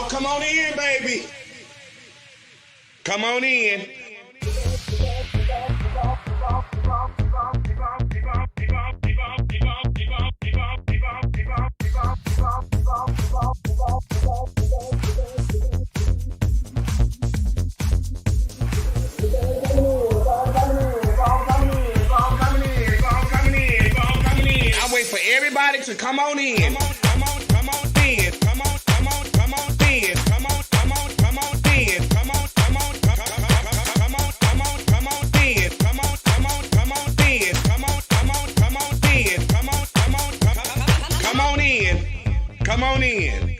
Y'all come on in, baby. Come on in. I wait for everybody to come on in. Come on in. Come on in. Come on in. Come on in.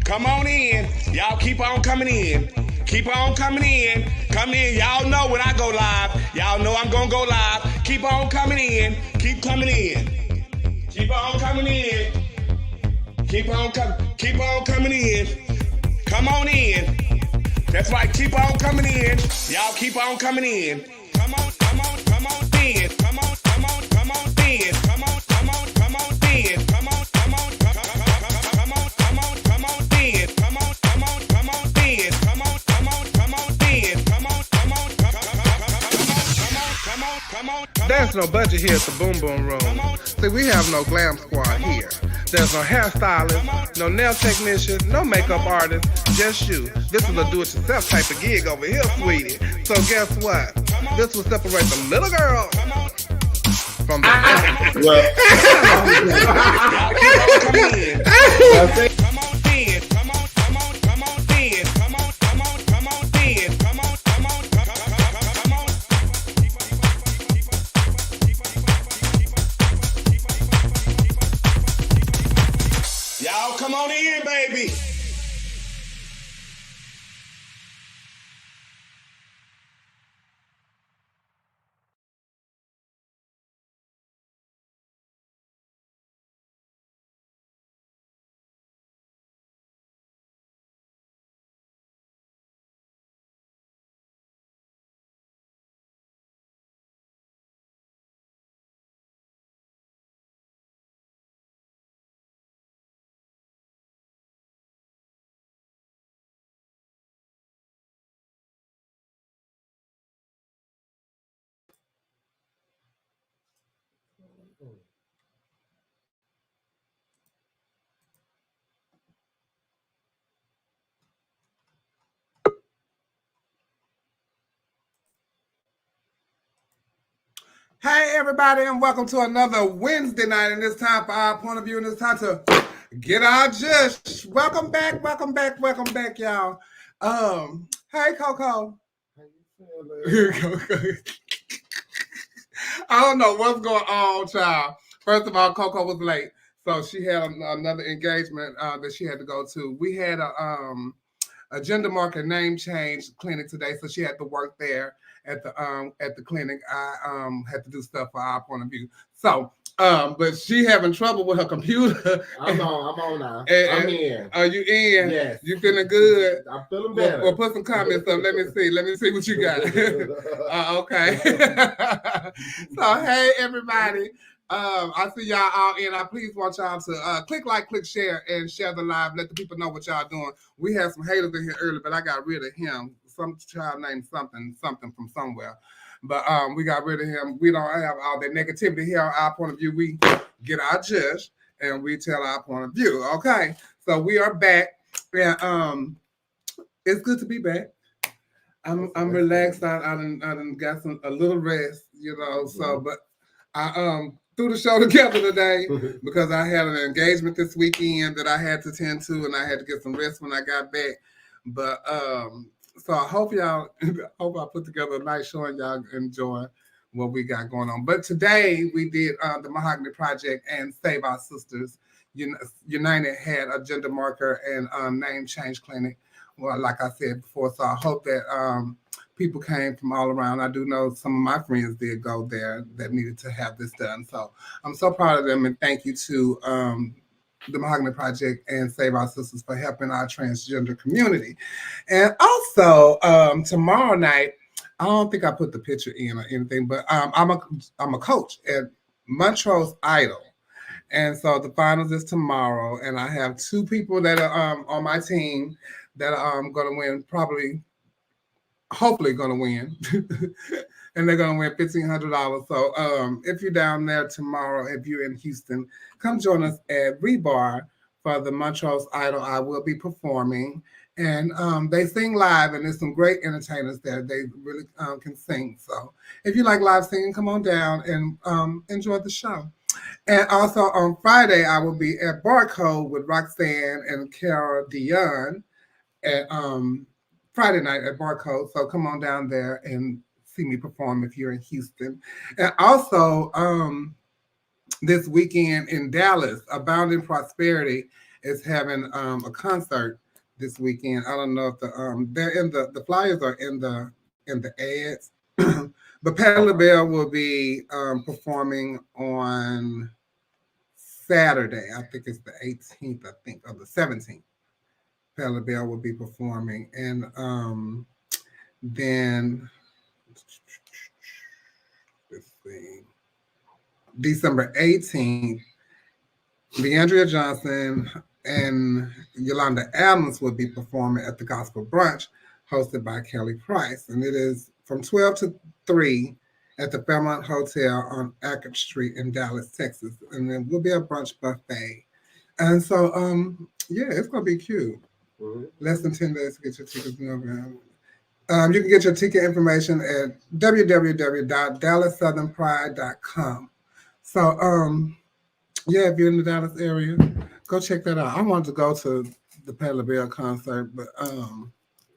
Come on in. Y'all keep on coming in. Keep on coming in. Come in. Y'all know when I go live. Y'all know I'm gonna go live. Keep on coming in. Keep coming in. Keep on coming in. Keep on coming in. Come on in. That's right. Keep on coming in. Y'all keep on coming in. Come on in. Come on in. Come on in. Come on in. Come on in. Come on in. Come on in. Come on There's no budget here at the Boom Boom Room. See, we have no glam squad here. There's no hairstylist, no nail technician, no makeup artist, just you. This is a do-it-yourself type of gig over here, sweetie. So guess what? This will separate the little girl from the come on in, baby. Hey everybody, and welcome to another Wednesday night, and it's time for our point of view, and it's time to get our gist. Welcome back, y'all. Hey Coco. How you feeling? I don't know what's going on, child. First of all, Coco was late, so she had another engagement that she had to go to. We had a gender marker name change clinic today, so she had to work there at the clinic. I had to do stuff for our point of view. So, but she having trouble with her computer. I'm on now. I'm in. Are you in? Yes. You feeling good? I'm feeling better. Well, put some comments up. Let me see what you got. Okay. So, hey everybody. I see y'all all in. I please want y'all to click like, click share, and share the live. Let the people know what y'all doing. We had some haters in here earlier, but I got rid of him. Some child named something from somewhere. But we got rid of him. We don't have all that negativity here on our point of view. We get our judge and we tell our point of view. Okay. So we are back. And it's good to be back. I'm relaxed. I done got a little rest, you know. So but I threw the show together today because I had an engagement this weekend that I had to tend to, and I had to get some rest when I got back. But so I hope I put together a nice show and y'all enjoy what we got going on. But today we did the Mahogany Project and Save Our Sisters. United had a gender marker and name change clinic. Well, like I said before, so I hope that people came from all around. I do know some of my friends did go there that needed to have this done. So I'm so proud of them, and thank you to the Mahogany Project and Save Our Sisters for helping our transgender community. And also tomorrow night, I don't think I put the picture in or anything, but I'm a coach at Montrose Idol. And so the finals is tomorrow, and I have 2 people that are on my team that are going to win, hopefully going to win, and they're going to win $1,500. So if you're down there tomorrow, if you're in Houston, come join us at Rebar for the Montrose Idol. I will be performing, and they sing live, and there's some great entertainers there. They really can sing. So if you like live singing, come on down and enjoy the show. And also on Friday, I will be at Barcode with Roxanne and Carol Dion at Friday night at Barcode. So come on down there and see me perform if you're in Houston. And also this weekend in Dallas, Abounding Prosperity is having a concert this weekend. I don't know if they're in the flyers are in the ads. But Patti LaBelle will be performing on Saturday. I think it's the 18th, or the 17th. Patti LaBelle will be performing. And then, let's see, December 18th, Leandria Johnson and Yolanda Adams will be performing at the Gospel Brunch hosted by Kelly Price. And it is from 12 to 3 at the Fairmont Hotel on Ackert Street in Dallas, Texas. And then we'll be a brunch buffet. And so, yeah, it's going to be cute. Mm-hmm. Less than 10 days to get your tickets. You can get your ticket information at www.dallassouthernpride.com. So, yeah, if you're in the Dallas area, go check that out. I wanted to go to the Patti LaBelle concert, but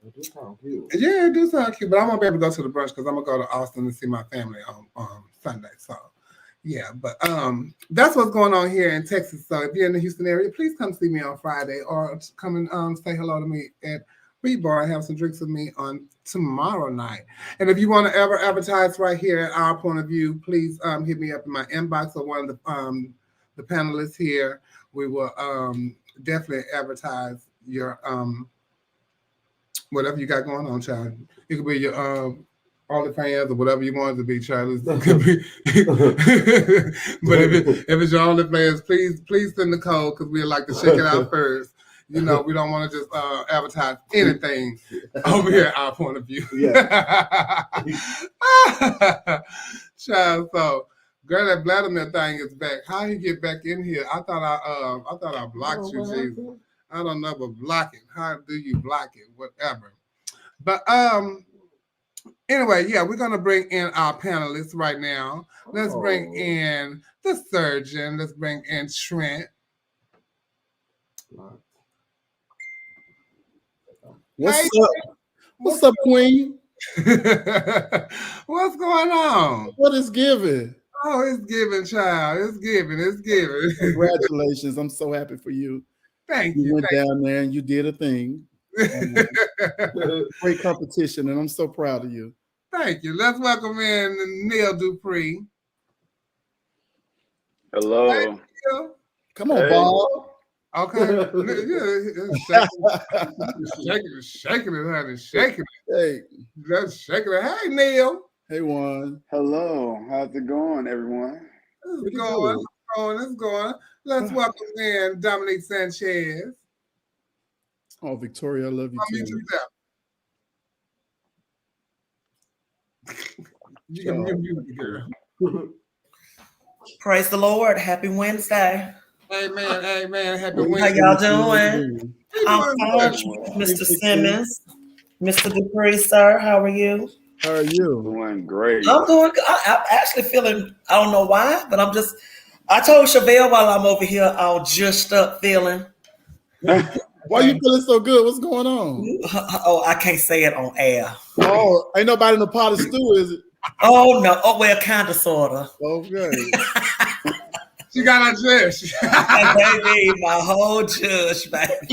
it do sound cute. Yeah, it do sound cute, but I won't be able to go to the brunch because I'm gonna go to Austin to see my family on Sunday. So, yeah, but that's what's going on here in Texas. So if you're in the Houston area, please come see me on Friday or come and say hello to me at Rebar and have some drinks with me on tomorrow night. And if you want to ever advertise right here at Our Point of View, please hit me up in my inbox or one of the panelists here. We will definitely advertise your whatever you got going on, child. It could be your OnlyFans or whatever you want it to be, child. It could be. But if it's your OnlyFans, please send the code because we'd like to check it out first. You know, we don't want to just advertise anything over here at Our Point of View. Yeah. Child, so girl, that Vladimir thing is back. How he get back in here? I thought I blocked you, Jesus. I don't know, but block it. How do you block it? Whatever. But anyway, yeah, we're gonna bring in our panelists right now. Let's bring in the surgeon. Let's bring in Trent. What's up? What's up, Queen? What's going on? What is giving? Oh, it's giving, child. It's giving. Congratulations. I'm so happy for you. Thank you. You went down there and you did a thing. Great competition, and I'm so proud of you. Thank you. Let's welcome in Neil Dupree. Hello. Hey, Neil. Come on, Bob. Okay. Shaking it, honey. Shaking it. Hey. Just shaking it. Hey, Neil. Hey, Juan. Hello. How's it going, everyone? It's going. Let's welcome in Dominique Sanchez. Oh, Victoria, I love you too. You can mute the girl. Praise the Lord. Happy Wednesday. Amen. Happy Wednesday. How y'all doing? I'm fine, Mr. Simmons. Mr. Dupree, sir, how are you? How are you? Doing great. I'm doing good. I'm actually feeling, I don't know why, but I told Chevelle while I'm over here, I'll just up feeling. Why you feeling so good? What's going on? Oh, I can't say it on air. Oh, ain't nobody in the pot of stew, is it? Oh, no. Oh, well, kind of, sort of. Okay. She got her dress. Baby, my whole judge, baby.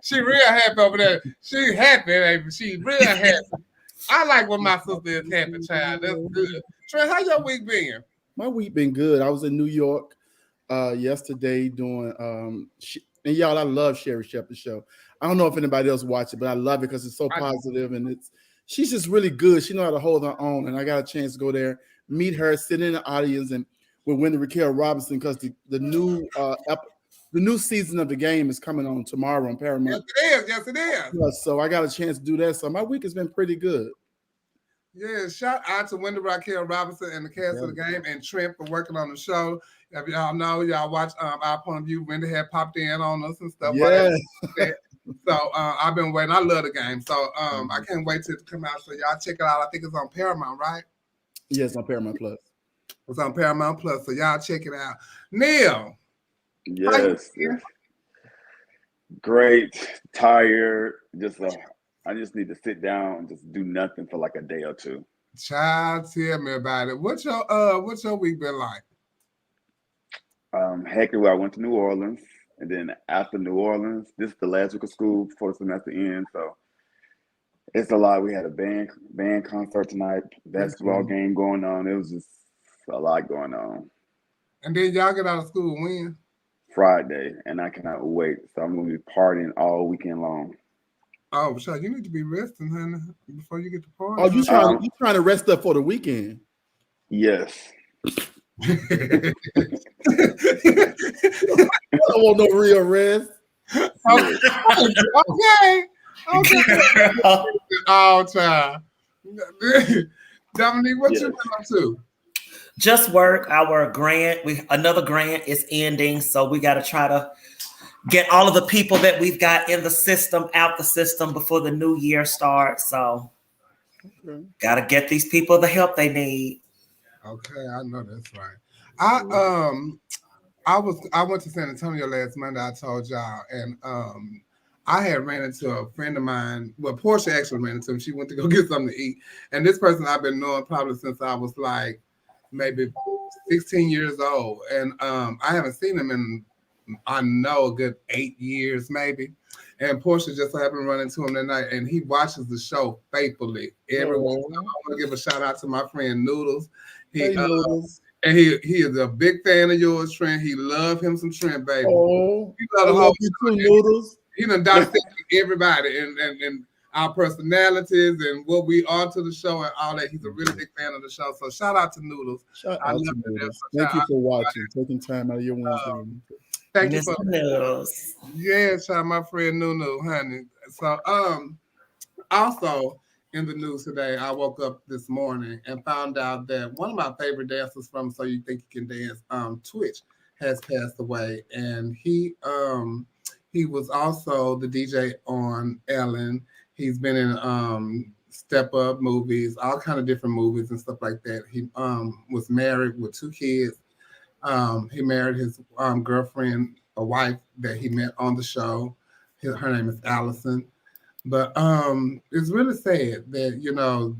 She real happy over there. She happy, baby. She real happy. I like when my sister is happy, child. That's good. Trey, how your week been? My week been good. I was in New York yesterday doing and y'all, I love Sherry Shepherd's show. I don't know if anybody else watched it, but I love it because it's so positive and she's just really good. She knows how to hold her own, and I got a chance to go there, meet her, sit in the audience, and with Wendy Raquel Robinson because the new season of the game is coming on tomorrow on Paramount. Yes, it is. So I got a chance to do that. So my week has been pretty good. Yeah, shout out to Wendy Raquel Robinson and the cast of the game and Trent for working on the show. If y'all know, y'all watch Our Point of View. Wendy had popped in on us and stuff. Yeah. So I've been waiting. I love the game. So I can't wait till it to come out. So y'all check it out. I think it's on Paramount, right? Yes, on Paramount Plus. It's on Paramount Plus. So y'all check it out. Neil. Yes. Great. Tired. I just need to sit down and just do nothing for like a day or two. Child, tell me about it. What's your week been like? Heck, I went to New Orleans, and then after New Orleans, this is the last week of school before the semester ends, so it's a lot. We had a band concert tonight, basketball game going on. It was just a lot going on. And then y'all get out of school when? Friday, and I cannot wait. So I'm gonna be partying all weekend long. Oh, so you need to be resting, honey, before you get to party. Oh, you trying to rest up for the weekend? Yes. I don't want no real rest. Okay. All time. Dominique, what you been up to? Just work. Our grant, another grant is ending, so we got to try to get all of the people that we've got in the system out the system before the new year starts. So, got to get these people the help they need. Okay, I know that's right. I went to San Antonio last Monday. I told y'all, and I had ran into a friend of mine. Well, Portia actually ran into him. She went to go get something to eat, and this person I've been knowing probably since I was like maybe 16 years old, and I haven't seen him in I know a good 8 years maybe. And Portia just happened to run into him that night, and he watches the show faithfully every week. I want to give a shout out to my friend Noodles. Noodles. And he is a big fan of yours, Trent. He love him some Trent, baby. Oh, he love the whole Noodles. He done dissected everybody and our personalities and what we are to the show and all that. He's a really big fan of the show. So shout out to Noodles. Shout out to Noodles. Thank you for watching, taking time out of your Wednesday. Thank you for Noodles. Yeah, shout out my friend Nunu, honey. So also in the news today, I woke up this morning and found out that one of my favorite dancers from So You Think You Can Dance, Twitch, has passed away. And he was also the DJ on Ellen. He's been in Step Up movies, all kind of different movies and stuff like that. He was married with 2 kids. He married his girlfriend, a wife that he met on the show. Her name is Allison. But it's really sad that, you know,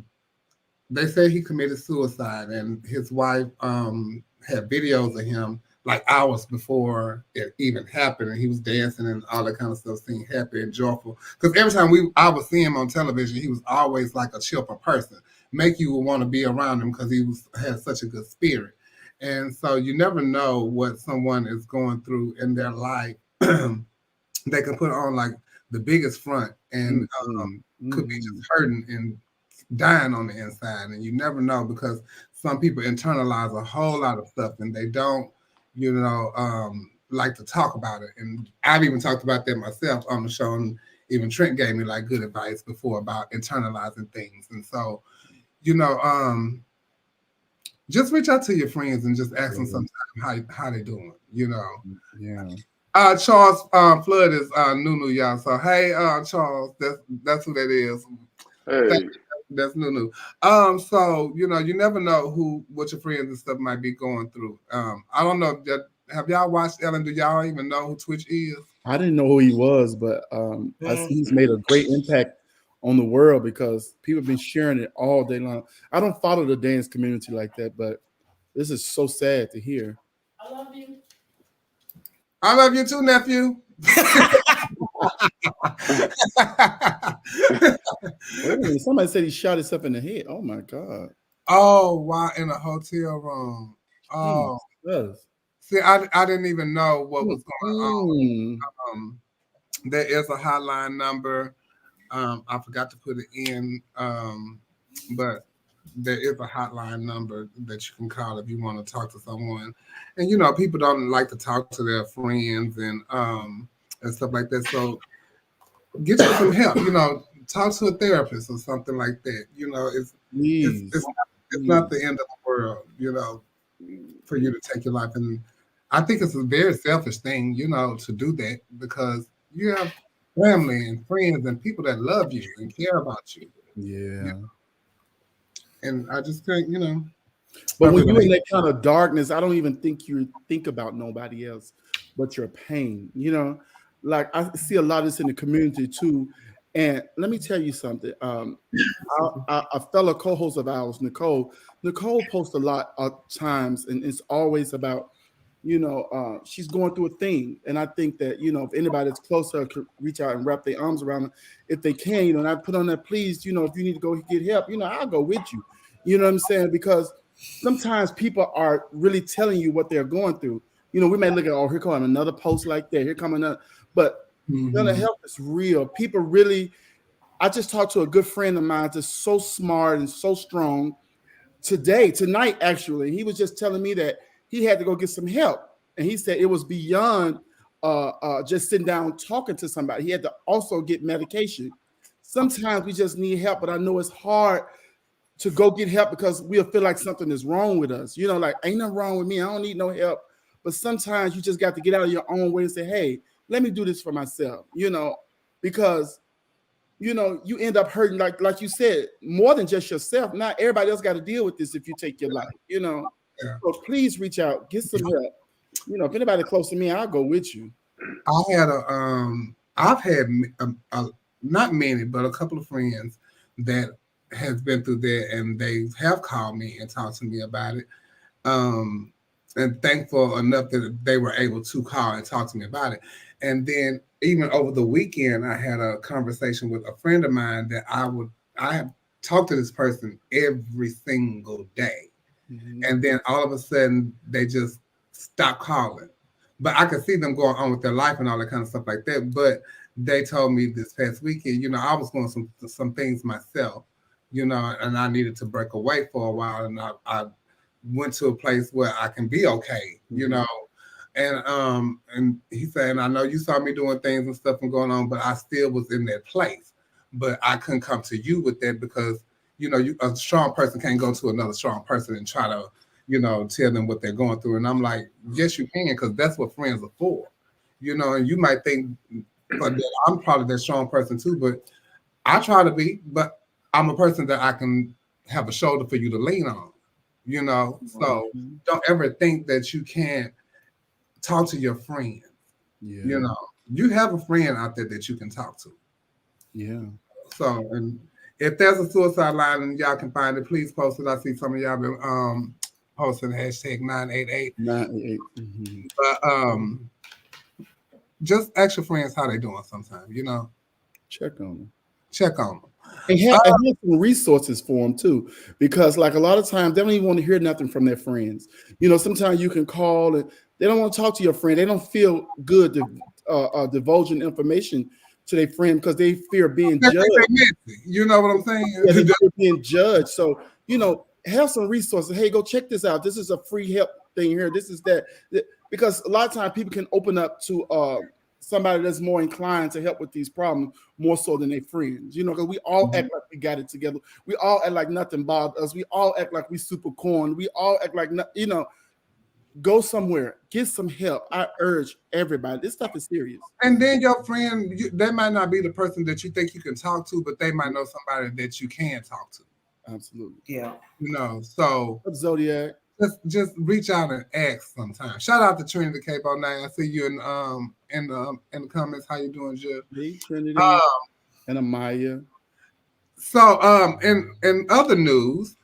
they say he committed suicide, and his wife had videos of him like hours before it even happened, and he was dancing and all that kind of stuff, seeming happy and joyful. Because every time I would see him on television, he was always like a chipper person, make you want to be around him because he had such a good spirit. And so you never know what someone is going through in their life. They can put on like the biggest front and could be just hurting and dying on the inside. And you never know because some people internalize a whole lot of stuff and they don't, you know, like to talk about it. And I've even talked about that myself on the show. And even Trent gave me like good advice before about internalizing things. And so, you know, just reach out to your friends and just ask them sometime how they doing, you know. Yeah. Charles Flood is Nunu, y'all. So hey, Charles, that's who that is. Hey. That's Nunu. So you know, you never know what your friends and stuff might be going through. I don't know. Have y'all watched Ellen? Do y'all even know who Twitch is? I didn't know who he was, but I see he's made a great impact on the world because people have been sharing it all day long. I don't follow the dance community like that, but this is so sad to hear. I love you. I love you too, nephew. Wait a minute, somebody said he shot himself in the head. Oh my God. Oh, wow, in a hotel room. Oh. Jesus. See, I didn't even know what was going on. There is a hotline number. I forgot to put it in, but there is a hotline number that you can call if you want to talk to someone. And you know, people don't like to talk to their friends and stuff like that. So get you some help. You know, talk to a therapist or something like that. You know, it's Please. it's not the end of the world. You know, for you to take your life. And I think it's a very selfish thing, you know, to do that because you have family and friends and people that love you and care about you. Yeah. And I just think, you know. But when you're in that kind of darkness, I don't even think you think about nobody else but your pain. You know, like I see a lot of this in the community too. And let me tell you something. A fellow co-host of ours, Nicole posts a lot of times, and it's always about, you know, she's going through a thing. And I think that, you know, if anybody that's closer could reach out and wrap their arms around her, if they can, you know, and I put on that, please, you know, if you need to go get help, you know, I'll go with you. You know what I'm saying? Because sometimes people are really telling you what they're going through. You know, we may look at, oh, here come another post like that. Here come another. But mental health is real. People really, I just talked to a good friend of mine that's so smart and so strong tonight, actually. He was just telling me that he had to go get some help. And he said it was beyond just sitting down talking to somebody. He had to also get medication. Sometimes we just need help, but I know it's hard to go get help because we'll feel like something is wrong with us. You know, like, ain't nothing wrong with me. I don't need no help. But sometimes you just got to get out of your own way and say, hey, let me do this for myself, you know, because, you know, you end up hurting, like you said, more than just yourself. Not everybody else got to deal with this if you take your life, you know. Yeah. So please reach out, get some help. You know, if anybody close to me, I'll go with you. I've had not many, but a couple of friends that has been through there, and they have called me and talked to me about it. And thankful enough that they were able to call and talk to me about it. And then even over the weekend, I had a conversation with a friend of mine that I have talked to this person every single day. And then all of a sudden they just stopped calling. But I could see them going on with their life and all that kind of stuff like that. But they told me this past weekend, you know, I was going some things myself, you know, and I needed to break away for a while. And I went to a place where I can be okay, you know. And he said, and I know you saw me doing things and stuff and going on, but I still was in that place. But I couldn't come to you with that because, you know, a strong person can't go to another strong person and try to, you know, tell them what they're going through. And I'm like, yes, you can, because that's what friends are for. You know, and you might think that I'm probably that strong person too, but I try to be, but I'm a person that I can have a shoulder for you to lean on. You know, so don't ever think that you can't talk to your friends. Yeah. You know, you have a friend out there that you can talk to. Yeah. So, and if there's a suicide line and y'all can find it, please post it. I see some of y'all been posting hashtag 988. 988. But just ask your friends how they doing sometimes, you know. Check on them. Check on them. And have some resources for them too, because like a lot of times they don't even want to hear nothing from their friends. You know, sometimes you can call and they don't want to talk to your friend. They don't feel good to divulging information to their friend because they fear being judged. You know what I'm saying? Yeah, they fear being judged. So, you know, have some resources. Hey, go check this out. This is a free help thing here. This is that. Because a lot of times people can open up to somebody that's more inclined to help with these problems more so than their friends, you know, because we all act like we got it together. We all act like nothing bothers us. We all act like we super corn. We all act like, you know, go somewhere, get some help. I urge everybody. This stuff is serious. And then your friend, they might not be the person that you think you can talk to, but they might know somebody that you can talk to. Absolutely. Yeah. You know, so Zodiac. Just reach out and ask sometimes. Shout out to Trinity Cape 09. I see you in the comments. How you doing, Jeff? Hey, Trinity and Amaya. So in other news,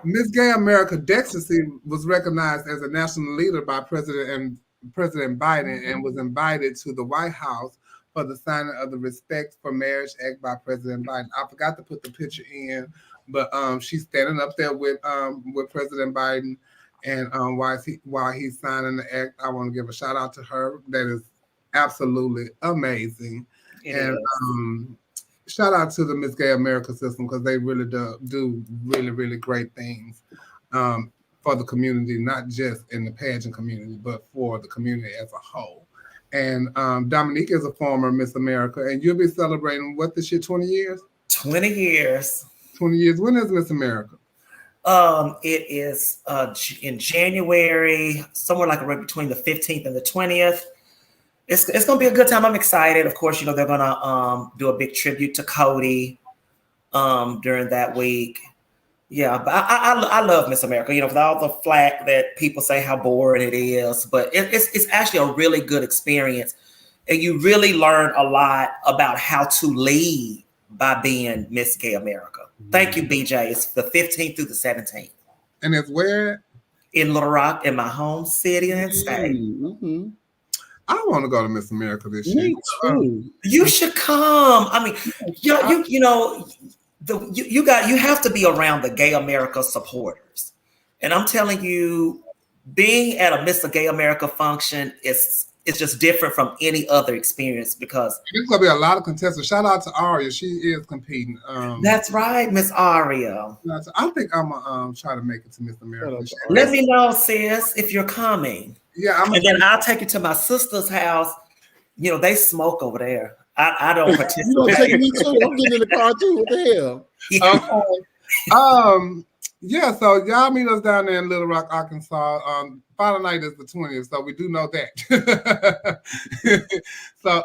Miss Gay America Dextercy was recognized as a national leader by President Biden and was invited to the White House for the signing of the Respect for Marriage Act by President Biden. I forgot to put the picture in, but she's standing up there with President Biden, and while he's signing the act, I want to give a shout out to her. That is absolutely amazing. shout out to the Miss Gay America system because they really do really, really great things for the community, not just in the pageant community, but for the community as a whole. And Dominique is a former Miss America, and you'll be celebrating what this year, 20 years? 20 years. 20 years. When is Miss America? It is in January, somewhere like right between the 15th and the 20th. It's gonna be a good time. I'm excited. Of course, they're gonna do a big tribute to Cody during that week. Yeah, but I love Miss America. With all the flack that people say how boring it is, but it's actually a really good experience, and you really learn a lot about how to lead by being Miss Gay America. Thank you, BJ. It's the 15th through the 17th. And it's where? In Little Rock, in my home city and state. Mm-hmm. I want to go to Miss America this year. Me too. You should come. I mean, you have to be around the Gay America supporters. And I'm telling you, being at a Miss Gay America function is just different from any other experience because there's gonna be a lot of contestants. Shout out to Aria, she is competing. That's right, Miss Aria. I think I'm gonna try to make it to Miss America. Let me know, sis, if you're coming. Yeah, and then I'll take you to my sister's house. They smoke over there. I don't participate. You don't take me too. I'm getting in the car too. What the hell? Yeah. Okay. Yeah, so y'all meet us down there in Little Rock, Arkansas. Final night is the 20th, so we do know that. So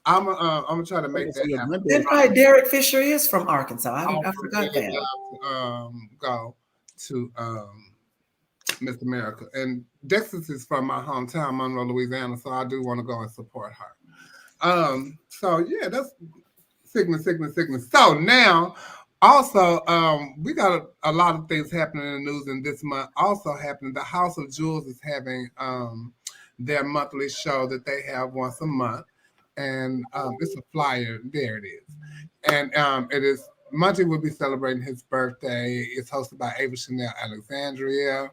I'm gonna try to make that happen. That's right. Derek Fisher is from Arkansas. I forgot that. Go to Miss America, and Dexter is from my hometown, Monroe, Louisiana. So I do want to go and support her. So yeah, that's sickness. So now. Also, we got a lot of things happening in the news, and this month also happening. The House of Jewels is having their monthly show that they have once a month, and it's a flyer. There it is, and it is. Monty will be celebrating his birthday. It's hosted by Ava Chanel Alexandria.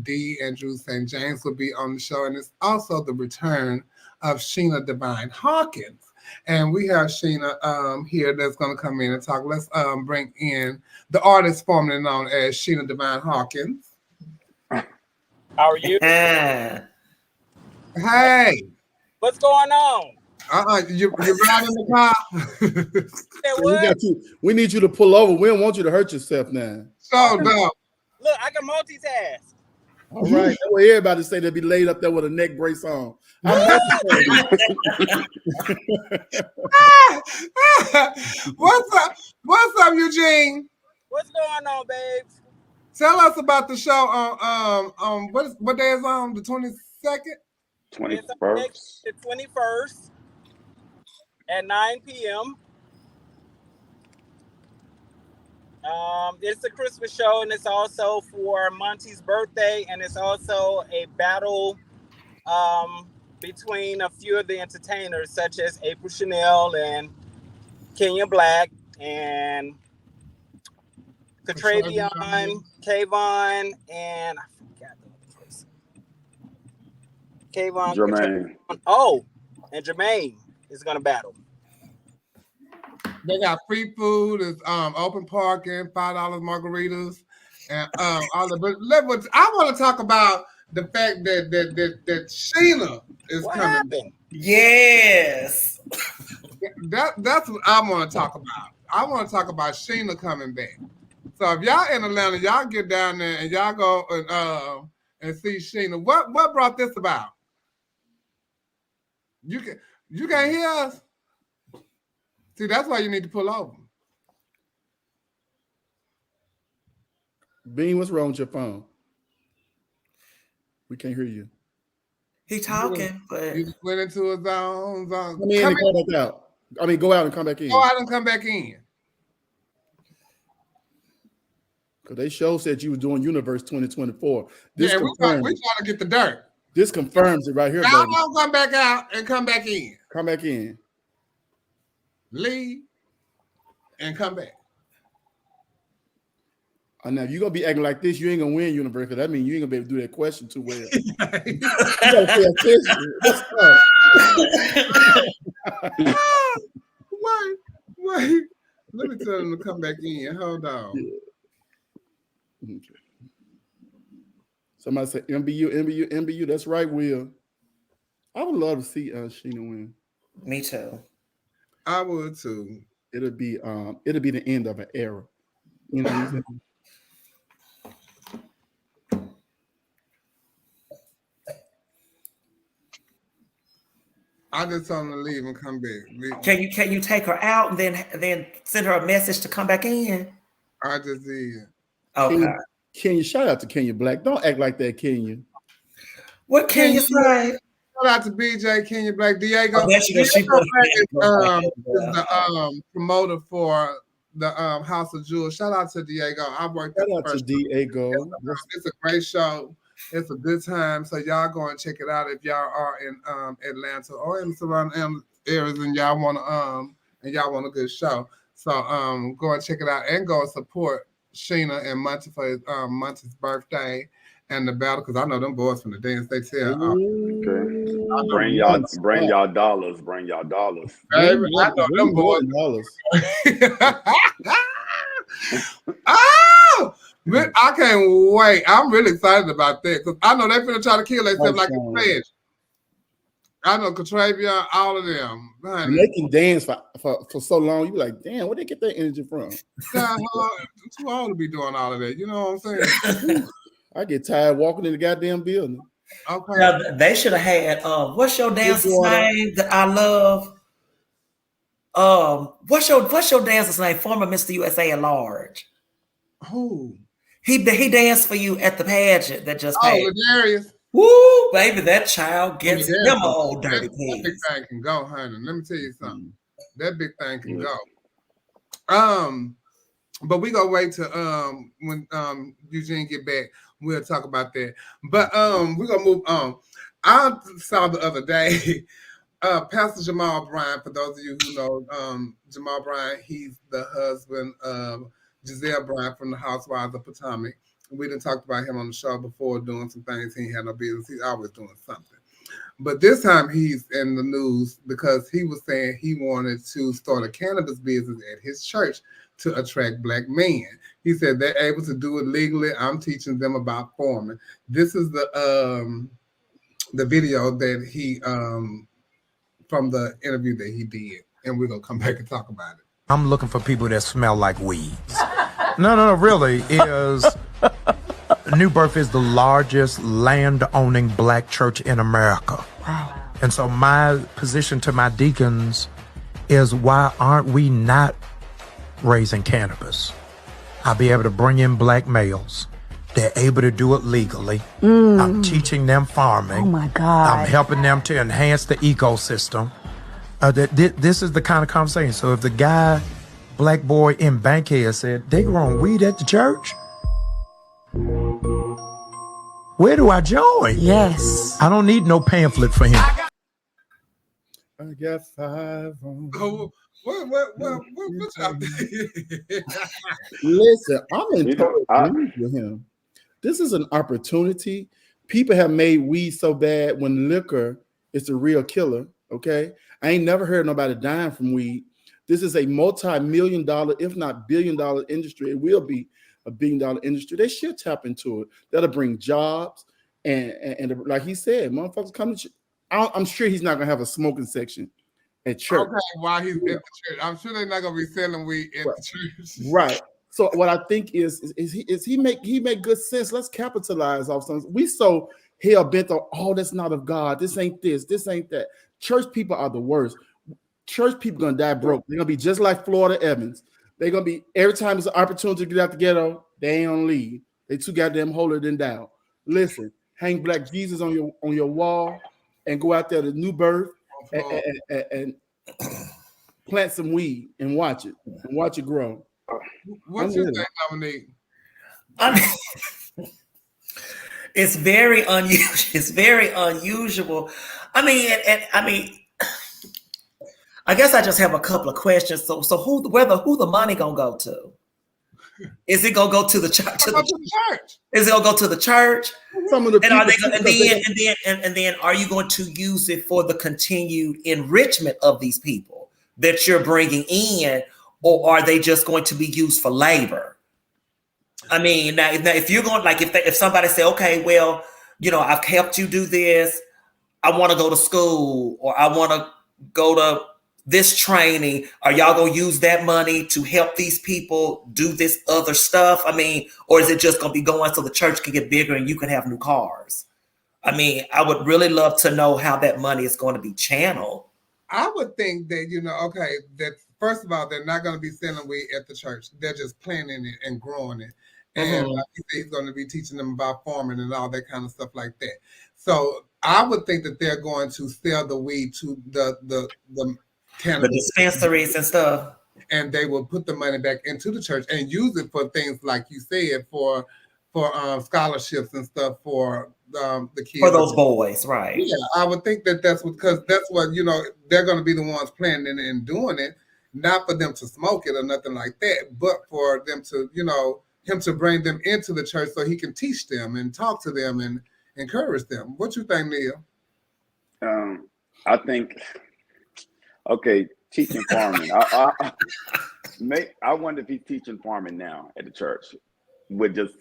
D. Andrew St. James will be on the show, and it's also the return of Sheena Divine Hawkins. And we have Sheena here that's going to come in and talk. Let's bring in the artist formerly known as Sheena Divine Hawkins. How are you? Hey. What's going on? You're riding the car. We need you to pull over. We don't want you to hurt yourself now. So, no. Look, I can multitask. All right. That's what everybody say they'll be laid up there with a neck brace on. What's up, Eugene? What's going on, babes? Tell us about the show on what day is on? The 22nd? 21st. The 21st at 9 p.m. It's a Christmas show, and it's also for Monty's birthday, and it's also a battle between a few of the entertainers, such as April Chanel and Kenya Black and Catravion, Kayvon, and I forgot the other person. Kayvon, Jermaine. And Jermaine is going to battle. They got free food, it's open parking, $5 margaritas, and all the. But I want to talk about the fact that Sheena is coming happened? Yes. That's what I want to talk about. I want to talk about Sheena coming back. So if y'all in Atlanta, y'all get down there and y'all go and see Sheena. What brought this about? You can't hear us. See, that's why you need to pull over. Bean, what's wrong with your phone? We can't hear you. He talking, but you just went into a zone. Come in and come back out. I mean, go out and come back in. Go out and come back in. Because they show said you was doing Universe 2024. We trying to get the dirt. This confirms it right here. Y'all don't come back out and come back in. Come back in. Leave and come back. Now, if you're going to be acting like this, you ain't going to win Universe, because that means you ain't going to be able to do that question too well. You got to pay attention. What's up? Wait, let me tell them to come back in. Hold on. Okay. Somebody said MBU. That's right, Will. I would love to see Sheena win. Me too. I would too. It'll be the end of an era. You know what I'm saying? I just told them to leave and come back. Can you take her out and then send her a message to come back in? I just did. Okay. Kenya, shout out to Kenya Black. Don't act like that, Kenya. What can you say? Shout out to BJ, Kenya Black, Diego. Oh, that's Diego she is the promoter for the House of Jewels. Shout out to Diego. I worked at the first. Diego. It's a great show. It's a good time. So y'all go and check it out if y'all are in Atlanta or in the surrounding areas and y'all want a good show. So go and check it out and go and support Sheena and Monty for his Monty's birthday and the battle, because I know them boys from the dance. They tell okay. Bring y'all dollars. Bring y'all dollars. Baby, I know them boys. Oh, I can't wait. I'm really excited about that because I know they finna try to kill themselves like a fish. I know Katravia, all of them. And they can dance for so long. You be like, damn, where they get that energy from? Too old to be doing all of that. You know what I'm saying? I get tired walking in the goddamn building. Okay. Now, they should have had what's your dancer's name that I love? What's your dancer's name? Former Mr. USA at large. Who? He danced for you at the pageant that just passed. Ladarius. Woo, baby, that child gets them old dirty pigs. That big thing can go, honey. Let me tell you something. That big thing can go. But we gonna wait till when Eugene get back. We'll talk about that. But we're gonna move on. I saw the other day Pastor Jamal Bryant. For those of you who know Jamal Bryant, he's the husband of Giselle Bryant from the Housewives of Potomac. We done talked about him on the show before doing some things he ain't had no business. He's always doing something. But this time he's in the news because he was saying he wanted to start a cannabis business at his church to attract Black men. He said they're able to do it legally. I'm teaching them about farming. This is the video that he from the interview that he did, and we're gonna come back and talk about it. I'm looking for people that smell like weeds. No, really, New Birth is the largest land-owning Black church in America. Wow. And so my position to my deacons is, why aren't we not raising cannabis? I'll be able to bring in Black males. They're able to do it legally. I'm teaching them farming. Oh my God. I'm helping them to enhance the ecosystem. This is the kind of conversation. So if the guy, Black boy in Bankhead said, they growing weed at the church, where do I join? Yes. I don't need no pamphlet for him. I got 5 on. Oh, what's up? Listen, I'm in total agreement with him. This is an opportunity. People have made weed so bad when liquor is the real killer. Okay, I ain't never heard nobody dying from weed. This is a multi-million-dollar, if not billion-dollar industry. It will be a billion-dollar industry. They should tap into it. That'll bring jobs and like he said, motherfuckers come to. I'm sure he's not gonna have a smoking section at church. Okay, while he's at the church, I'm sure they're not gonna be selling weed at the church. Right. So what I think is he make good sense. Let's capitalize off something. We so hell bent on, oh, that's not of God. This ain't this. This ain't that. Church people are the worst. Church people gonna die broke. They're gonna be just like Florida Evans. They're gonna be, every time there's an opportunity to get out the ghetto, they ain't gonna leave. They too goddamn holier than thou. Listen, hang Black Jesus on your wall and go out there to New Birth and plant some weed and watch it grow. What's your thing, Dominique? It's very unusual. It's very unusual. I mean, I guess I just have a couple of questions. So who the money gonna go to? Is it gonna go to the church? Is it gonna go to the church? Some of the and then are you going to use it for the continued enrichment of these people that you're bringing in, or are they just going to be used for labor? I mean, now if you're going, like if somebody say, okay, well, I've helped you do this, I want to go to school, or I want to go to this training, are y'all gonna use that money to help these people do this other stuff? I mean, or is it just gonna be going so the church can get bigger and you can have new cars? I mean, I would really love to know how that money is going to be channeled. I would think that, that first of all, they're not going to be selling weed at the church. They're just planting it and growing it. And like you said, he's going to be teaching them about farming and all that kind of stuff like that. So I would think that they're going to sell the weed to the cannabis dispensaries and stuff. And they will put the money back into the church and use it for things like you said, for scholarships and stuff for the kids. For those boys, right. Yeah, I would think that that's because that's what, they're going to be the ones planning and doing it, not for them to smoke it or nothing like that, but for them to, him to bring them into the church so he can teach them and talk to them and encourage them. What you think, Neil? I think, okay, teaching farming. I wonder if he's teaching farming now at the church with just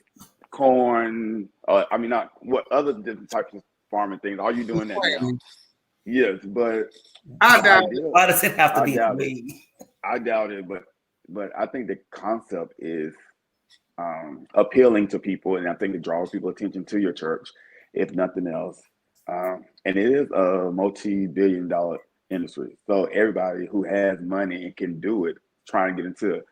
corn. Not what other different types of farming things. Are you doing that now? Yes, but I doubt it. Why does it have to be me? I doubt it, but I think the concept is appealing to people, and I think it draws people attention to your church, if nothing else. And it is a multi-billion-dollar industry, so everybody who has money and can do it, trying to get into it.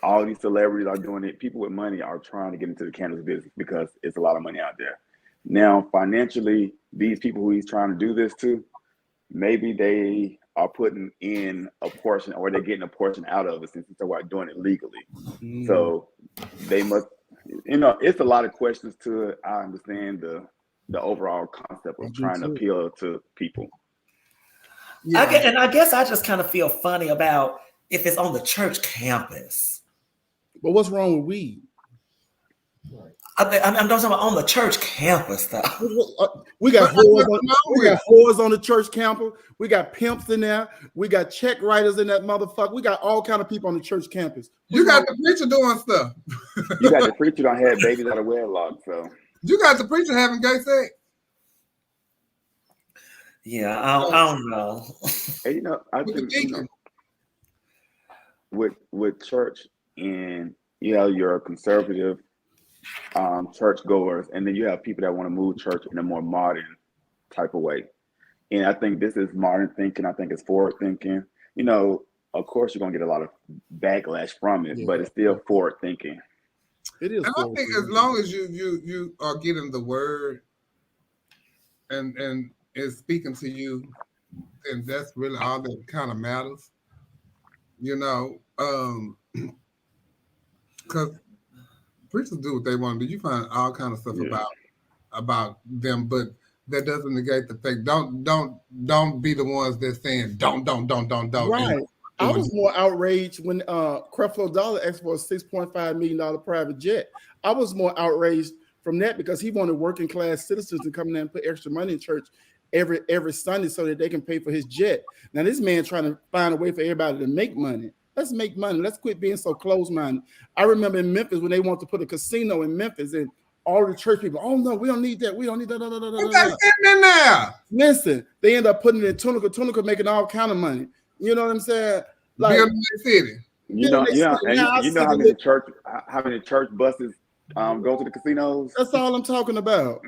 All these celebrities are doing it. People with money are trying to get into the cannabis business because it's a lot of money out there. Now, financially, these people who he's trying to do this to, maybe they are putting in a portion, or they're getting a portion out of it since they're doing it legally. So they must, it's a lot of questions to it. I understand the overall concept of trying to appeal to people. Yeah. I guess I just kind of feel funny about if it's on the church campus. But what's wrong with weed? I'm talking about on the church campus, though. We got whores on the church campus. We got pimps in there. We got check writers in that motherfucker. We got all kind of people on the church campus. You got the preacher doing stuff. You got the preacher that had babies out of wedlock. So you got the preacher having gay sex. Yeah, I don't know. And, I think with church, and you're a conservative church goers, and then you have people that want to move church in a more modern type of way. And I think this is modern thinking. I think it's forward thinking. Of course you're gonna get a lot of backlash from it, but it's still forward thinking. It is. And I think as long as you are getting the word and is speaking to you, then that's really all that kind of matters. Because preachers do what they want to do. You find all kind of stuff about them, but that doesn't negate the fact. Don't be the ones that's saying don't. Right. I was more outraged when Creflo Dollar asked for a $6.5 million private jet. I was more outraged from that because he wanted working class citizens to come in there and put extra money in church every Sunday so that they can pay for his jet. Now this man trying to find a way for everybody to make money. Let's make money. Let's quit being so close-minded. I remember in Memphis when they wanted to put a casino in Memphis, and all the church people, oh no, we don't need that. We don't need that. What's that sitting in there? Listen, they end up putting it in Tunica. Tunica making all kind of money. You know what I'm saying? Like city. How many church buses go to the casinos? That's all I'm talking about.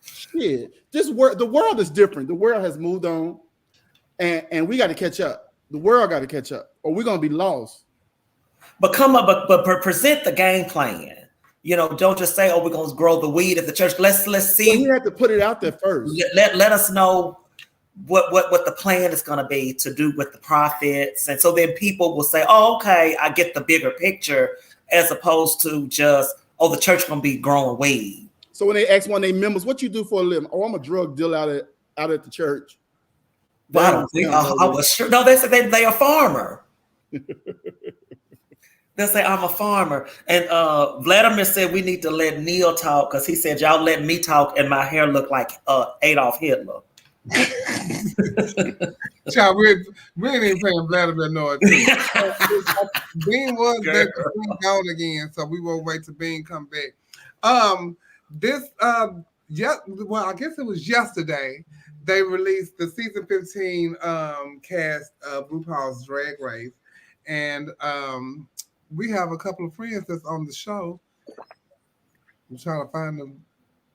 Shit. The world is different. The world has moved on, and we got to catch up. The world got to catch up, or we're gonna be lost. But come up, but present the game plan. Don't just say, "Oh, we're gonna grow the weed at the church." Let's see. Well, you have to put it out there first. Let us know what the plan is going to be to do with the profits, and so then people will say, "Oh, okay, I get the bigger picture," as opposed to just, "Oh, the church going to be growing weed." So when they ask one of their members, "What you do for a living?" "Oh, I'm a drug dealer out at the church." Well, I don't think I was sure. No, they said they a farmer. They'll say, "I'm a farmer." And Vladimir said we need to let Neil talk because he said, "Y'all let me talk and my hair look like Adolf Hitler." Child, we ain't even paying Vladimir no attention. Bean was back to Bean gone again, so we will wait till Bean come back. Well, I guess it was yesterday. They released the season 15 cast of RuPaul's Drag Race, and we have a couple of friends that's on the show. I'm trying to find them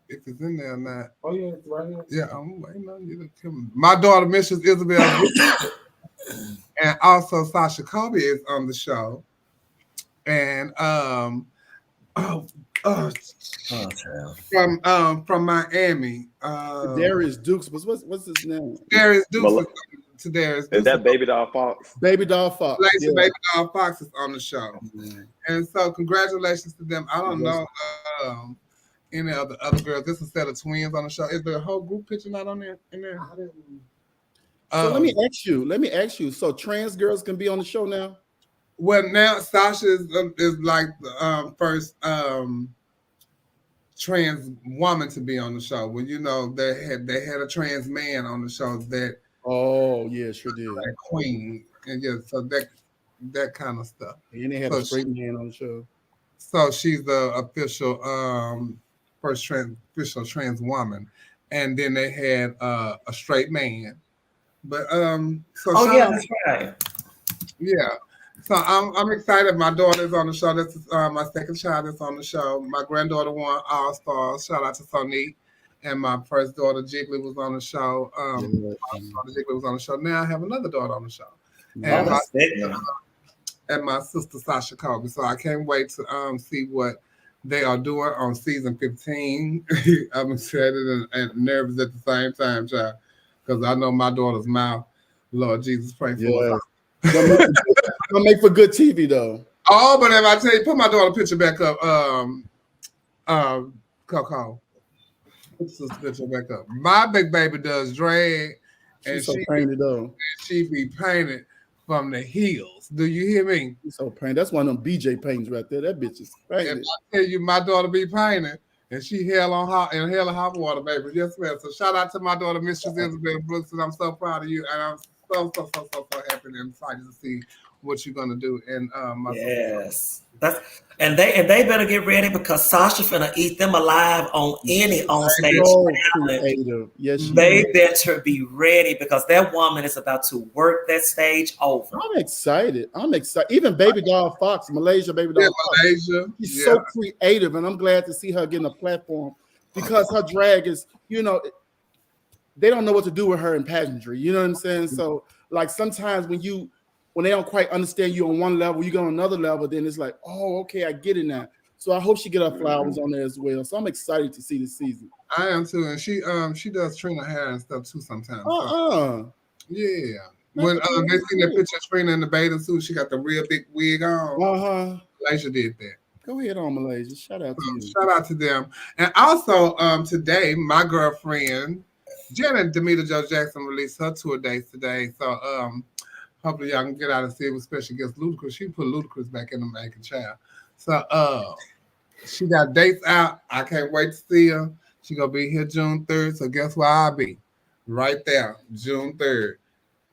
if it's in there or not. Oh yeah, it's right here. Yeah, I'm waiting on you to come. My daughter, Mrs. Isabel, and also Sasha Kobe is on the show. And from Miami. Darius Dukes, what's his name? Darius Dukes to Darius Dukes. Is that Baby Doll Fox? Baby Doll Fox. Yeah. Baby Doll Fox is on the show. Mm-hmm. And so congratulations to them. I don't know any of the other girls. This is a set of twins on the show. Is there a whole group picture not on there? In there? So let me ask you. So trans girls can be on the show now? Well, now Sasha is like the first trans woman to be on the show. Well, you know, they had a trans man on the show that. Oh yeah, sure did. Like Queen, and yeah, so that kind of stuff. And they had a straight man on the show. So she's the official first official trans woman, and then they had a straight man. But that's right. Yeah. So I'm excited. My daughter's on the show. This is my second child is on the show. My granddaughter won All Stars. Shout out to Sonique. And my first daughter, Jiggly, was on the show. Jiggly was on the show. Now I have another daughter on the show. And my sister, Sasha Kobe. So I can't wait to see what they are doing on season 15. I'm excited and nervous at the same time, child. Because I know my daughter's mouth. Lord Jesus, pray for us. Don't make for good TV, though. Oh, but if I tell you, put my daughter picture back up. Coco. Picture back up. My big baby does drag, and so painted though. She be painted from the heels. Do you hear me? She's so painted. That's one of them BJ paintings right there. That bitch is painted. If I tell you, my daughter be painted, and she hell of hot water, baby. Yes, ma'am. So shout out to my daughter, Mistress Isabel Brooks, and I'm so proud of you, and I'm so happy and excited to see what you're gonna do. And yes, and they better get ready because Sasha finna eat them alive on any on stage. Yes, they better be ready because that woman is about to work that stage over. I'm excited. Even Baby Doll Fox, Malaysia Baby Doll Fox. Malaysia. She's so creative, and I'm glad to see her getting a platform because her drag is, they don't know what to do with her in pageantry. You know what I'm saying? So, like, sometimes when they don't quite understand you on one level, you go on another level, then it's like, oh, okay, I get it now. So I hope she get her flowers on there as well. So I'm excited to see this season. I am too, and she does Trina hair and stuff too sometimes. Yeah. When they see that picture of Trina in the bathing suit, she got the real big wig on. Malaysia did that. Go ahead on, Malaysia. Shout out to you. Shout out to them. And also today, my girlfriend Janet Demeter Jo Jackson released her tour dates today. So hopefully y'all can get out and see it, especially against Ludacris. She put Ludacris back in the making child. So she got dates out. I can't wait to see her. She gonna be here June 3rd. So guess where I'll be? Right there, June 3rd,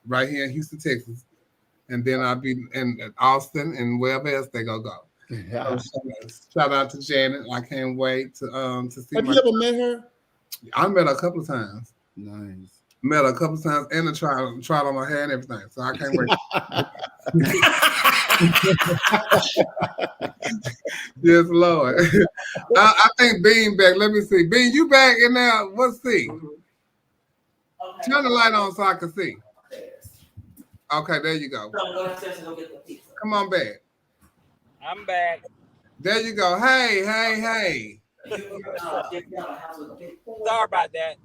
right here in Houston, Texas. And then I'll be in Austin and wherever else they go. Yeah. So shout out to Janet. I can't wait to see. Have you ever met her? I met her a couple of times. Nice. Met her a couple of times and tried on my hair and everything. So I can't wait. Yes, Lord. I think Bean back. Let me see. Bean, you back in there? Let's see. Okay. Turn the light on so I can see. Okay, there you go. Come on back. I'm back. There you go. Hey. Sorry about that.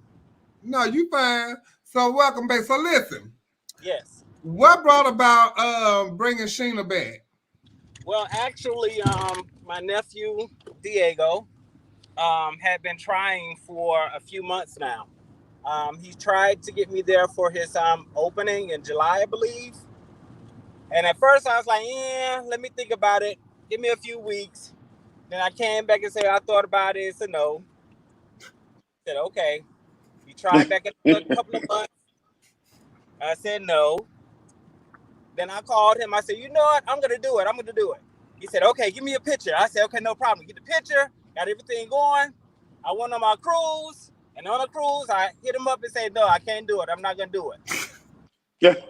No, you fine. So welcome back. So listen. Yes. What brought about bringing Sheena back? Well, actually, my nephew Diego had been trying for a few months now. He tried to get me there for his opening in July, I believe. And at first I was like, let me think about it. Give me a few weeks. Then I came back and said, I thought about it. It's a no. I said, okay. You tried back in a couple of months. I said no. Then I called him. I said, you know what? I'm going to do it. I'm going to do it. He said, okay, give me a picture. I said, okay, no problem. Get the picture. Got everything going. I went on my cruise. And on the cruise, I hit him up and said, no, I can't do it. I'm not going to do it.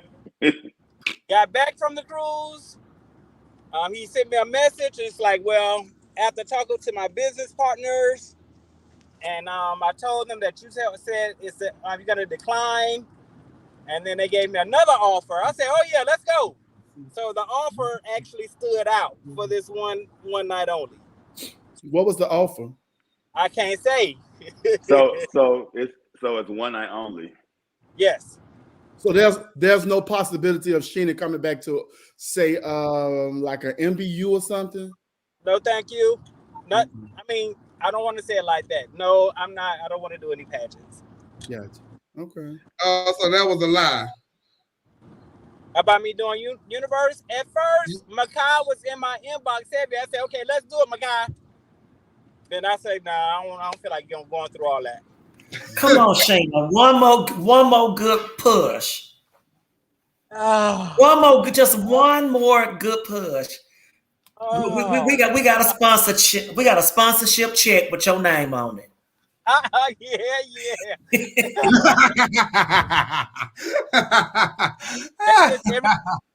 Got back from the cruise. He sent me a message. It's like, well, after talking to my business partners, and I told them that you said you're going to decline. And then they gave me another offer. I said, oh, yeah, let's go. So the offer actually stood out for this one night only. What was the offer? I can't say. So it's one night only. Yes. So there's no possibility of Sheena coming back to say like an MBU or something? No, thank you. I mean, I don't want to say it like that. No, I'm not. I don't want to do any pageants. Gotcha. Okay. So that was a lie. About me doing Universe? At first, Makai was in my inbox heavy. I said, okay, let's do it, Makai. Then I said, nah, I don't feel like going through all that. Come on, Sheena. One more good push. Just one more good push. We got a sponsorship. We got a sponsorship check with your name on it. Yeah.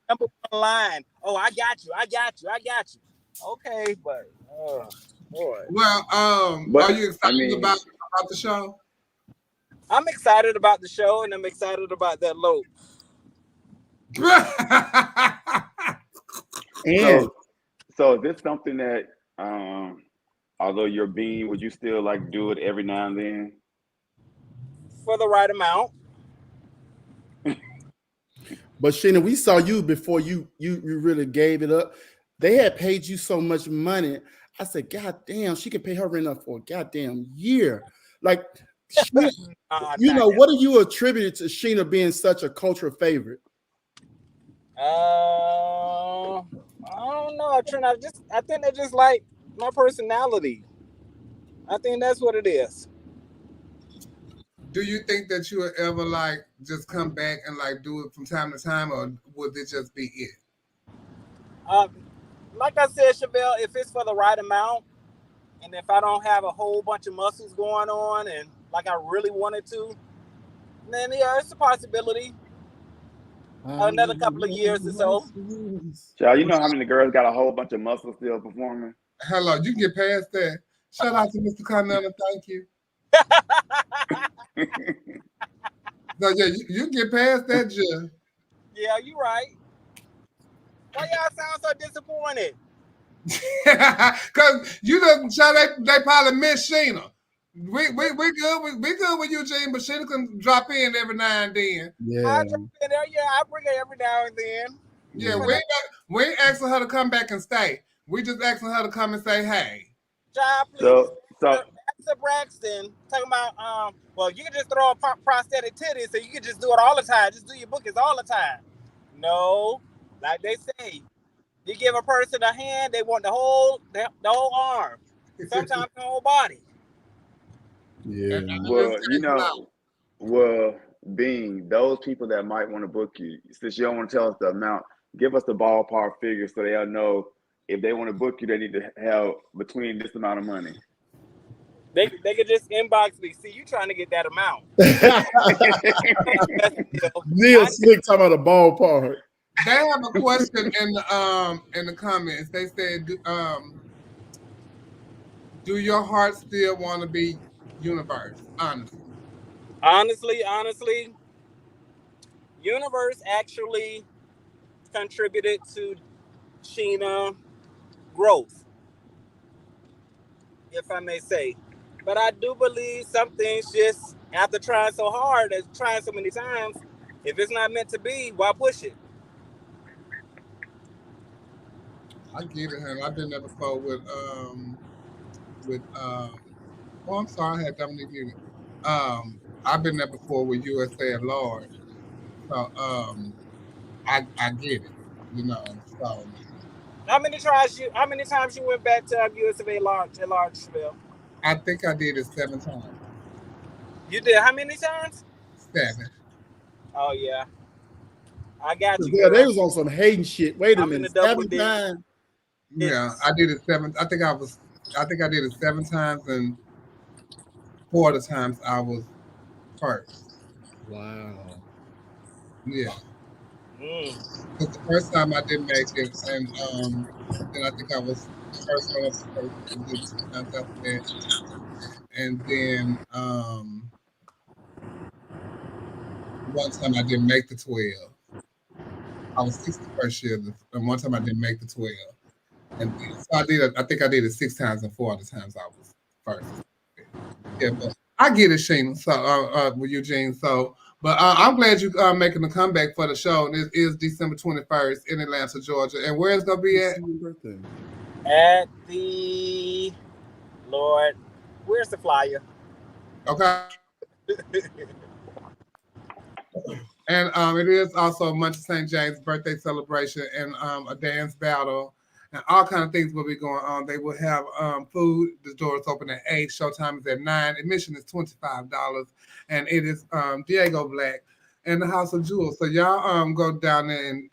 Number one line. Oh, I got you. Okay, but boy. Well, are you excited about the show? I'm excited about the show, and I'm excited about that load. So is this something that, although you're being, would you still like do it every now and then? For the right amount. But Sheena, we saw you before you really gave it up. They had paid you so much money. I said, God damn, she could pay her rent up for a goddamn year. Like, Sheena, what do you attribute to Sheena being such a cultural favorite? I don't know. I think they just like my personality. I think that's what it is. Do you think that you would ever like just come back and like do it from time to time, or would it just be it? Like I said, Chevelle, if it's for the right amount, and if I don't have a whole bunch of muscles going on, and like I really wanted to, then yeah, it's a possibility. Another couple of years or so. Child, you know how many girls got a whole bunch of muscles still performing? Hello, you can get past that. Shout out to Mr. Connell, thank you. No, yeah, you get past that, Jill. Yeah, you're right. Why y'all sound so disappointed? Because you know, they probably miss Sheena. We good with Eugene, but Sheena can drop in every now and then. Yeah, I drop in there. Yeah, I bring her every now and then. Yeah, we ain't asking her to come back and stay. We just asking her to come and say, hey. Child, please. So Braxton talking about well, you can just throw a prosthetic titty, so you can just do it all the time. Just do your bookings all the time. No, like they say, you give a person a hand, they want the whole arm. Sometimes the whole body. Yeah. Well, being those people that might want to book you, since you don't want to tell us the amount, give us the ballpark figure so they'll know if they want to book you, they need to have between this amount of money. They could just inbox me. See, you trying to get that amount. Neil Slick talking about a ballpark. They have a question in the comments. They said, do your heart still want to be Universe? Honestly, Universe actually contributed to Sheena growth, if I may say. But I do believe some things just after trying so hard and trying so many times, if it's not meant to be, why push it? I get it, honey. I've been there before with I'm sorry, I had Dominique muted. I've been there before with USA at large. So I get it, you know. So how many times you went back to USA at large, Chevelle? I think I did it 7 times. You did how many times? 7. Oh yeah, I got you, Yeah, they girl. was on some hating shit. Wait a I'm in minute, the double 7 digits. times? Yeah, I did it 7. I think I did it 7 times, and 4 of the times I was first. Wow. Yeah. Mm. Because the first time I didn't make it, and then I think I was first one up the first, and then 2 times after that, and then one time I didn't make the 12. I was 6 the first year, and one time I didn't make the 12, and then, so I did. I think I did it 6 times, and 4 other times I was first. Yeah, but I get it, Sheena. So with Eugene. So, but I'm glad you making the comeback for the show. And it is December 21st in Atlanta, Georgia. And where it's gonna be at? Birthday. At the Lord, where's the flyer? Okay. And it is also Muncie St. James' birthday celebration and a dance battle and all kind of things will be going on. They will have food. The door is open at 8. Showtime is at 9. Admission is $25. And it is Diego Black and the House of Jewels. So y'all go down there and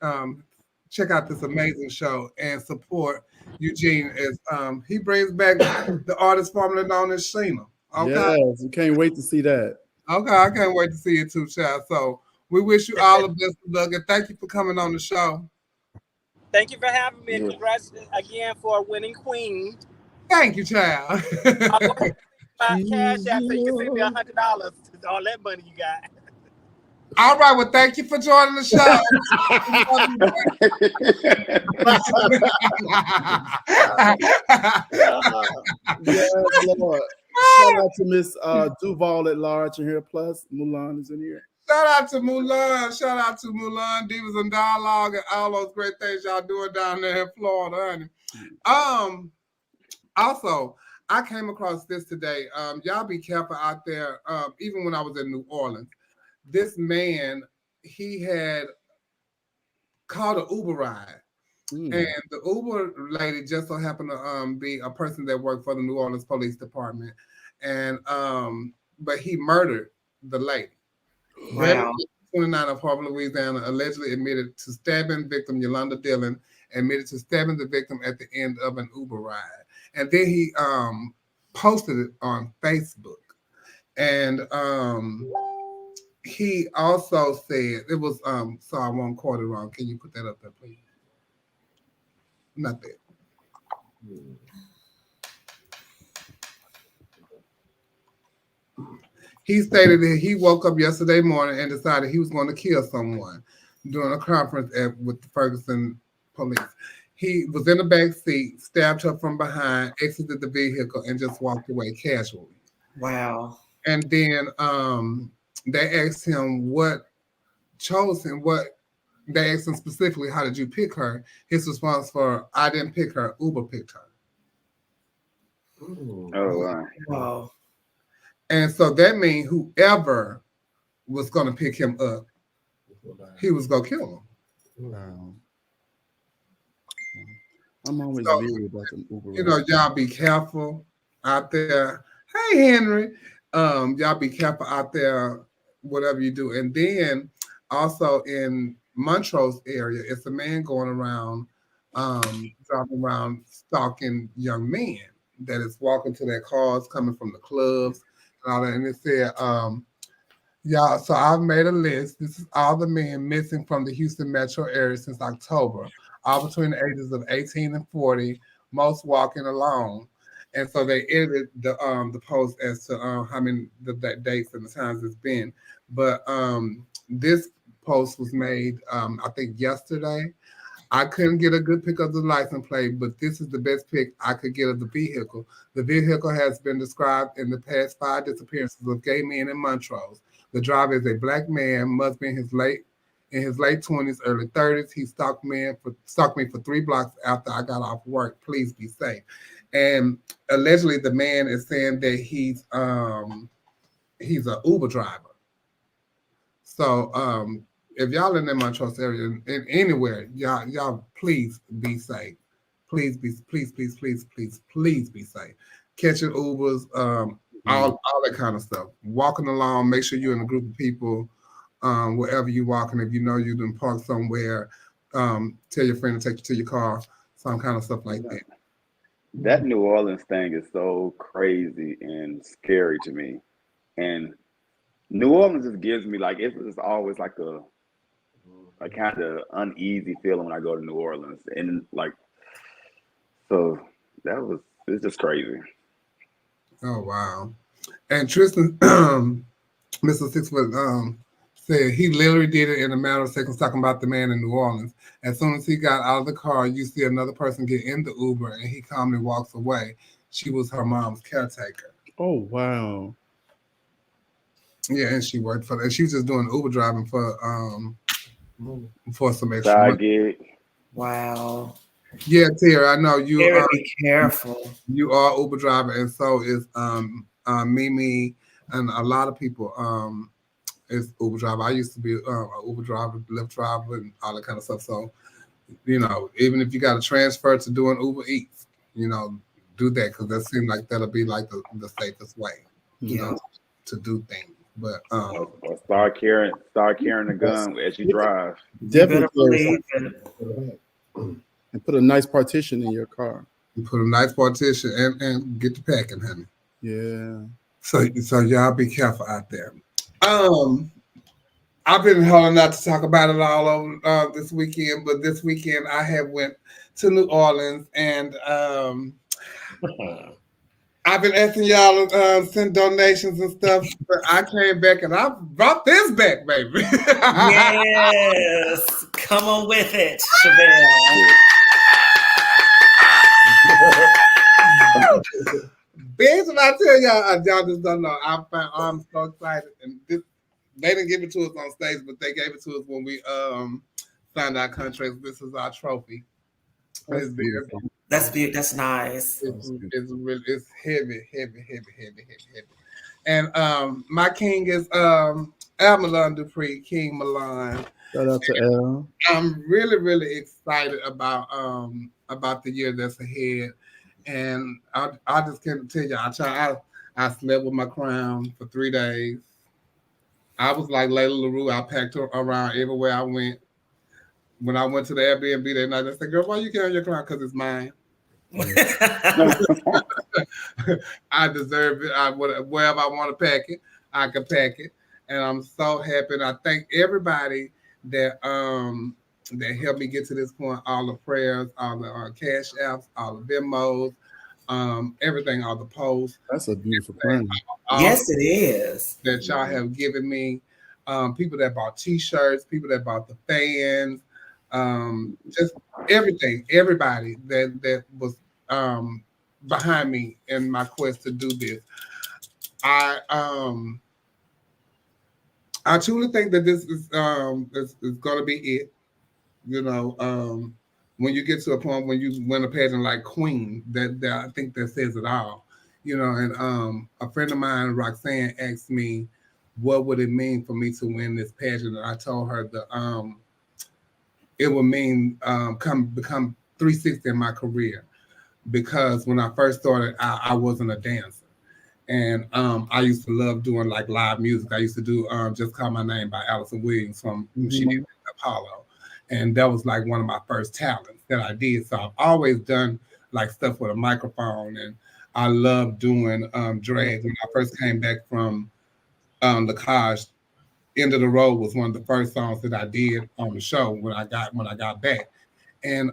check out this amazing show and support Eugene as he brings back the artist formerly known as Sheena. Okay. Yes, we can't wait to see that. Okay, I can't wait to see you too, child. So we wish you all the best of luck and thank you for coming on the show. Thank you for having me. Yeah. Congrats again for winning Queen. Thank you, child. I was about Cash App, so you can send me $100. All that money you got. All right, well, thank you for joining the show. Yes, Lord. Shout out to Miss Duval at large in here. Plus, Mulan is in here. Shout out to Mulan. Shout out to Mulan, Divas and Dialogue, and all those great things y'all doing down there in Florida, honey. Also, I came across this today. Y'all be careful out there. Even when I was in New Orleans, this man, he had called an Uber ride. And the Uber lady just so happened to be a person that worked for the New Orleans Police Department. And but he murdered the lady. Wow. 29 of Harlem, Louisiana, allegedly admitted to stabbing victim Yolanda Dillon, admitted to stabbing the victim at the end of an Uber ride. And then he posted it on Facebook. And he also said, it was, so I won't quote it wrong. Can you put that up there, please? Not that. He stated that he woke up yesterday morning and decided he was going to kill someone during a conference with the Ferguson police. He was in the back seat, stabbed her from behind, exited the vehicle, and just walked away casually. Wow. And then they asked him what chose him, they asked him specifically, how did you pick her? His response for, I didn't pick her, Uber picked her. Oh, wow. Wow. And so that means whoever was going to pick him up, he was going to kill him. Wow. I'm always leery about them Uber rides. You know, y'all be careful out there. Hey, Henry. Y'all be careful out there, whatever you do. And then also in Montrose area, it's a man going around, driving around stalking young men that is walking to their cars, coming from the clubs and all that. And it said, y'all, so I've made a list. This is all the men missing from the Houston metro area since October, all between the ages of 18 and 40, most walking alone. And so they edited the post as to how many the dates and the times it's been. But this post was made, I think, yesterday. I couldn't get a good pic of the license plate, but this is the best pic I could get of the vehicle. The vehicle has been described in the past 5 disappearances of gay men in Montrose. The driver is a black man, must be in his late 20s, early 30s. He stalked me for 3 blocks after I got off work. Please be safe. And allegedly, the man is saying that he's an Uber driver. So if y'all in the Montrose area, in anywhere, y'all please be safe. Please be safe. Catching Ubers, all that kind of stuff. Walking along, make sure you're in a group of people, wherever you're walking. If you know you done park somewhere, tell your friend to take you to your car, some kind of stuff like that. That New Orleans thing is so crazy and scary to me. And New Orleans just gives me like it's always like a kind of uneasy feeling when I go to New Orleans. And like so it's just crazy. Oh wow. And Tristan Mr. Sixfoot said he literally did it in a matter of seconds, talking about the man in New Orleans. As soon as he got out of the car, you see another person get in the Uber and he calmly walks away. She was her mom's caretaker. Oh wow. Yeah, and she worked for that. She was just doing Uber driving for some extra Side money. gig. Wow. Yeah, Tara, I know you Very be careful. You are Uber driver, and so is Mimi and a lot of people is Uber driver. I used to be an Uber driver, Lyft driver, and all that kind of stuff. So, you know, even if you got to transfer to doing Uber Eats, you know, do that because that seems like that'll be like the safest way, you know, to do things. But Or start carrying the gun as you drive. Definitely. And put a nice partition in your car. You put a nice partition and get the packing, honey. Yeah. So y'all be careful out there. I've been holding out to talk about it all over this weekend, but this weekend I have went to New Orleans and I've been asking y'all to send donations and stuff, but I came back and I brought this back, baby. Yes, come on with it, Chevelle. Bitch, when I tell y'all just don't know. I'm so excited, and they didn't give it to us on stage, but they gave it to us when we signed our contracts. This is our trophy. That's beautiful. That's nice. It's heavy. And my king is Milan Dupree, King Milan. Shout out to Al. I'm really excited about the year that's ahead. And I just can't tell you, I slept with my crown for 3 days. I was like Layla LaRue. I packed her around everywhere I went. When I went to the Airbnb that night, I said, girl, why you carrying your crown? Because it's mine. I deserve it. Wherever I want to pack it, I can pack it. And I'm so happy. And I thank everybody that helped me get to this point. All the prayers, all the cash apps, all the Venmos, everything, all the posts. That's a beautiful plan. Yes, it is. That y'all have given me. People that bought T-shirts, people that bought the fans, just everything. Everybody that was behind me in my quest to do this. I truly think that this is going to be it. You know, when you get to a point when you win a pageant like Queen, that I think that says it all. You know, and a friend of mine, Roxanne, asked me, what would it mean for me to win this pageant? And I told her that it would mean become 360 in my career, because when I first started, I wasn't a dancer, and I used to love doing like live music. I used to do "Just Call My Name" by Allison Williams from she did Apollo, and that was like one of my first talents that I did. So I've always done like stuff with a microphone, and I love doing drag. When I first came back from the college, End of the Road was one of the first songs that I did on the show when I got back. And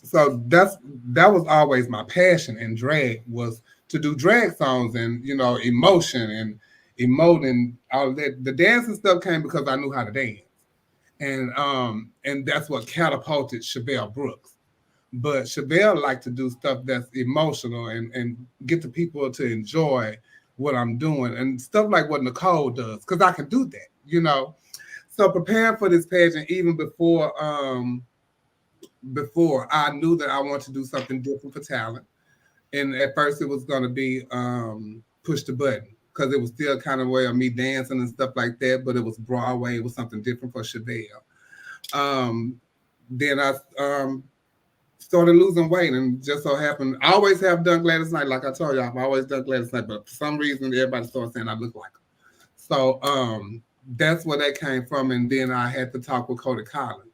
so that was always my passion in drag, was to do drag songs and, you know, emotion and emoting, all that. The dancing stuff came because I knew how to dance. And that's what catapulted Chevelle Brooks. But Chevelle liked to do stuff that's emotional and get the people to enjoy what I'm doing and stuff like what Nicole does, because I can do that, you know. So preparing for this pageant, even before I knew that I wanted to do something different for talent. And at first it was going to be Push the Button, because it was still kind of way of me dancing and stuff like that, but it was Broadway. It was something different for Chevelle. Then I started losing weight, and just so happened, I always have done Gladys Knight. Like I told y'all, I've always done Gladys Knight, but for some reason, everybody started saying I look like her. So that's where that came from. And then I had to talk with Cody Collins.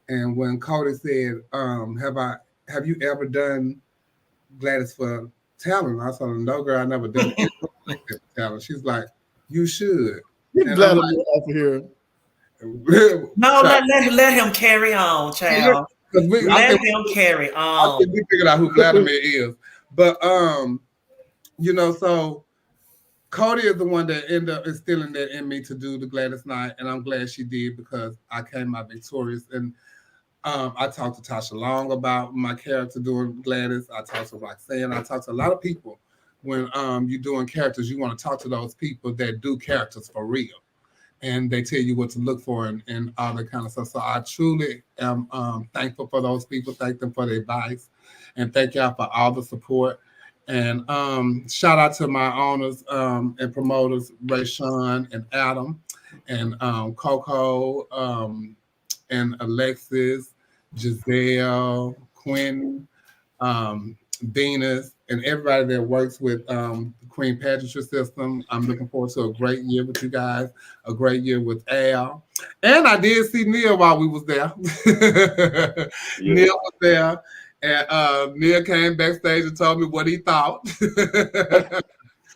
And when Cody said, have you ever done Gladys for talent? I told her, no, girl, I never done it like that for talent. She's like, you should. Get Vladimir off of here. No, let him carry on, child. Let him carry on. I think we figured out who Vladimir is. But you know, so Cody is the one that ended up instilling that in me to do the Gladys Knight, and I'm glad she did because I came out victorious. And I talked to Tasha Long about my character doing Gladys. I talked to Roxanne. I talked to a lot of people. When you're doing characters, you want to talk to those people that do characters for real, and they tell you what to look for and all that kind of stuff. So I truly am thankful for those people. Thank them for their advice, and thank y'all for all the support. And shout out to my owners and promoters, Ray Sean and Adam, and Coco, and Alexis, Giselle, Quentin, Venus, and everybody that works with the Queen Pageantry system. I'm looking forward to a great year with you guys, a great year with Al. And I did see Neil while we was there. Yeah. Neil was there. And Neil came backstage and told me what he thought.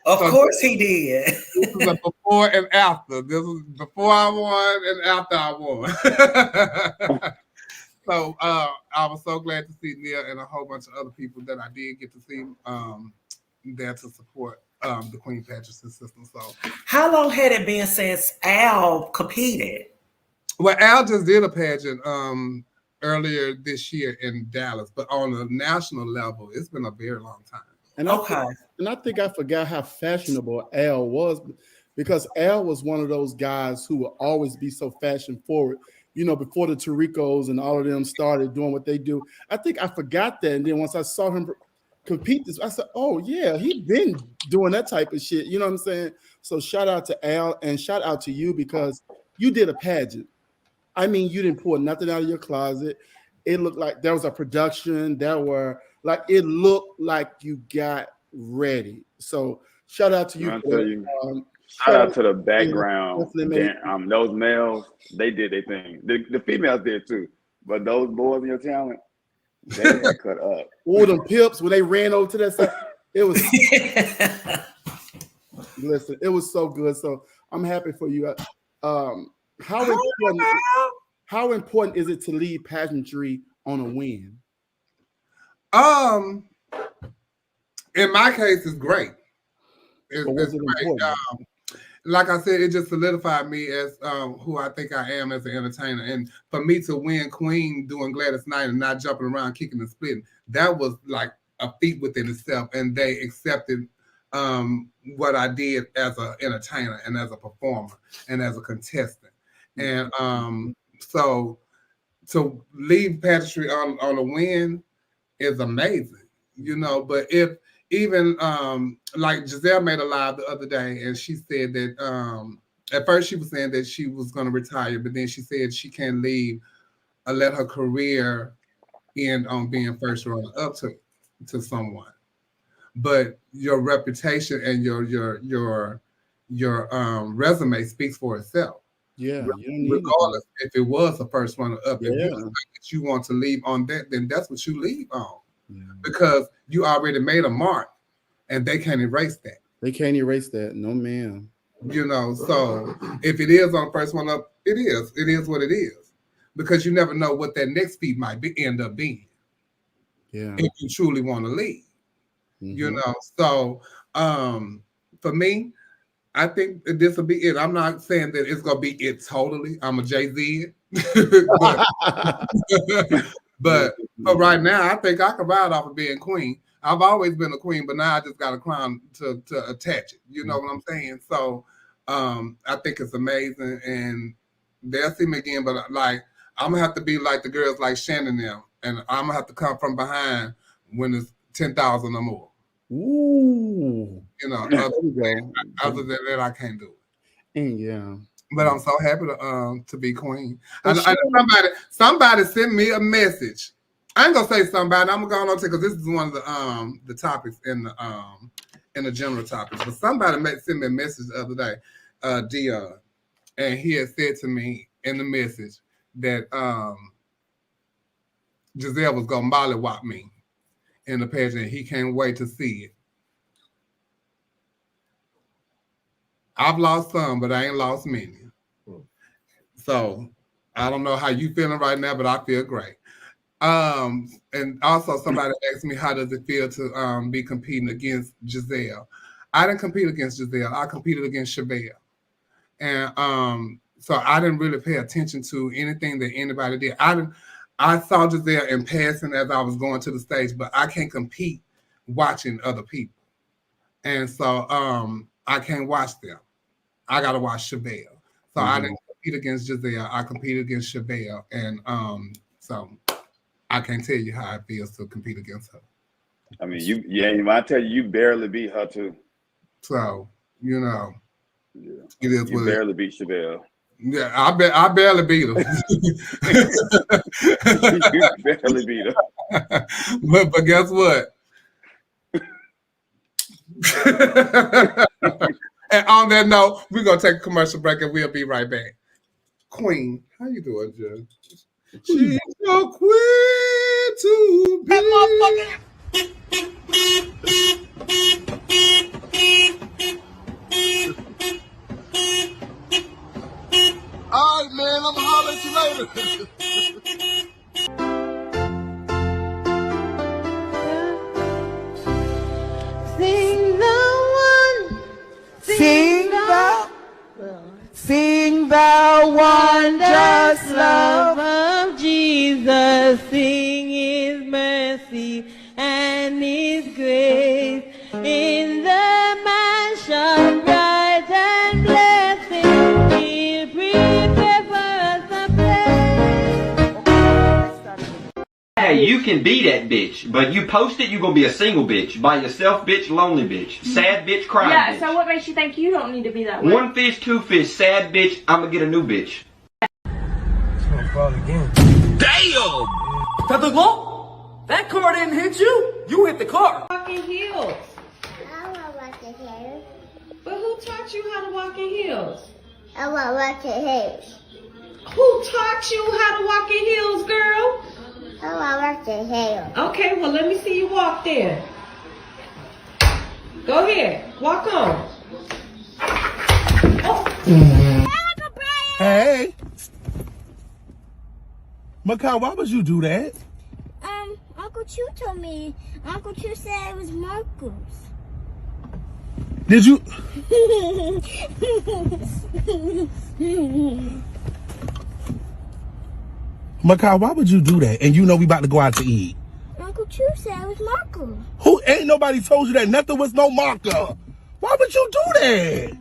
Of course he did. This is a before and after. This was before I won and after I won. So I was so glad to see Neil and a whole bunch of other people that I did get to see there to support the Queen Pageantry system. So, how long had it been since Al competed? Well, Al just did a pageant earlier this year in Dallas, but on a national level, it's been a very long time. And I think I forgot how fashionable Al was, because Al was one of those guys who would always be so fashion forward. You know, before the Taricos and all of them started doing what they do, I think I forgot that. And then once I saw him compete this, I said, oh yeah, he'd been doing that type of shit. You know what I'm saying? So shout out to Al and shout out to you, because you did a pageant. I mean, you didn't pull nothing out of your closet. It looked like there was a production. It looked like you got ready. So shout out to you. Shout out to the background. Those males, they did their thing. The females did too. But those boys in your talent, they got cut up. All them pips, when they ran over to that side, it was listen, it was so good. So I'm happy for you. How important is it to lead pageantry on a win? In my case, it's great. It's great. Like I said, it just solidified me as who I think I am as an entertainer. And for me to win Queen doing Gladys Knight and not jumping around, kicking and splitting, that was like a feat within itself. And they accepted what I did as an entertainer and as a performer and as a contestant. And so to leave pageantry on a win is amazing, you know. But if even like Giselle made a live the other day, and she said that at first she was saying that she was going to retire, but then she said she can't leave or let her career end on being first runner up to someone. But your reputation and your resume speaks for itself. Yeah, regardless if it was the first runner up, if you think that you want to leave on that, then that's what you leave on. Because you already made a mark and they can't erase that. They can't erase that. No, ma'am. You know, so if it is on first one up, it is what it is. Because you never know what that next feat might end up being. Yeah. If you truly want to leave. Mm-hmm. You know, so for me, I think this will be it. I'm not saying that it's gonna be it totally. I'm a Jay-Z. But right now, I think I can ride off of being queen. I've always been a queen, but now I just got a crown to attach it. You know what I'm saying? So I think it's amazing, and they'll see me again. But like, I'm gonna have to be like the girls like Shannon now, and I'm gonna have to come from behind when it's 10,000 or more. Ooh, you know. Other than that, I can't do it. And yeah. But I'm so happy to be queen. And somebody sent me a message I ain't gonna say somebody. I'm gonna go on to because this is one of the topics in the general topics. But somebody sent me a message the other day, Dion, and he had said to me in the message that Giselle was gonna mollywop me in the pageant. He can't wait to see it. I've lost some, but I ain't lost many. So I don't know how you feeling right now, but I feel great. And also somebody asked me, how does it feel to be competing against Giselle? I didn't compete against Giselle. I competed against Chevelle. And so I didn't really pay attention to anything that anybody did. I saw Giselle in passing as I was going to the stage, but I can't compete watching other people. And so I can't watch them. I gotta watch Chevelle. So I didn't compete against Giselle. I competed against Chevelle. And so I can't tell you how it feels to compete against her. I mean, I tell you barely beat her too. So, you know, it is you barely beat Chevelle. Yeah, I barely beat her. You barely beat her. But guess what? And on that note, we're gonna take a commercial break and we'll be right back. Queen, how you doing, Judge? She's so queen to be. All right, man, I'm gonna holler at you later. Sing the wondrous love of Jesus. Sing His mercy and His grace in the mansion bright and blessed. He'll prepare for us a place. Hey, you can be that bitch, but you post it, you gonna be a single bitch. By yourself, bitch, lonely bitch. Sad bitch, crying bitch. Yeah, so what makes you think you don't need to be that way? One fish, two fish, sad bitch, I'ma get a new bitch. It's gonna fall again. Damn! That car didn't hit you. You hit the car. Walking heels. I want to walk in heels. But who taught you how to walk in heels? I want to walk in heels. Who taught you how to walk in heels, girl? I want to walk in heels. Okay, well, let me see you walk then. Go ahead. Walk on. Oh. Hey. Macau, why would you do that? Uncle Chu told me. Uncle Chu said it was Marcus. Did you? Macau, why would you do that? And you know we about to go out to eat. Uncle Chu said it was Marcus. Who? Ain't nobody told you that nothing was no marker. Why would you do that?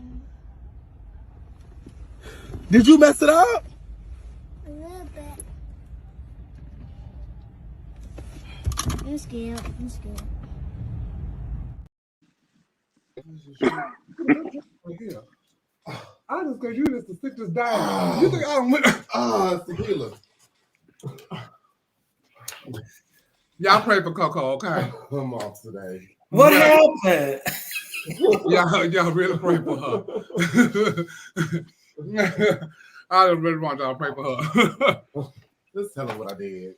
Did you mess it up? A little bit. I'm scared. I'm scared. I just because you just to sit this down. You think I don't win? It's tequila. Y'all pray for Coco, okay? I'm off today. What happened? Y'all really pray for her. I just really want y'all to pray for her. Let's tell her what I did.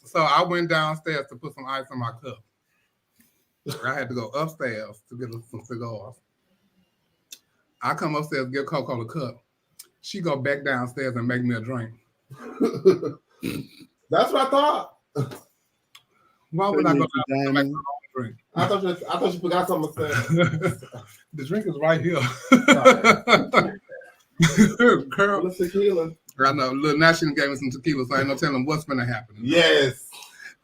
So I went downstairs to put some ice in my cup. I had to go upstairs to get some cigars. I come upstairs, get Coco the cup. She go back downstairs and make me a drink. That's what I thought. Why would I go downstairs and make my own drink? I thought you forgot something to say. The drink is right here. Girl. What's tequila? I know. Little Nation gave me some tequila, so I ain't no telling what's gonna happen. Yes.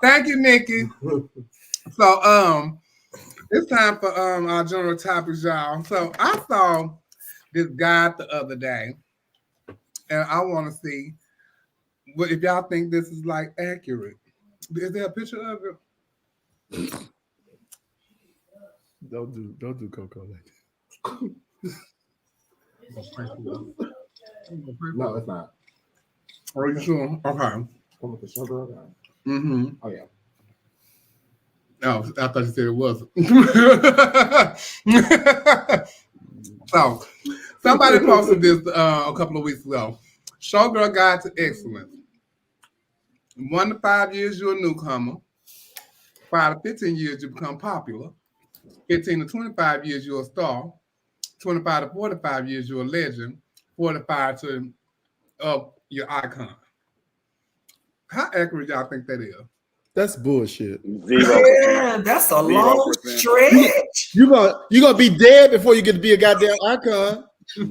Thank you, Nikki. So it's time for our general topics, y'all. So I saw this guide the other day, and I want to see what if y'all think this is like accurate. Is there a picture of it? Don't do Coco like that. No, it's not. Are you sure? Okay. Come with the sugar. Mm-hmm. Oh yeah. Oh, I thought you said it wasn't. So, somebody posted this a couple of weeks ago. Showgirl Guide to Excellence. 1 to 5 years, you're a newcomer. 5 to 15 years, you become popular. 15 to 25 years, you're a star. 25 to 45 years, you're a legend. 45 to your icon. How accurate y'all think that is? That's bullshit. 0%. Yeah, that's a long 0%. stretch. You gonna be dead before you get to be a goddamn icon. You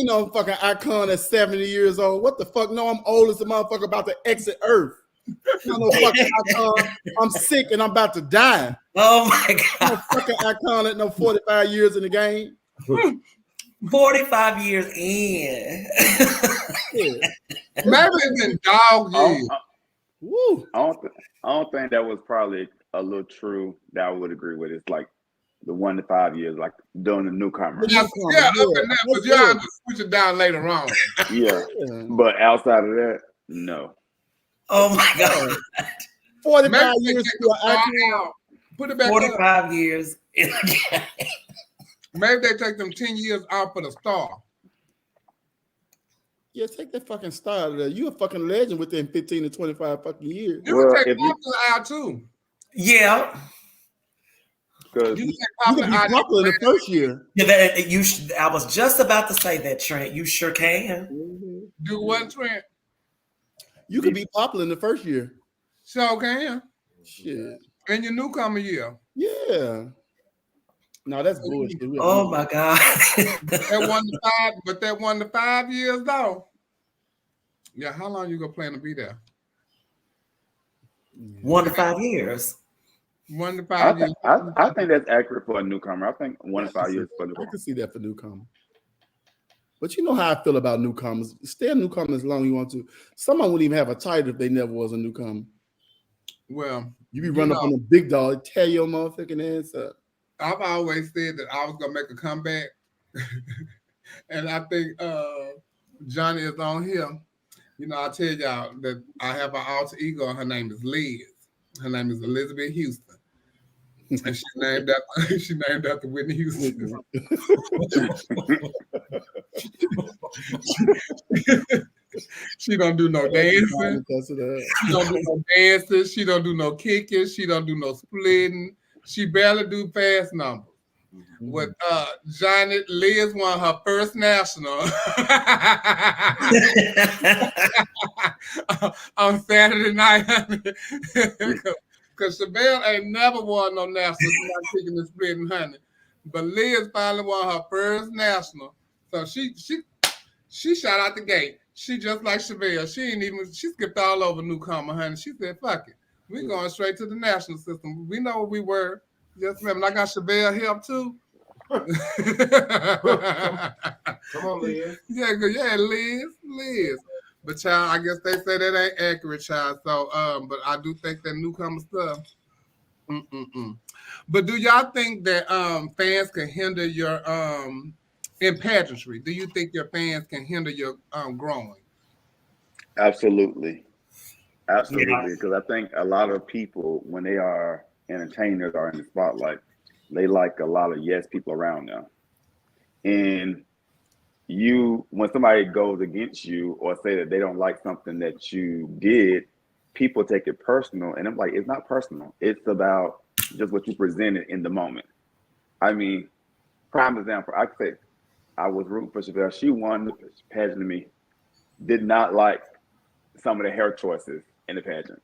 know, fucking icon at 70 years old. What the fuck? No, I'm old as a motherfucker about to exit Earth. No fucking icon. I'm sick and I'm about to die. Oh my god! No fucking icon at no 45 years in the game. 45 years in. Maybe it's in dog years. Woo. I don't think that was probably a little true that I would agree with. It's like the 1 to 5 years, like during the newcomer. Yeah, up in that, but y'all have to switch it down later on. Yeah. But outside of that, no. Oh my god. 45 years to an out. Put it back 45 up. years. Maybe they take them 10 years out for the star. Yeah, take that fucking star out of there. You a fucking legend within 15 to 25 fucking years. You can take popular out too. Yeah. You can be popular in the first year. Yeah, I was just about to say that, Trent. You sure can. Mm-hmm. Do what, Trent? You could be popular in the first year. So can. Shit. In your newcomer year. Yeah. No, that's bullshit. Oh my god. That 1 to 5 years though. Yeah, how long you gonna plan to be there? 1 to 5 years. 1 to 5 years. I think that's accurate for a newcomer. I think 1 to 5 years for a newcomer. I can see that for newcomer. But you know how I feel about newcomers. Stay a newcomer as long as you want to. Someone wouldn't even have a title if they never was a newcomer. Well, you be running up on a big dog, tear your motherfucking ass up. I've always said that I was gonna make a comeback, and I think Johnny is on here. You know, I tell y'all that I have an alter ego. And her name is Liz. Her name is Elizabeth Houston, and she named after Whitney Houston. She don't do no dancing. She don't do no dancing. She don't do no kicking. She don't do no splitting. She barely do fast numbers. With Johnny, Liz won her first national on Saturday night. Because Chevelle ain't never won no national. She's not kicking and splitting, honey. But Liz finally won her first national. So she shot out the gate. She just like Chevelle. She skipped all over newcomer, honey. She said, fuck it. We going straight to the national system. We know what we were. Yes, ma'am. And I got Chevelle help too. Come on, Liz. Yeah, Liz. But child, I guess they say that ain't accurate, child. So, but I do think that newcomer stuff. But do y'all think that fans can hinder your in pageantry? Do you think your fans can hinder your growing? Absolutely. Because I think a lot of people, when they are entertainers or in the spotlight, they like a lot of yes people around them. And when somebody goes against you or say that they don't like something that you did, people take it personal. And I'm like, it's not personal. It's about just what you presented in the moment. I mean, prime example, I could say I was rooting for Chevelle. She won the pageant to me. Did not like some of the hair choices in the pageant.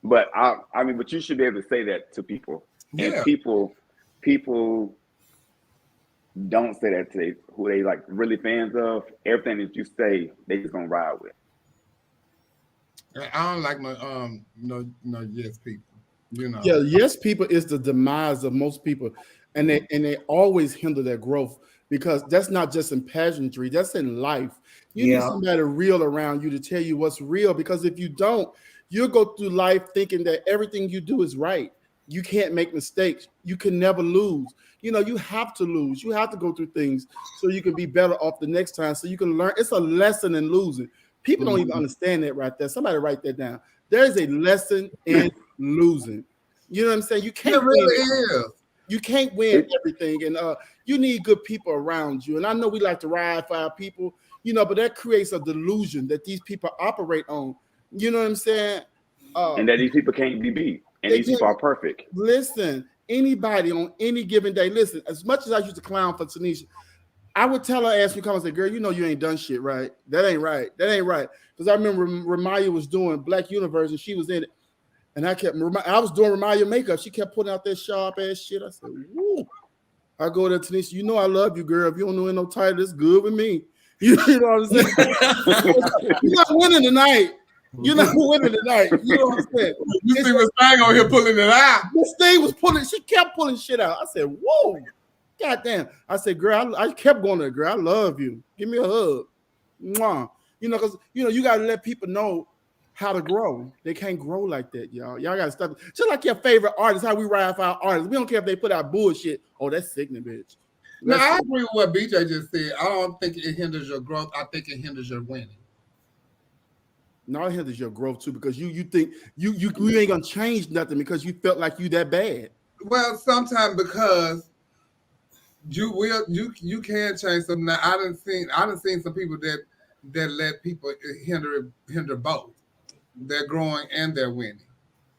But but you should be able to say that to people. Yeah. And people don't say that to who they like really fans of. Everything that you say, they just gonna ride with. I don't like no yes people. You know. Yeah, yes people is the demise of most people, and they always hinder their growth because that's not just in pageantry, that's in life. You need somebody real around you to tell you what's real, because if you don't, you'll go through life thinking that everything you do is right. You can't make mistakes. You can never lose. You know, you have to lose. You have to go through things so you can be better off the next time, so you can learn. It's a lesson in losing. People don't even understand that right there. Somebody write that down. There's a lesson in losing. You know what I'm saying? You can't win. You can't win everything, and you need good people around you. And I know we like to ride for our people, you know, but that creates a delusion that these people operate on. You know what I'm saying? And that these people can't be beat, and these people are perfect. Listen, anybody on any given day, listen, as much as I used to clown for Tanisha, I would tell her, ask me, come and say, girl, you know you ain't done shit, right? That ain't right. That ain't right. Because I remember Ramaya was doing Black Universe, and she was in it. And I was doing Ramaya makeup. She kept putting out that sharp ass shit. I said, woo. I go to Tanisha, you know I love you, girl. If you don't know no title, it's good with me. You know what I'm saying? You're not winning tonight. You're not winning tonight. You know what I'm saying? You see Miss Thing on here pulling it out. Miss Thing was pulling, she kept pulling shit out. I said, whoa. Goddamn. I said, girl, I kept going there, girl. I love you. Give me a hug. Mwah. You know, because you gotta let people know how to grow. They can't grow like that, y'all. Y'all gotta stop. Just like your favorite artists, how we ride for our artists. We don't care if they put out bullshit. Oh, that's sickening, bitch. Now, I agree with what BJ just said. I don't think it hinders your growth. I think it hinders your winning. No, it hinders your growth too, because you think you ain't gonna change nothing because you felt like you that bad. Well, sometimes because you can change something. Now, I done seen some people that let people hinder both. They're growing and they're winning.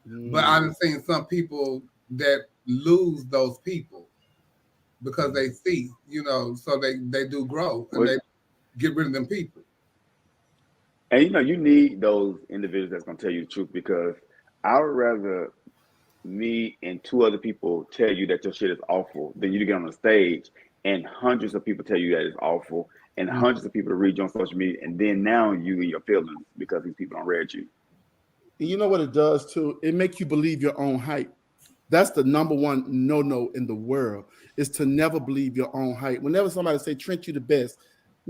But I done seen some people that lose those people because they see, so they do grow and they get rid of them people. And you need those individuals that's gonna tell you the truth, because I would rather me and two other people tell you that your shit is awful than you to get on the stage and hundreds of people tell you that it's awful and hundreds of people to read you on social media, and then now you in your feelings because these people don't read you. And you know what it does too? It makes you believe your own hype. That's the number one no in the world, is to never believe your own hype. Whenever somebody say Trent, you the best,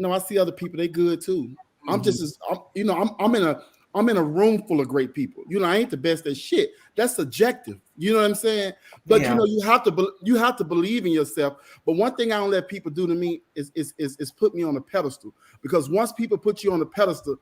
I see other people, they good too. I'm in a room full of great people. I ain't the best at shit. That's subjective. You know what I'm saying? But you have to believe in yourself. But one thing I don't let people do to me is put me on a pedestal, because once people put you on a pedestal,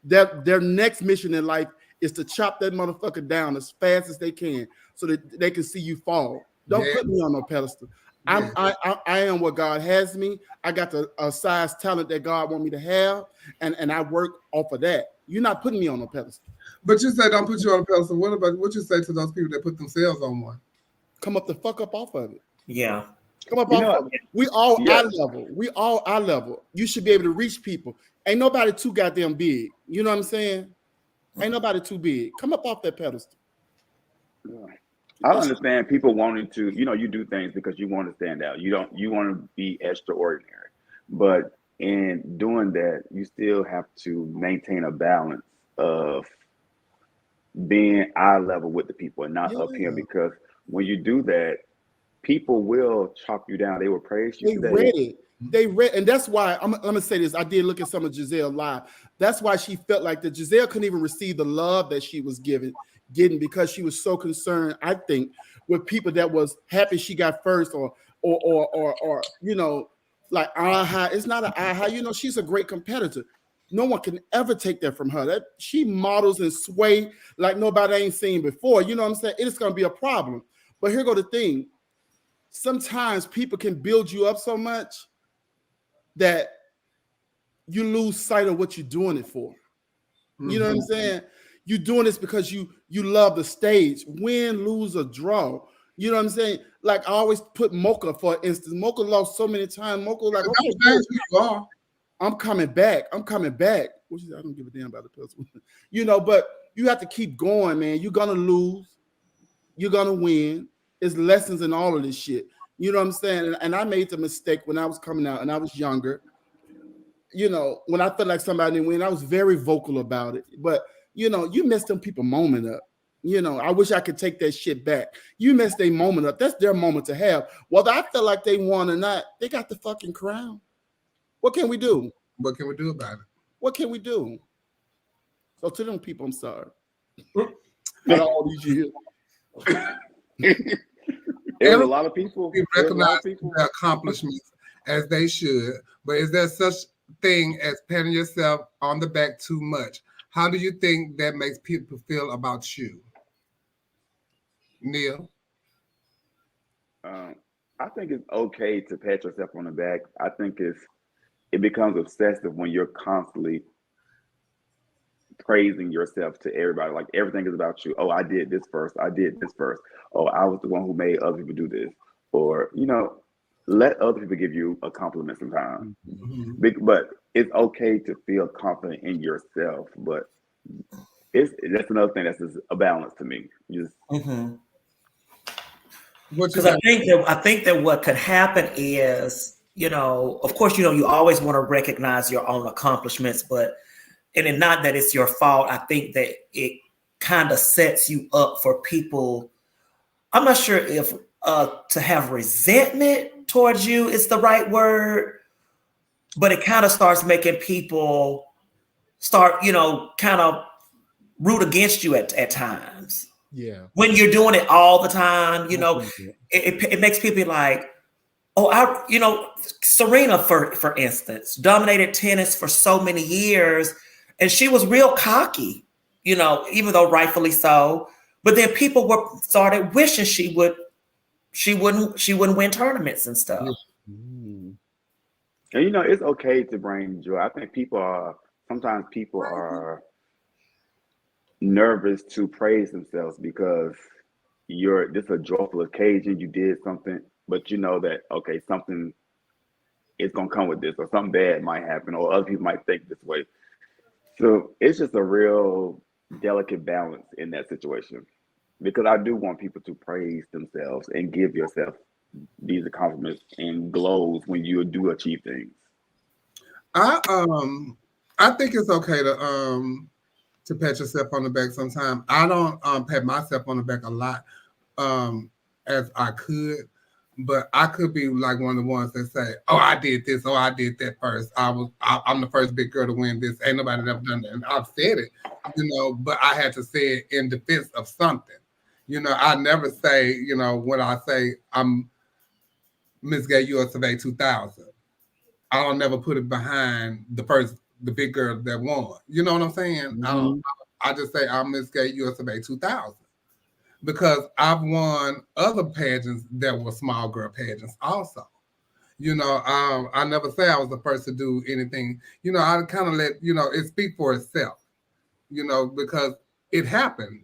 their next mission in life is to chop that motherfucker down as fast as they can so that they can see you fall. Don't put me on no pedestal. I am what God has me. I got the size talent that God want me to have, and I work off of that. You're not putting me on a pedestal. But you say don't put you on a pedestal. What you say to those people that put themselves on one? Come up the fuck up off of it. Yeah. Come up off of it. We all eye level. We all eye level. You should be able to reach people. Ain't nobody too goddamn big. You know what I'm saying? Ain't nobody too big. Come up off that pedestal. Yeah. I understand people wanting to, you do things because you want to stand out. You want to be extraordinary. But in doing that, you still have to maintain a balance of being eye level with the people and not up here, because when you do that, people will chop you down. They will praise you. They read, and that's why I'm gonna say this. I did look at some of Giselle live. That's why she felt like that Giselle couldn't even receive the love that she was getting because she was so concerned, I think, with people that was happy she got first or like aha. It's not an aha. She's a great competitor. No one can ever take that from her. That she models and sway like nobody ain't seen before. You know what I'm saying? It's gonna be a problem. But here go the thing. Sometimes people can build you up so much that you lose sight of what you're doing it for. You know what I'm saying? You're doing this because you love the stage. Win, lose, or draw. You know what I'm saying? Like I always put Mocha, for instance. Mocha lost so many times. Mocha like, okay, I'm coming back. Which is, I don't give a damn about the person. But you have to keep going, man. You're gonna lose. You're gonna win. It's lessons in all of this shit. You know what I'm saying? And I made the mistake when I was coming out and I was younger. When I felt like somebody didn't win, I was very vocal about it. But, you messed them people moment up. I wish I could take that shit back. You messed their moment up. That's their moment to have. Whether I feel like they won or not, they got the fucking crown. What can we do? What can we do about it? What can we do? So to them people, I'm sorry. Out of all these years. There's a lot of people recognize their accomplishments as they should, but is there such thing as patting yourself on the back too much. How do you think that makes people feel about you? Neil? I think it's okay to pat yourself on the back. I think it becomes obsessive when you're constantly praising yourself to everybody. Like everything is about you. Oh, I did this first. I did this first. Oh, I was the one who made other people do this. Or, let other people give you a compliment sometimes. But it's okay to feel confident in yourself. But that's another thing that's just a balance to me. Just because I think that what could happen is, of course, you always want to recognize your own accomplishments, and not that it's your fault. I think that it kind of sets you up for people. I'm not sure if to have resentment towards you is the right word, but it kind of starts making people start, kind of root against you at times. Yeah. When you're doing it all the time, it makes people be like, oh, Serena, for instance, dominated tennis for so many years, and she was real cocky, even though rightfully so. But then people started wishing she wouldn't win tournaments and stuff. And it's okay to bring joy. I think sometimes people are nervous to praise themselves because this is a joyful occasion. You did something, but you know that, okay, something is going to come with this, or something bad might happen, or other people might think this way. So it's just a real delicate balance in that situation, because I do want people to praise themselves and give yourself these accomplishments and glows when you do achieve things. I think it's okay to pat yourself on the back sometimes. I don't pat myself on the back a lot as I could, but I could be like one of the ones that say, oh, I did this, oh, I did that first. I'm the first big girl to win this. Ain't nobody ever done that. And I've said it, but I had to say it in defense of something. I never say, when I say I'm Miss Gay USA 2000, I don't never put it behind the big girl that won. You know what I'm saying? I just say I'm Miss Gay USA 2000 because I've won other pageants that were small girl pageants also. I never say I was the first to do anything. I kind of let, it speak for itself, because it happened,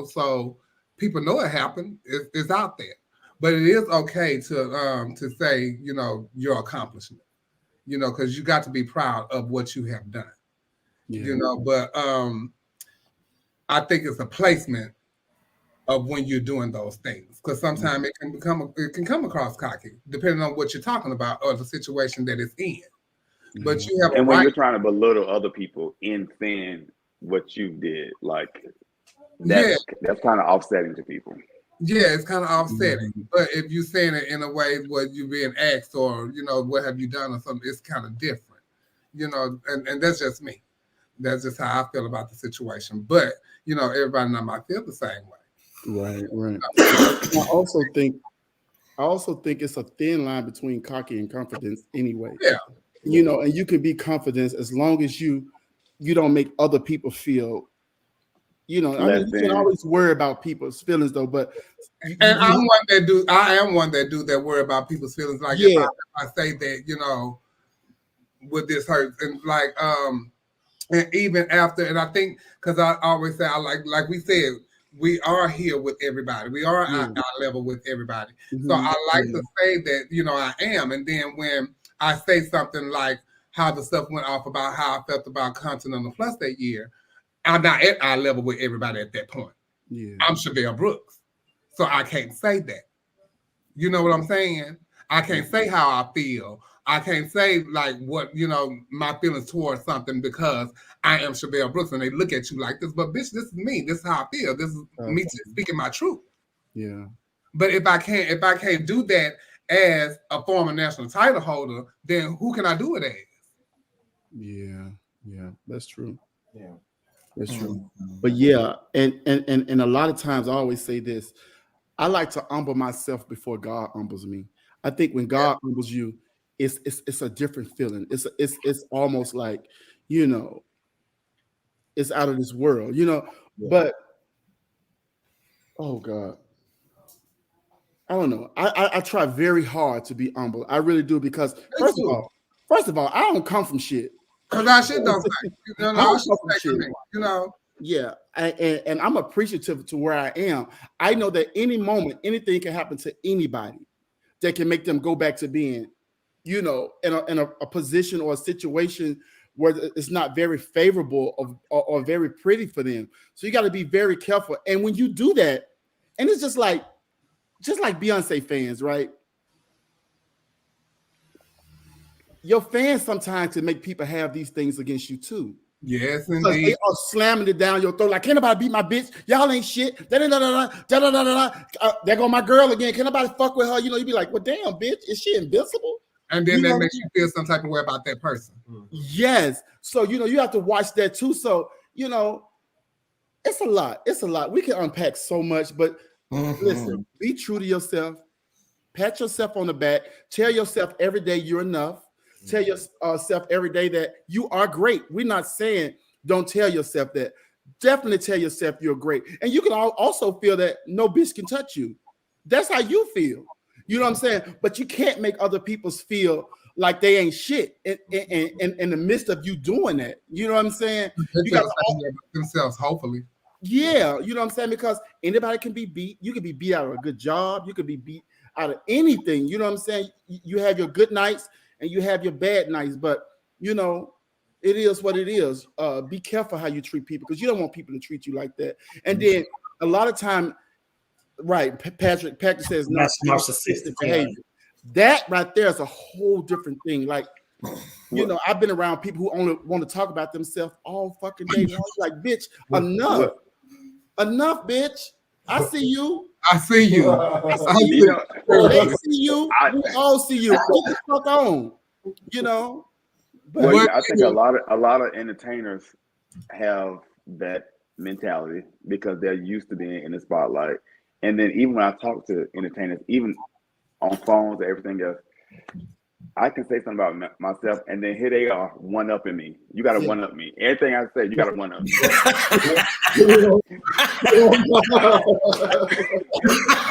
so people know it happened. It's out there. But it is okay to say, your accomplishment, because you got to be proud of what you have done. But I think it's a placement of when you're doing those things, because sometimes it can come across cocky, depending on what you're talking about or the situation that it's in. But you have and when you're trying to belittle other people in saying what you did, like that's kind of offsetting to people. Yeah, it's kind of offsetting. But if you're saying it in a way where you're being asked, or what have you done or something, it's kind of different. And that's just me. That's just how I feel about the situation. But everybody might feel the same way. Right. I also think it's a thin line between cocky and confidence anyway. Yeah. And you can be confident as long as you don't make other people feel, you can always worry about people's feelings though, but I am one that do that worry about people's feelings. Like if I say that, would this hurt? And like and even after, and I think because I always say like we said, we are here with everybody. We are at our level with everybody. So I like to say that, I am. And then when I say something like how the stuff went off about how I felt about Continental Plus that year, I'm not at our level with everybody at that point. Yeah. I'm Chevelle Brooks. So I can't say that. You know what I'm saying? I can't say how I feel. I can't say like what, my feelings towards something because I am Chevelle Brooks and they look at you like this. But bitch, this is me. This is how I feel. This is me speaking my truth. Yeah. But if I can't do that as a former national title holder, then who can I do it as? Yeah, that's true. Yeah. That's true. But yeah, and a lot of times I always say this, I like to humble myself before God humbles me. I think when God humbles you, it's a different feeling. It's almost like, you know, it's out of this world, you know. Yeah. But oh God, I don't know. I try very hard to be humble. I really do, because first of all, I don't come from shit. Cause our shit don't say. You know, I our don't shit come from say shit. to me, you know. Yeah, and I'm appreciative to where I am. I know that any moment, anything can happen to anybody that can make them go back to being, you know, in a position or a situation where it's not very favorable or very pretty for them. So you got to be very careful. And when you do that, and it's just like Beyonce fans, right? Your fans sometimes can make people have these things against you too. Yes, Because indeed. they are slamming it down your throat like, can't nobody beat my bitch? Y'all ain't shit. There go my girl again. Can nobody fuck with her? You know, you be like, well, damn, bitch, is she invincible? And then You that know makes you feel some type of way about that person. Yes. So, you know, you have to watch that too. So, you know, it's a lot. It's a lot. We can unpack so much, but listen, be true to yourself. Pat yourself on the back. Tell yourself every day you're enough. Tell yourself every day that you are great. We're not saying don't tell yourself that. Definitely tell yourself you're great. And you can also feel that no bitch can touch you. That's how you feel. You know what I'm saying? But you can't make other people feel like they ain't shit in the midst of you doing that. You know what I'm saying? You got themselves, hopefully. Yeah, you know what I'm saying? Because anybody can be beat. You can be beat out of a good job. You could be beat out of anything. You know what I'm saying? You have your good nights and you have your bad nights, but you know, it is what it is. Be careful how you treat people, because you don't want people to treat you like that. And then a lot of time, right? Patrick says narcissistic behavior. That right there is a whole different thing. Like, you know, I've been around people who only want to talk about themselves all fucking day long. Like, bitch, enough, bitch. I see you. I see you. I see you. They see you. We all see you. Get the fuck on. You know. But well, I think a lot of entertainers have that mentality because they're used to being in the spotlight. And then even when I talk to entertainers, even on phones or everything else, I can say something about myself, and then here they are one-upping me. You got to one-up me. Everything I say, you got to one-up me.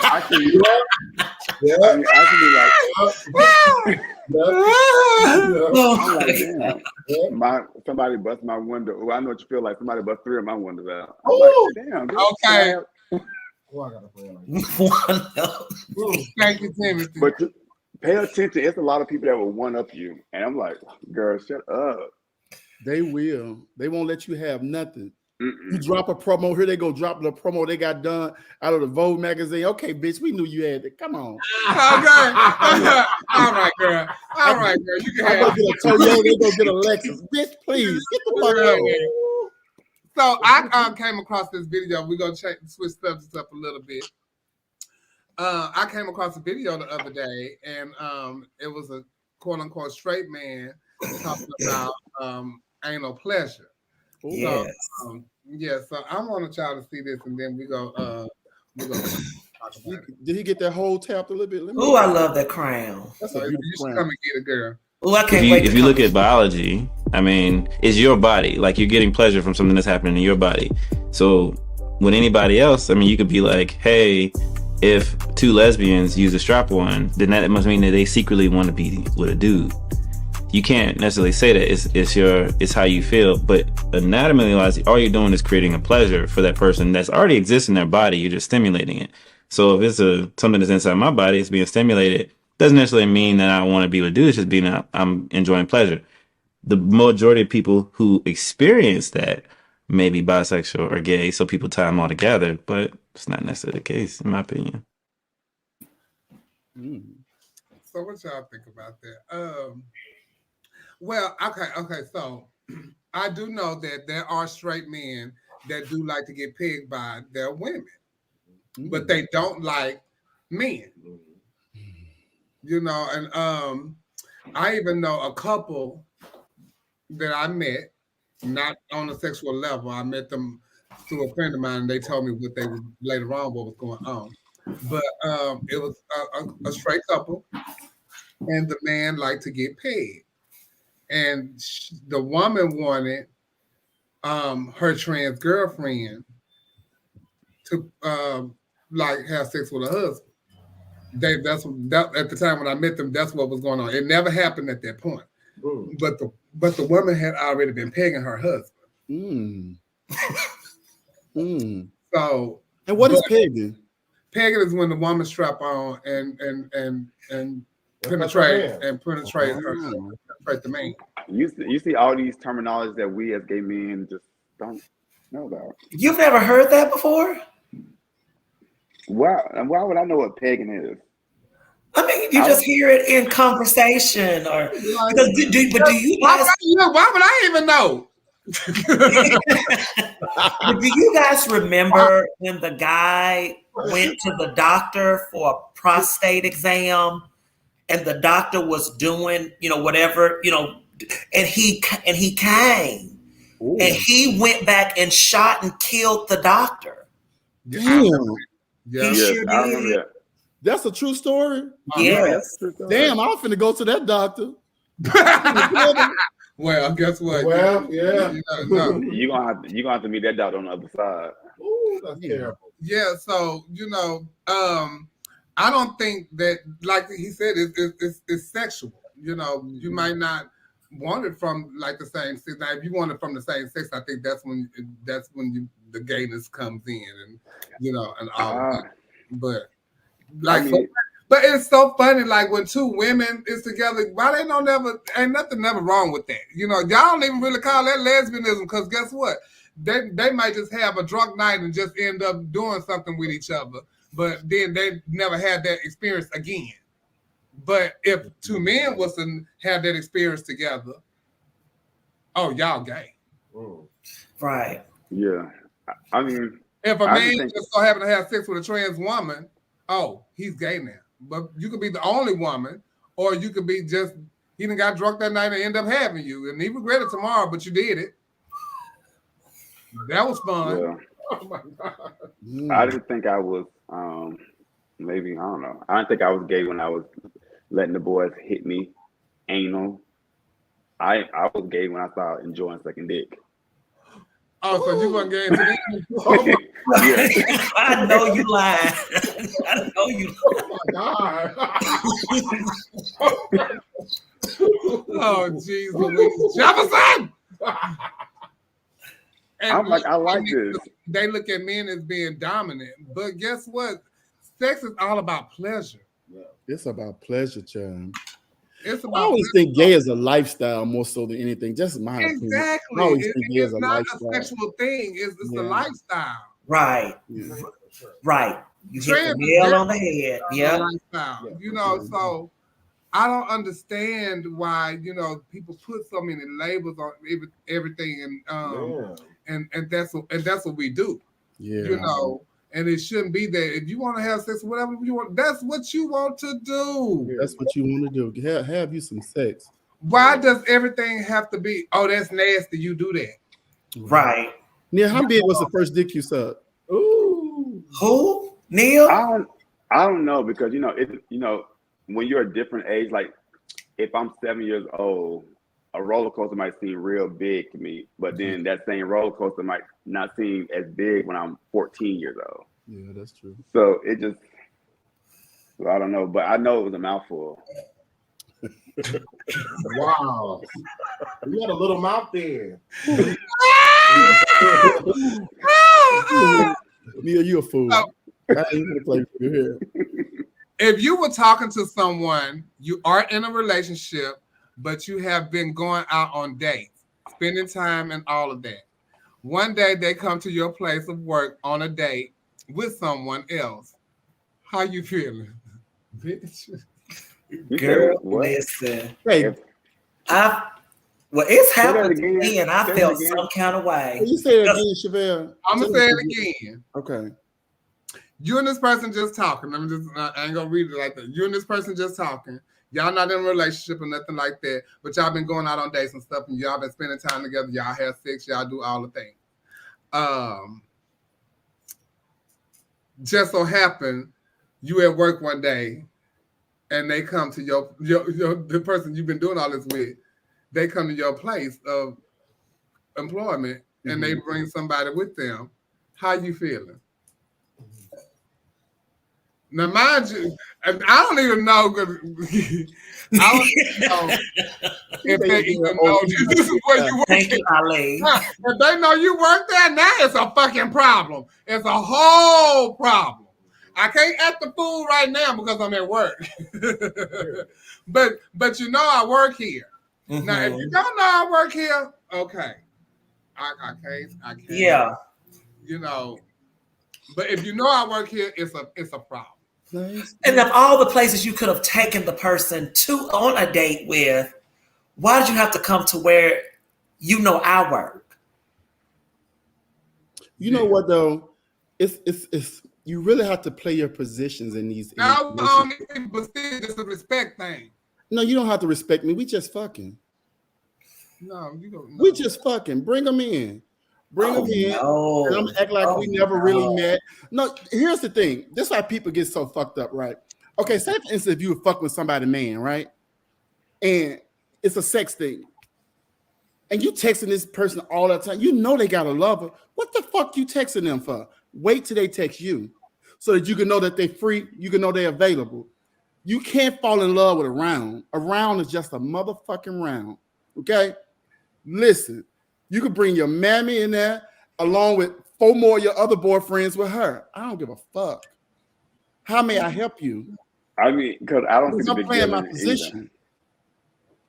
I can be like, I'm like, damn. Somebody bust my window. Oh, I know what you feel like. Somebody bust 3 of my windows out. I'm like, damn. Okay. Oh, I gotta play like Thank you, Timothy. But pay attention. It's a lot of people that will one-up you. And I'm like, girl, shut up. They will. They won't let you have nothing. You drop a promo, here they go drop the promo they got done out of the Vogue magazine. Okay, bitch, we knew you had it. Come on. Okay. All right, girl. All right, girl. You can have it. Toyota, they go get a Lexus. Bitch, please get the fuck out. So I came across this video. We're gonna switch subjects up a little bit. I came across a video the other day, and it was a quote unquote straight man talking about anal pleasure. Yes. So I want y'all to see this, and then we go talk about it. Did he get that whole tapped a little bit? Oh, I love that crown. That's a beautiful crown. Come and get a girl. Oh, I can't wait. If you look at biology, I mean, it's your body. Like, you're getting pleasure from something that's happening in your body. So with anybody else, I mean, you could be like, hey, if 2 lesbians use a strap-on, then that must mean that they secretly want to be with a dude. You can't necessarily say that. It's how you feel. But anatomy-wise, all you're doing is creating a pleasure for that person that's already exists in their body. You're just stimulating it. So if it's something that's inside my body, it's being stimulated, doesn't necessarily mean that I want to be with a dude. It's just being I'm enjoying pleasure. The majority of people who experience that may be bisexual or gay, so people tie them all together, but it's not necessarily the case, in my opinion. So what y'all think about that? Well, okay. So I do know that there are straight men that do like to get pegged by their women, but they don't like men. You know, and I even know a couple that I met, not on a sexual level. I met them through a friend of mine, and they told me what they were later on, what was going on. But it was a straight couple. and the man liked to get paid. And the woman wanted her trans girlfriend to like have sex with her husband. That at the time when I met them, that's what was going on. It never happened at that point. But the woman had already been pegging her husband. So and what is pegging? Pegging is when the woman strap on and penetrate the man. You see all these terminologies that we as gay men just don't know about. You've never heard that before? Why would I know what pegging is? I mean, you just hear it in conversation, or because do you guys? Why would I even know? Do you guys remember when the guy went to the doctor for a prostate exam, and the doctor was doing, whatever, and he came, and he went back and shot and killed the doctor. Damn. Yeah, he sure I did. remember that. That's a true story. Yes. Damn, I'm finna go to that doctor. Well, guess what? Well, yeah. You're gonna have to meet that doctor on the other side. Ooh, that's terrible. Yeah, so I don't think that, like he said, it's sexual. You might not want it from like the same sex. Now, if you want it from the same sex, I think that's when the gayness comes in, and and all of that. But but it's so funny, like when two women is together, why they don't ain't nothing never wrong with that. Y'all don't even really call that lesbianism, because guess what? They might just have a drunk night and just end up doing something with each other, but then they never had that experience again. But if two men was to have that experience together, oh, y'all gay. Right. Yeah. I mean, if a man just so happen to have sex with a trans woman, oh, he's gay now. But you could be the only woman, or you could be just, he done got drunk that night and end up having you, and he regret it tomorrow, but you did it. That was fun. Yeah. Oh my God. I didn't think I was, maybe, I don't know. I didn't think I was gay when I was letting the boys hit me anal. I was gay when I started enjoying sucking dick. Oh, so you weren't gay to them? Yeah. I know you lying. I know you. Oh my God. Oh, jeez Louise. Jefferson! I'm like, I like this. They look at men as being dominant, but guess what? Sex is all about pleasure. It's about pleasure, child. It's about I always think gay is a lifestyle more so than anything. Just my opinion. Exactly. I always think gay is It's a not lifestyle. a sexual thing. It's a lifestyle. Right. Yeah. Right. You hit the nail on the head. Yeah. Lifestyle. So I don't understand why people put so many labels on everything, and that's what we do. Yeah. And it shouldn't be that. If you want to have sex, whatever you want, that's what you want to do. That's what you want to do. Have you some sex. Why does everything have to be, oh, that's nasty, you do that? Right. Neil, how big was the first dick you sucked? Ooh. Who? Neil? I don't know, because when you're a different age, like if I'm 7 years old, a roller coaster might seem real big to me, but then that same roller coaster might not seem as big when I'm 14 years old. Yeah, that's true. So I don't know, but I know it was a mouthful. Wow. You had a little mouth there. Neil, you a fool. I ain't gonna play with you here. If you were talking to someone, you are in a relationship, but you have been going out on dates, spending time and all of that. One day they come to your place of work on a date with someone else. How you feeling? Bitch. Girl, listen. Hey, it's happened to me, and I felt some kind of way. You say it again, Chevelle. I'm gonna say it again. Okay. You and this person just talking. I ain't gonna read it like that. You and this person just talking. Y'all not in a relationship or nothing like that, but y'all been going out on dates and stuff, and y'all been spending time together. Y'all have sex. Y'all do all the things. Just so happened, you at work one day, and they come to your the person you've been doing all this with, they come to your place of employment and they bring somebody with them, how you feeling? Now, mind you, I don't even know, because I don't even know if they even know this is where you work. Thank you, Ali. If they know you work there, now it's a fucking problem. It's a whole problem. I can't act the fool right now because I'm at work. but you know I work here. Now, if you don't know I work here, okay. I can't. Yeah. You know, but if you know I work here, it's a problem. And of all the places you could have taken the person on a date with, why did you have to come to where you know I work? You know what though? It's you really have to play your positions in these. But still, it's a respect thing. No, you don't have to respect me. We just fucking. No, you don't. We just fucking bring them in. Bring them in. No. And I'm act like we never really met. No, here's the thing. This is why people get so fucked up, right? Okay, say for instance, if you were fucking with somebody, man, right? And it's a sex thing. And you texting this person all the time. You know they got a lover. What the fuck you texting them for? Wait till they text you so that you can know that they're free. You can know they're available. You can't fall in love with a round. A round is just a motherfucking round. Okay? Listen, you could bring your mammy in there along with 4 more of your other boyfriends with her. I don't give a fuck. How may I help you? I mean, because I don't see the I'm big playing deal my in it position.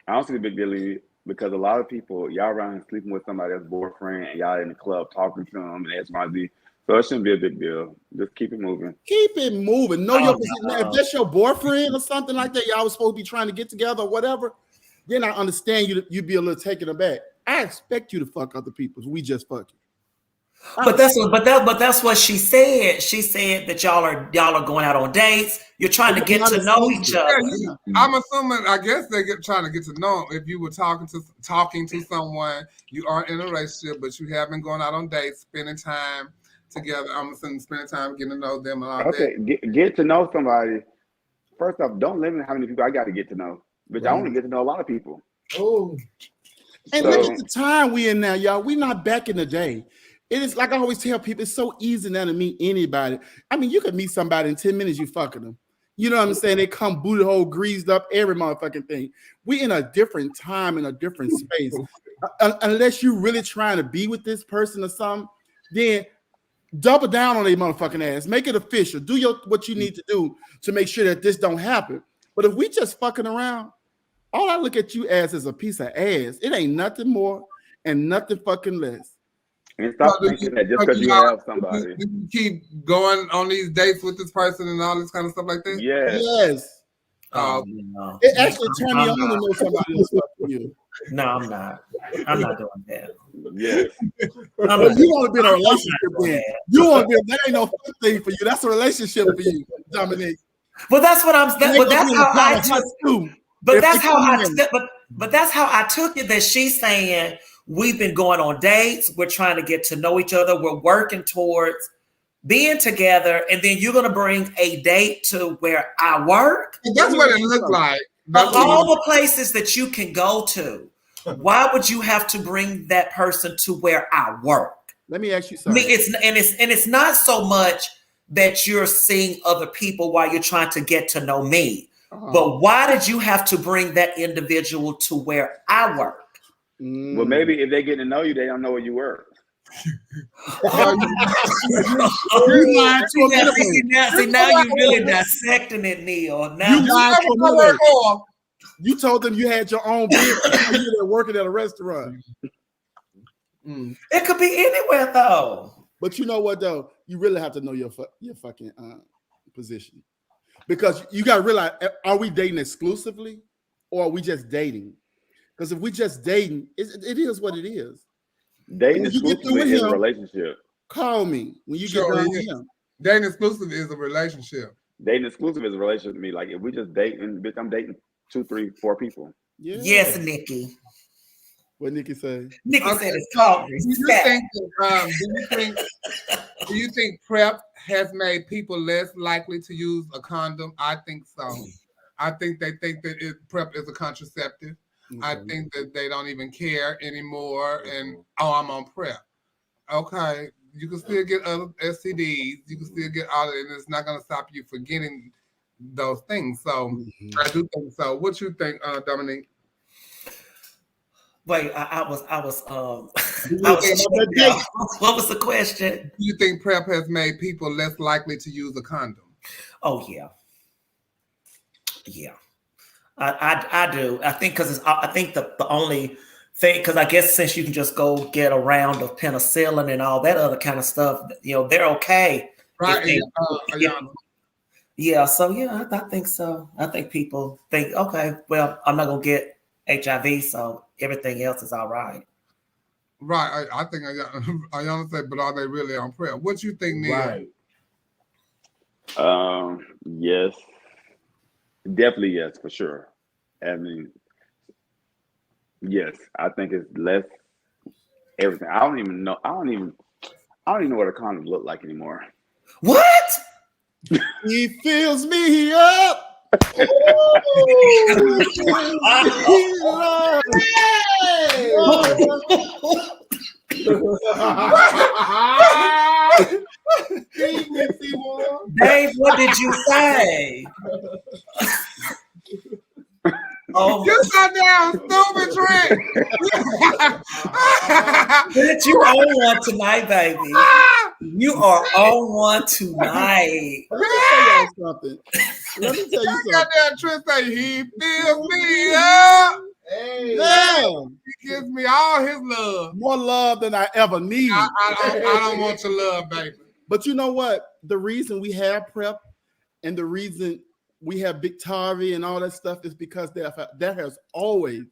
I don't see the big deal in it because a lot of people, y'all around sleeping with somebody else's boyfriend and y'all in the club talking to them and XYZ. So it shouldn't be a big deal. Just keep it moving. Keep it moving. Know your position. Now, if that's your boyfriend or something like that, y'all was supposed to be trying to get together or whatever, then I understand you'd be a little taken aback. I expect you to fuck other people. We just fucking. But that's what she said. She said that y'all are going out on dates. You're trying to get to know each other. Yeah, I'm assuming. I guess they trying to get to know. If you were talking to someone, you are in a relationship, but you have been going out on dates, spending time together. I'm assuming spending time getting to know them and all that. Get to know somebody. First off, don't limit how many people I got to get to know. But I want to get to know a lot of people. Oh. And look at the time we in now, y'all. We not back in the day. It is like I always tell people, it's so easy now to meet anybody. I mean, you could meet somebody in 10 minutes, you fucking them. You know what I'm saying? They come booty hole, greased up, every motherfucking thing. We in a different time, in a different space. Unless you're really trying to be with this person or something, then double down on their motherfucking ass. Make it official. Do what you need to do to make sure that this don't happen. But if we just fucking around, all I look at you as is a piece of ass. It ain't nothing more and nothing fucking less. And stop thinking that just because you have somebody. You keep going on these dates with this person and all this kind of stuff like that? Yes. No. It actually turned me on to know somebody else fucking you. No, I'm not. I'm not doing that. Yes. Well, you want to be in a relationship then. You want to be, that ain't no fun thing for you. That's a relationship for you, Dominique. Well, that's what I'm saying. But that's how I took. But that's how I took it. That she's saying we've been going on dates. We're trying to get to know each other. We're working towards being together, and then you're going to bring a date to where I work. That's what it looks like. Of all the places that you can go to, why would you have to bring that person to where I work? Let me ask you something. I mean, it's not so much that you're seeing other people while you're trying to get to know me. But why did you have to bring that individual to where I work? Well, maybe if they get to know you, they don't know where you work. Now you're really dissecting it, Neil. Now you told them you had your own business. You were working at a restaurant. It could be anywhere, though. But you know what, though? You really have to know your fucking position. Because you got to realize, are we dating exclusively or are we just dating? Because if we just dating, it is what it is. Dating exclusively is a relationship. Call me when you get done with him. Dating exclusive is a relationship. Dating exclusive is a relationship to me. Like if we just dating, bitch, I'm dating 2, 3, 4 people. Yeah. Yes, Nikki. What Nikki say? Nikki said it's called respect. Do you think PrEP has made people less likely to use a condom? I think so. I think they think that PrEP is a contraceptive. I think that they don't even care anymore. And I'm on PrEP. Okay, you can still get other STDs. You can still get all of it, and it's not going to stop you from getting those things. So I do think so. What you think, Dominique? Wait, I was what was the question? Do you think PrEP has made people less likely to use a condom? Oh yeah. I do. I think because I think the only thing, because I guess since you can just go get a round of penicillin and all that other kind of stuff, they're okay. Right. So I think so. I think people think, okay, well, I'm not gonna get HIV, so everything else is all right. Right. I think I understand, but are they really on PrEP? What you think, Neil? Right. Yes. Definitely yes, for sure. I mean, yes, I think it's less everything. I don't even know what a condom look like anymore. What? He fills me up. Dave, what did you say? Oh, you got down, stupid trick. But you on one tonight, baby. You are on one tonight. Let me tell y'all something. Let me tell you something. Got that trick say he fills me up. Hey, damn. He gives me all his love. More love than I ever need. I don't want your love, baby. But you know what? The reason we have PrEP and the reason we have Victoria and all that stuff is because there has always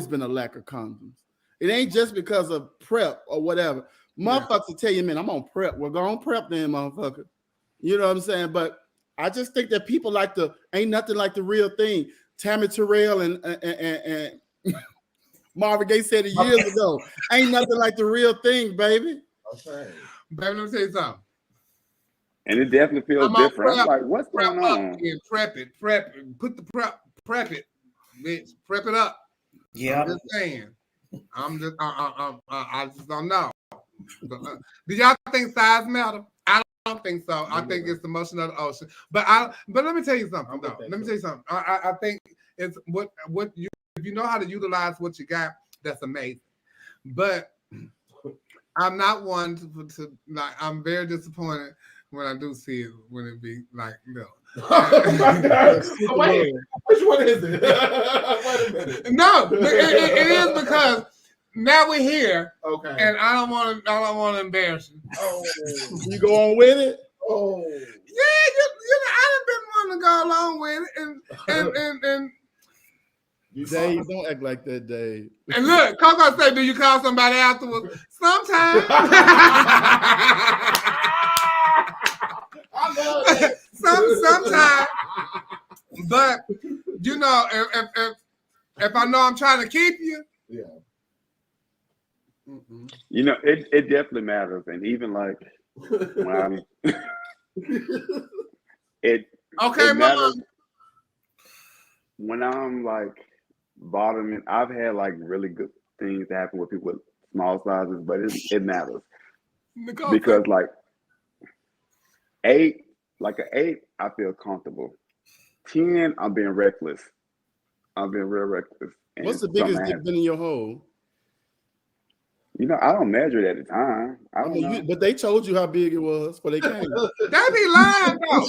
been a lack of condoms. It ain't just because of PrEP or whatever. Motherfuckers will tell you, man, I'm on PrEP. We're going on PrEP then, motherfucker. You know what I'm saying? But I just think that people ain't nothing like the real thing. Tammy Terrell and Marvin Gaye said it years ago. Ain't nothing like the real thing, baby. Okay. Baby, let me tell you something. And it definitely feels different. I'm like, what's going on? Prep it. Put the prep it, bitch. Prep it up. Yeah. I'm just saying. I just don't know. Do y'all think size matter? I don't think so. I think it's the motion of the ocean. But let me tell you something. Though. Let me tell you something. I think it's what you, if you know how to utilize what you got, that's amazing. But I'm not one to like. I'm very disappointed when I do see it when it be like no. Wait, which one is it? Wait a minute. No, it is because now we're here. Okay. And I don't want to embarrass you. Oh, you go on with it? Oh. Yeah, you know, I done been wanting to go along with it, and Dave, don't act like that, Dave. And look, Coco say, do you call somebody afterwards? Sometimes. I love that. Sometimes. But you know, if I know I'm trying to keep you, yeah. You know, it definitely matters, and even like when it matters when I'm like bottoming. I've had like really good things happen with people with small sizes, but it matters because like 8, like an 8, I feel comfortable. 10, I'm being reckless. I'm being real reckless. And what's the biggest dick been in your hole? You know, I don't measure it at the time. I don't know. But they told you how big it was before they came. They be lying though.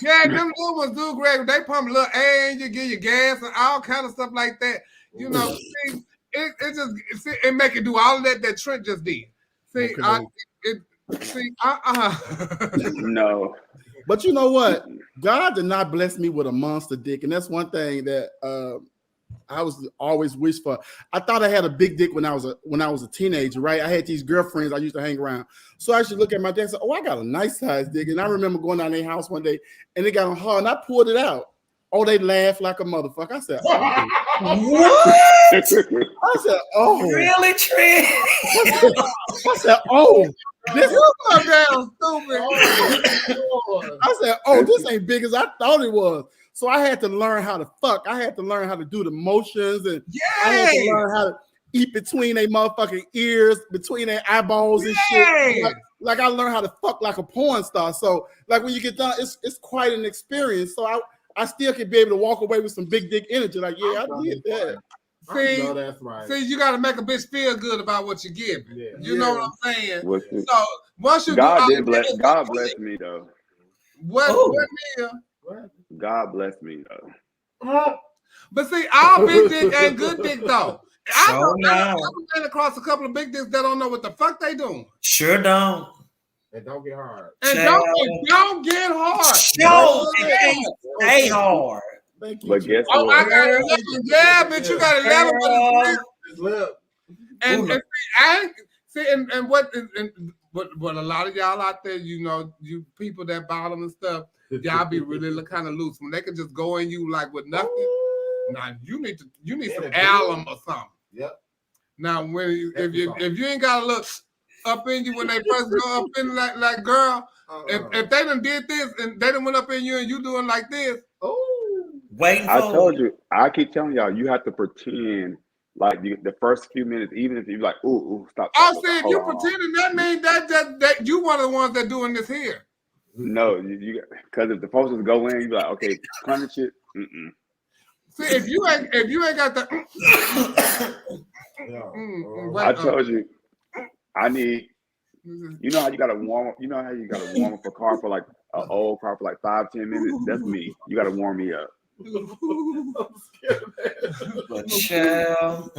Yeah, them little ones do great. They pump a little air in you, give you gas and all kind of stuff like that. You know, see, it make it do all of that Trent just did. See, No. But you know what? God did not bless me with a monster dick, and that's one thing that I was always wished for. I thought I had a big dick when I was a teenager, right? I had these girlfriends I used to hang around. So I should look at my dick and say, oh, I got a nice size dick. And I remember going down their house one day and it got on hard and I pulled it out. Oh, they laughed like a motherfucker. I said, oh. What? I said, oh. Really, Trent? I said, oh. This is damn stupid. I said, oh, this ain't big as I thought it was. So I had to learn how to fuck. I had to learn how to do the motions, and I had to learn how to eat between their motherfucking ears, between their eyeballs and shit. Like I learned how to fuck like a porn star. So like when you get done, it's quite an experience. So I still can be able to walk away with some big dick energy. Like, yeah, I did that. See, that's right. See, you got to make a bitch feel good about what you're giving. Yeah. You know what I'm saying? So once you God bless me though. What Neil? God bless me though. But see, all big dick ain't good dick though. I've been across a couple of big dicks that don't know what the fuck they doing. Sure don't. And don't get hard. And don't get hard. No, stay hard. But guess what? I got 11. Yeah, bitch, you got 11. And what a lot of y'all out there, you know, you people that bottom and stuff, y'all be really kind of loose when they can just go in you like with nothing. Now you need some alum or something. Yep. Now if you ain't got to look up in you when they first go up in like girl, if they done did this and they done went up in you and you doing like this, I told you, I keep telling y'all, you have to pretend like the first few minutes, even if you like, ooh, stop. Oh, see, if you pretending, that means that you one of the ones that doing this here. No, you because if the posters go in, you be like, okay, punish it. See, if you ain't got the. I told you, I need. You know how you gotta warm up. You know how you gotta warm up a car for like an old car for like 5-10 minutes. That's me. You gotta warm me up. But child,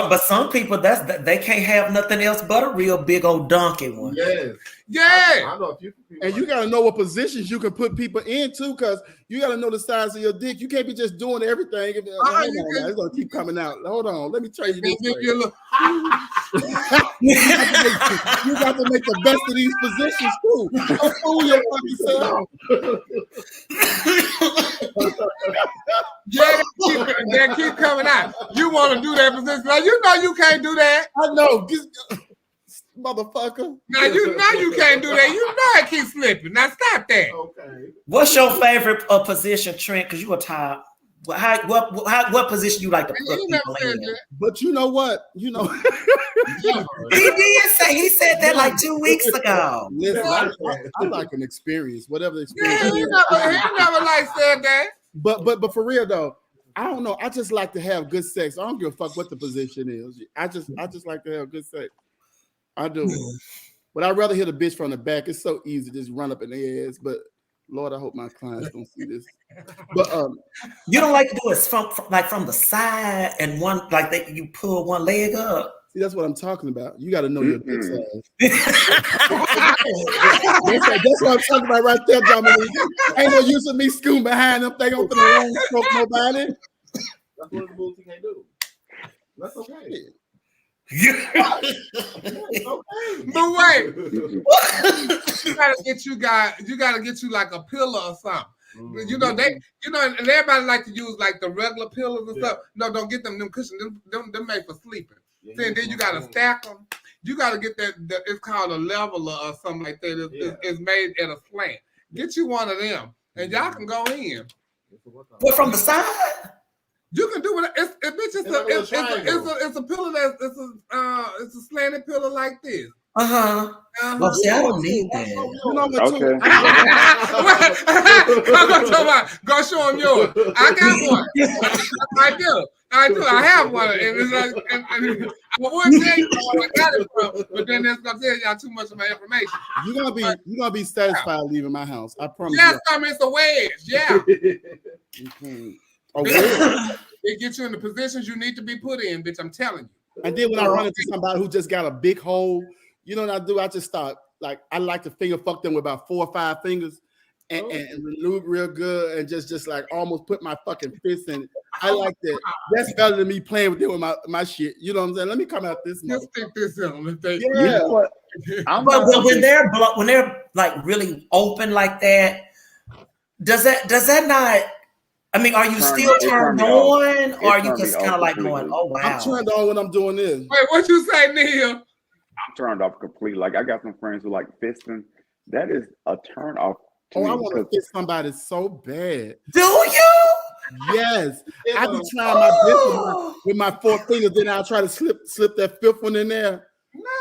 but some people they can't have nothing else but a real big old donkey one. Yeah. I know a few people. And you gotta know what positions you can put people in too, because you gotta know the size of your dick. You can't be just doing everything. It's gonna keep coming out. Hold on, let me tell you this. You got to make the best of these positions too. Don't fool your fucking self. That keep coming out. You want to do that position? Now you know you can't do that. I know, motherfucker. Now you know you can't do that. You know it keeps slipping. Now stop that. Okay. What's your favorite position, Trent? Because you a top. What position you like to put people in? But you know what? You know, he said that like 2 weeks ago. Listen, I like an experience, whatever the experience. Yeah, he never like said that. But for real though, I don't know. I just like to have good sex. I don't give a fuck what the position is. I just like to have good sex. I do. But I'd rather hit a bitch from the back. It's so easy to just run up in their ass. But Lord, I hope my clients don't see this. But you don't like to do it from the side and one like that. You pull one leg up. See, that's what I'm talking about. You got to know your dick size. That's what I'm talking about right there, Dominique. Ain't no use of me scooting behind them. They gonna put the wrong stroke nobody. That's what the bullshit can't do. That's okay. But wait, you gotta get you like a pillow or something. You know, and everybody like to use like the regular pillows and stuff. No, don't get them cushions. Them made for sleeping. Then you gotta stack them. You gotta get that. It's called a leveler or something like that. It's made at a slant. Get you one of them, and y'all can go in. What, from the side? You can do it. It's a pillow it's a slanted pillow like this. Well, see, I don't need that. You know what? Okay. Go show them yours. I got one. I do. I have one. And it's like, and I wouldn't tell you where I got it from, but then that's gonna tell y'all too much of my information. You're gonna be satisfied leaving my house. I promise. Yes, I mean it's a wedge. Yeah. It gets you in the positions you need to be put in, bitch. I'm telling you. And then when I run into somebody who just got a big hole, you know what I do? I just start like I like to finger fuck them with about 4 or 5 fingers and lube real good and just like almost put my fucking fist in it. I like that. That's better than me playing with them with my shit. You know what I'm saying? Let me come out this. Just stick this in. Yeah. You know what? But when they're like really open like that, does that not? I mean, are you still turned on, or are you just kind of like going, "Oh wow"? I'm turned on when I'm doing this. Wait, what you say, Neil? I'm turned off completely. Like I got some friends who like fisting. That is a turn off to Oh, me. I want to 'cause- kiss somebody so bad. Do you? Yes. I be trying my best with my 4 fingers, then I'll try to slip that 5th one in there.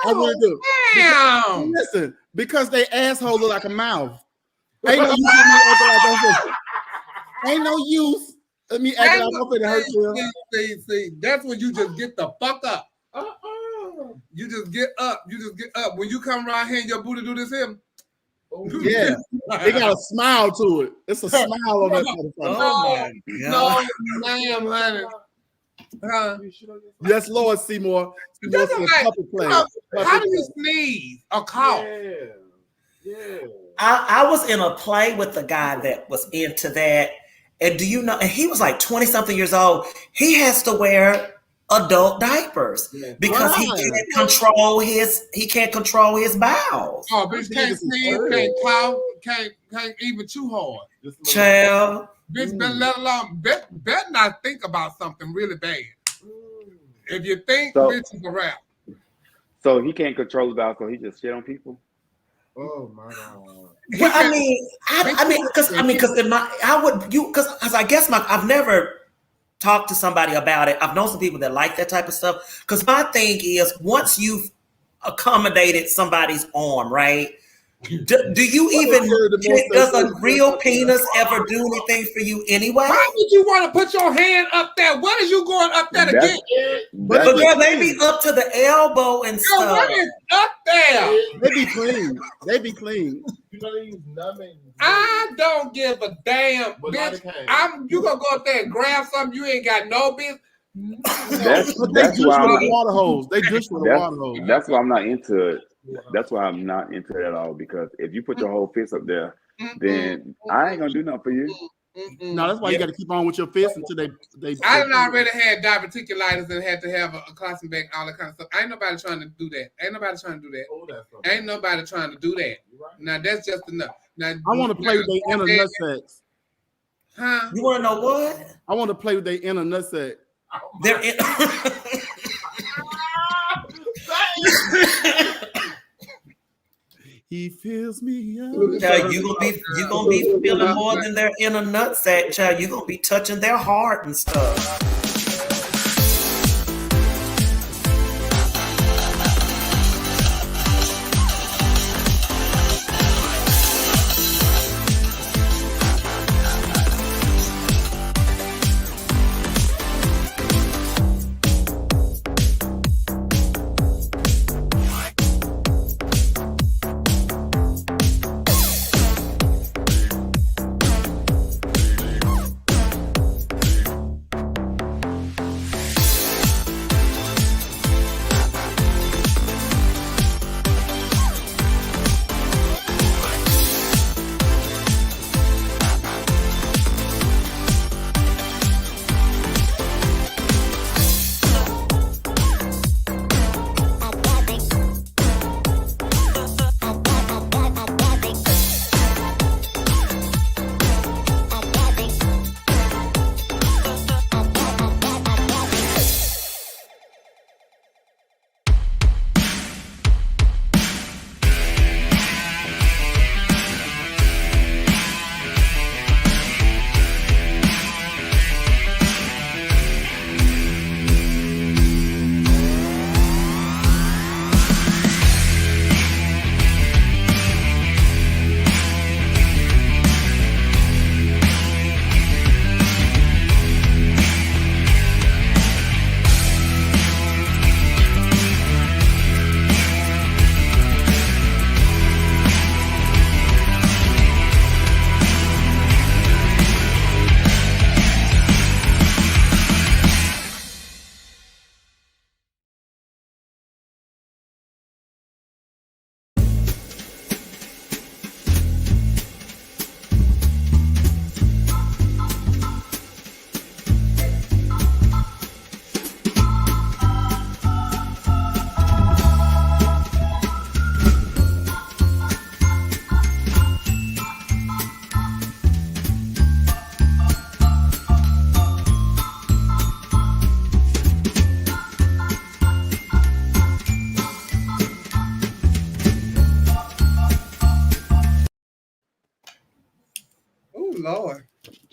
I really do. Damn. Listen, because they asshole look like a mouth. Ain't no use in me acting like I'm Ain't no use of me acting like I'm finna hurt you. See, that's when you just get the fuck up. You just get up. When you come around here and your booty do this here. Yeah, they got a smile to it. It's a smile on that motherfucker. Oh my God. No, ma'am, honey. Yes, Lord Seymour. That's Seymour like, puppet play. how do you sneeze or cough? Yeah. I was in a play with a guy that was into that. And do you know, and he was like 20 something years old. He has to wear adult diapers because he can't control his bowels. Oh, bitch can't sneeze, can't cough, can't even chew hard. Child. Bitch, let alone bet not think about something really bad. If you think, bitch, it's a wrap. So he can't control his bowels, so he just shit on people. Oh my God. Well, because I guess I've never talked to somebody about it. I've known some people that like that type of stuff. Because my thing is, once you've accommodated somebody's arm, right? Do you even, does a real penis ever do anything for you anyway? Why would you want to put your hand up there? What is you going up there to get? But girl, they be up to the elbow and stuff. What is up there? They be clean. They be clean. You know they use numbing. I don't give a damn, bitch. You gonna go up there and grab something you ain't got no business. That's why I'm not, water hose. They just with a water hose. That's why I'm not into it. That's why I'm not into it at all. Because if you put your whole fist up there, then I ain't gonna do nothing for you. No, that's why you got to keep on with your fist until they. I done already had diverticulitis and had to have a colostomy bag, all that kind of stuff. Ain't nobody trying to do that. Ain't nobody trying to do that. Now that's just enough. Now I want to play with their inner nutsacks. Huh? You want to know what? I want to play with their inner nutsack. They're in. He fills me up. Child, you gonna be feeling more than their inner nutsack, child. You gonna be touching their heart and stuff.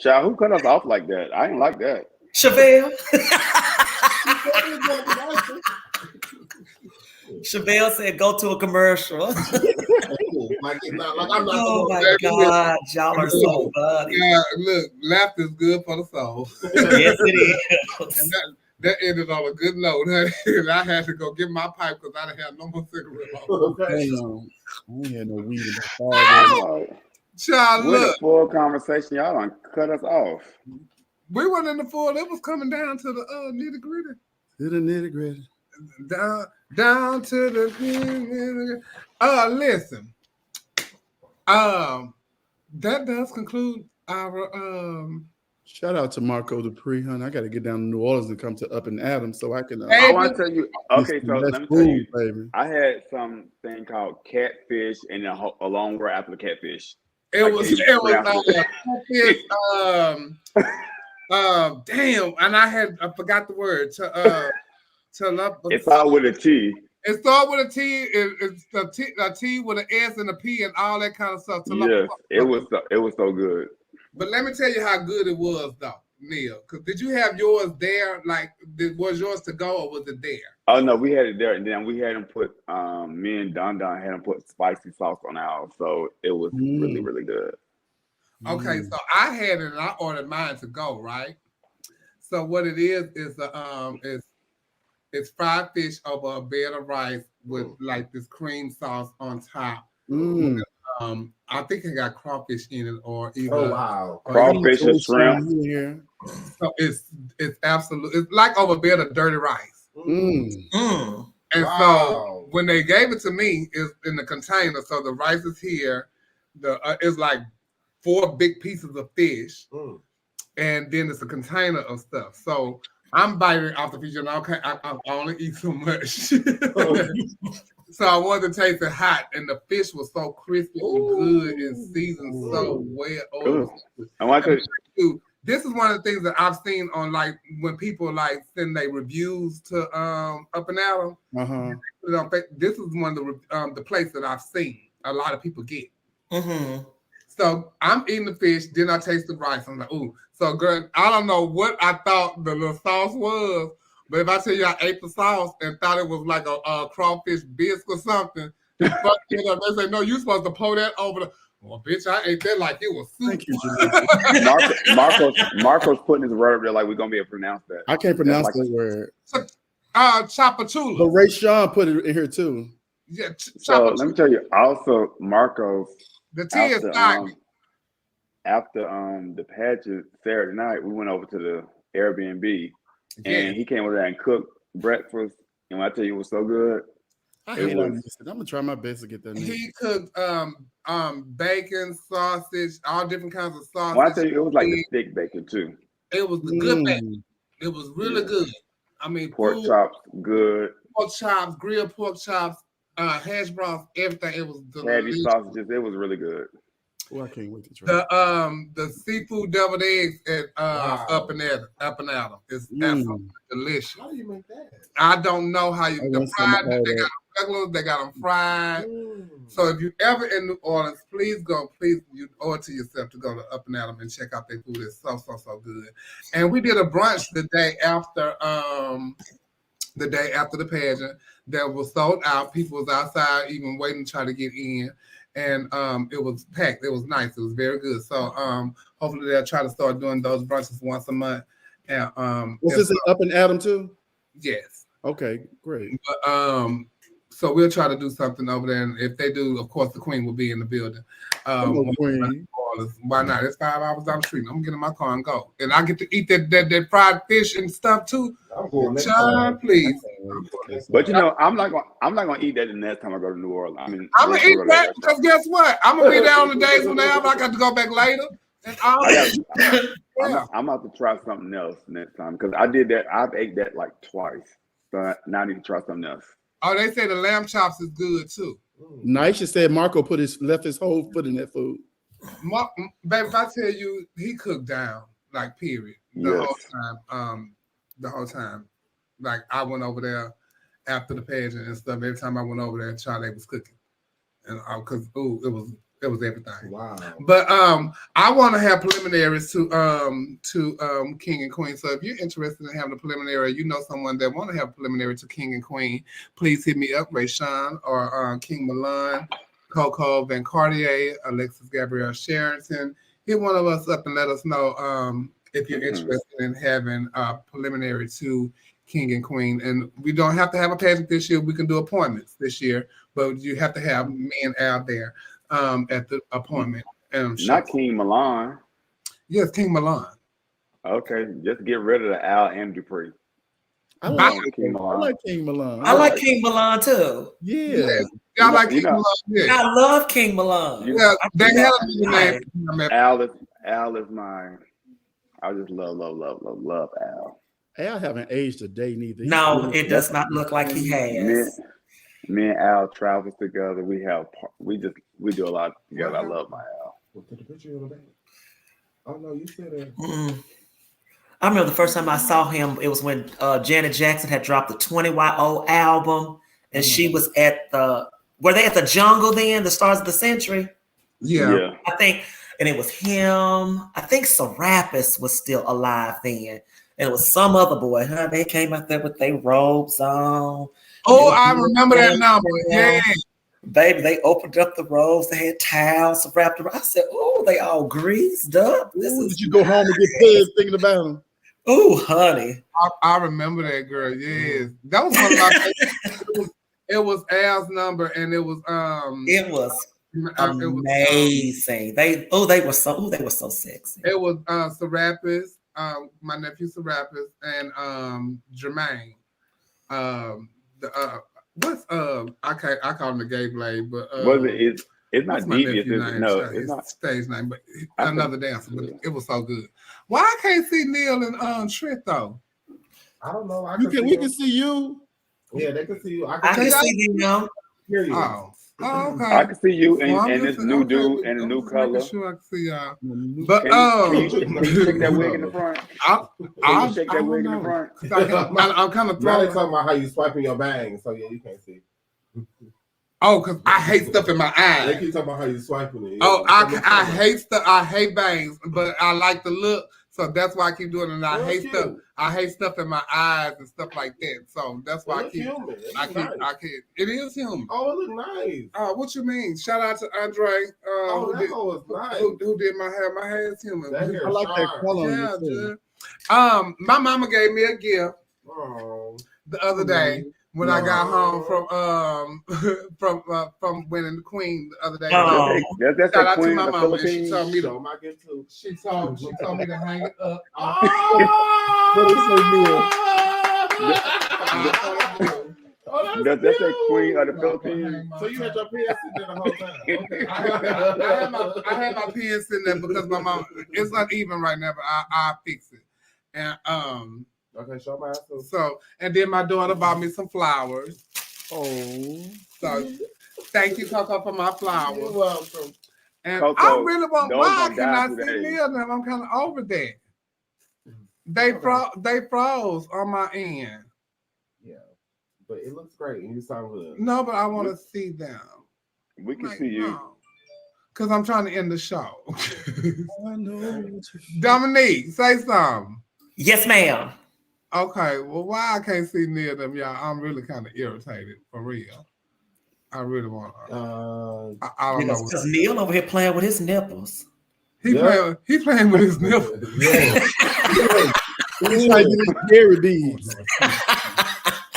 Child, who cut us off like that? I ain't like that. Chevelle. Chevelle said, "Go to a commercial." I'm not Oh my God, y'all are so funny. Yeah, look, laughter is good for the soul. Yes, it is. And that ended on a good note, honey. And I had to go get my pipe because I didn't have no more cigarette. I ain't had no weed in the fall. Child, We're in a look. full conversation. Y'all done cut us off. We weren't in the full. It was coming down to the nitty gritty. To the nitty gritty. Down to the nitty. Listen. That does conclude our Shout out to Marco Dupree, honey. I got to get down to New Orleans and come to Up and Adams so I can. I want to tell you. Okay, so let me tell you. Baby. I had something called catfish and a long word after the catfish. It was catfish. Damn, and I forgot the word. It started with a T. It started with a T. It's a T with an S and a P and all that kind of stuff. Yes, it was so good. But let me tell you how good it was, though, Neil. Because did you have yours there? Like, was yours to go or was it there? Oh no, we had it there, and then we had them put. Me and Don had them put spicy sauce on ours, so it was really, really good. Okay, so I had it and I ordered mine to go, right? So what it is it's fried fish over a bed of rice with like this cream sauce on top. I think it got crawfish in it or either crawfish or shrimp. So it's absolutely, it's like over a bed of dirty rice. And so when they gave it to me, it's in the container. So the rice is here. It's like 4 big pieces of fish, and then it's a container of stuff. So I'm biting off the fish, and I only eat so much. So I wanted to taste it hot, and the fish was so crispy and good and seasoned so well. I want to. This is one of the things that I've seen on like when people like send their reviews to Up and Adam. This is one of the place that I've seen a lot of people get. So I'm eating the fish, then I taste the rice. I'm like, ooh. So girl, I don't know what I thought the little sauce was, but if I tell you I ate the sauce and thought it was like a crawfish bisque or something, they say, no, you're supposed to pour that over the. Well, bitch, I ate that like it was soup. Thank you, Marco's putting his word there like we're gonna be able to pronounce that. I can't pronounce that word. Chapachula. But Ray Sean put it in here too. Yeah, so let me tell you, also Marco's. The tea is not. After the pageant Saturday night, we went over to the Airbnb, and he came over there and cooked breakfast. And when I tell you, it was so good. I'm gonna try my best to get that. He cooked bacon, sausage, all different kinds of sausage. Well, I tell you, it was like the thick bacon too. It was the good bacon. It was really good. I mean, pork chops, good. Pork chops, grilled pork chops, hash browns, everything. It was delicious. Sausages. It was really good. Oh, I can't wait to try. The seafood deviled eggs at Up and Adam. It's absolutely delicious. How do you make that? I don't know how you. The fried, they got them regular, they got them fried. So if you ever in New Orleans, please you owe it to yourself to go to Up and Adam and check out their food. It's so good. And we did a brunch the day after the pageant that was sold out. People was outside even waiting to try to get in. And it was packed. It was nice. It was very good. So hopefully they'll try to start doing those brunches once a month. And was this Up and Adam too? Yes. Okay, great. But, so we'll try to do something over there. And if they do, of course, the Queen will be in the building. Queen. Why not? It's 5 hours down the street. I'm gonna get in my car and go. And I get to eat that fried fish and stuff too. John, please. But you know, I'm not gonna eat that the next time I go to New Orleans. I mean, I'm gonna eat that because guess what? I'm gonna be there on the days whenever I got to go back later. And I'm about to try something else next time because I did that. I've ate that like twice, so now I need to try something else. Oh, they say the lamb chops is good too. Naisha said Marco left his whole foot in that food. Baby, if I tell you, he cooked down, like period, the whole time. Like I went over there after the pageant and stuff. Every time I went over there, Charlie was cooking, and because it It was everything. Wow. But I want to have preliminaries to King and Queen. So if you're interested in having a preliminary, you know someone that want to have a preliminary to King and Queen, please hit me up, Ray Sean or King Milan, Coco Van Cartier, Alexis Gabrielle Sherrington. Hit one of us up and let us know if you're interested in having a preliminary to King and Queen. And we don't have to have a pageant this year. We can do appointments this year, but you have to have me and Al there at the appointment. Not King Milan. Yes, King Milan. Okay, just get rid of the Al and Dupree. I like King Milan. I like King Milan too. Yeah. I like King Milan. Yeah. I love King Milan. Yeah, they have a name. Al is mine. I just love Al. Al haven't aged a day neither. No, it does not look like he has. Me and Al travels together. We do a lot together. I love my Al. Oh no, you said it. I remember the first time I saw him, it was when Janet Jackson had dropped the 20YO album, and she was were they at the Jungle then, the Stars of the Century? Yeah. I think, and it was him. I think Serapis was still alive then. And it was some other boy. They came out there with their robes on. Oh, I remember that number. Yeah. Baby, they opened up the robes. They had towels wrapped around. I said, oh, they all greased up. Did you go home and get paid thinking about them? Oh, honey. I remember that girl. Yes. That was one of my favorites. It was Al's number, and it was amazing. They were so sexy. It was Serapis, my nephew Serapis, and Jermaine. I call him the gay blade, but it's not devious. It's not stage name, but another dancer. But it was so good. Why I can't see Neil and Trent though? I don't know. We can see you. Yeah, they can see you. I can see you now. Oh, okay. I can see you and this new dude and a new color. Sure, I can see y'all. But can you shake that wig in the front? Can you shake that wig in the front? I'm kind of now they talking about how you swiping your bangs, so yeah, you can't see. Oh, because I hate stuff in my eyes. They keep talking about how you swiping it. Oh, I hate stuff. I hate bangs, but I like the look. So that's why I keep doing it. And I hate stuff. I hate stuff in my eyes and stuff like that. So that's why I keep. It is human. Oh, it look nice. Oh, what you mean? Shout out to Andre. Who did my hair? My hair is human. I like that color. Yeah, my mama gave me a gift the other day when I got home from winning the Queen the other day. That's Shout out to Queen my of mama. Philippines. She told me she told me to hang it up. That's that Queen of the Philippines. So you had your pen sitting there the whole time. Okay. I had my pen sitting there because my mom. It's not even right now, but I fix it. And okay, show my ass. So and then my daughter bought me some flowers. Oh, so thank you, Coco, for my flowers. You're welcome. And Coco, I really want. Why can I see today. Neil? And I'm kind of over that. They froze on my end. Yeah, but it looks great and you sound good. No, but I want to see them. We can see you. Because I'm trying to end the show. Dominique, say something. Yes, ma'am. Okay, well, why I can't see near them, y'all? I'm really kind of irritated, for real. I really want to. I don't know. Because Neil over here playing with his nipples. He playing with his nipples. He's like Jerry beads. I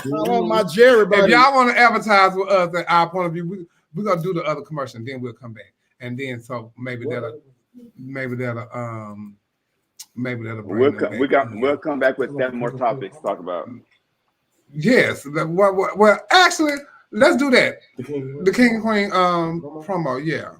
want my Jerry buddy. If y'all want to advertise with us at our point of view, we're gonna do the other commercial, and then we'll come back, and then so maybe that'll bring we'll come back with 7 more topics to talk about. Yes. Well, actually, let's do that. The King and Queen promo. Yeah.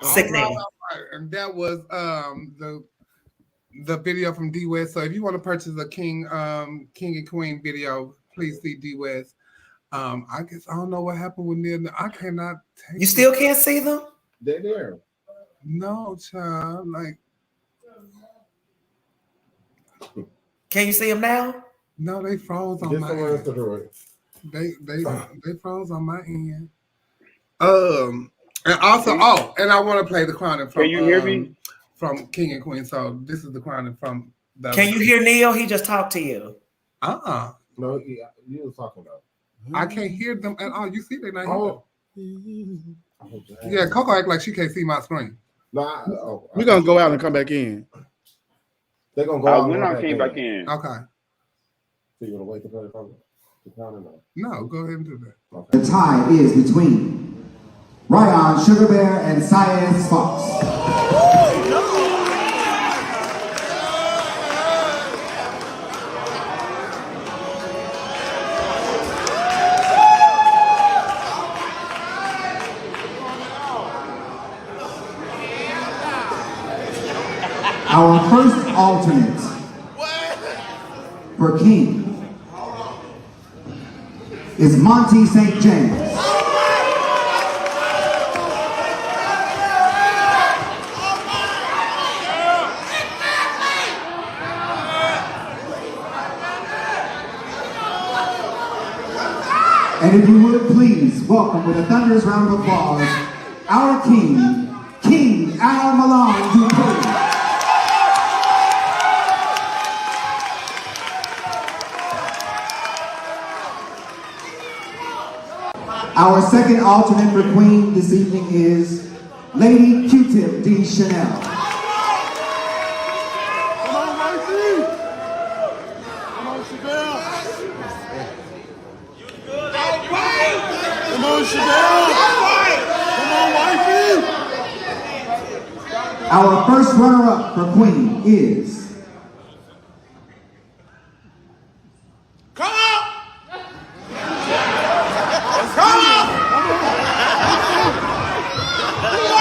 Sickening. And that was the video from D West. So if you want to purchase a King and Queen video, please see D West. I guess I don't know what happened with Neil. I cannot take You still can't see them? They're there. No, child. Like, can you see them now? No, they froze on my end. They froze on my end. And also, and I want to play the crowning from. Can you hear me? From King and Queen. So this is the crowning from. Can you hear Neil? He just talked to you. No, you was talking about. I can't hear them at all. You see, they're not here. Yeah, Coco act like she can't see my screen. We're gonna go out and come back in. They're gonna go out. When I came back in. Okay. So you wanna wait to play the crowning? No, go ahead and do that. Okay. The tie is between Ryan Sugar Bear and Cyan Fox. Our first alternate for King is Monty St. James. And if you would please welcome with a thunderous round of applause our King, King Al Malone Dupree. Our second alternate for Queen this evening is Lady Q-Tip D. Chanel. Come on, Wifey! Come on, Chanel! Come on, Chanel! Come on, Wifey! Our first runner-up for Queen is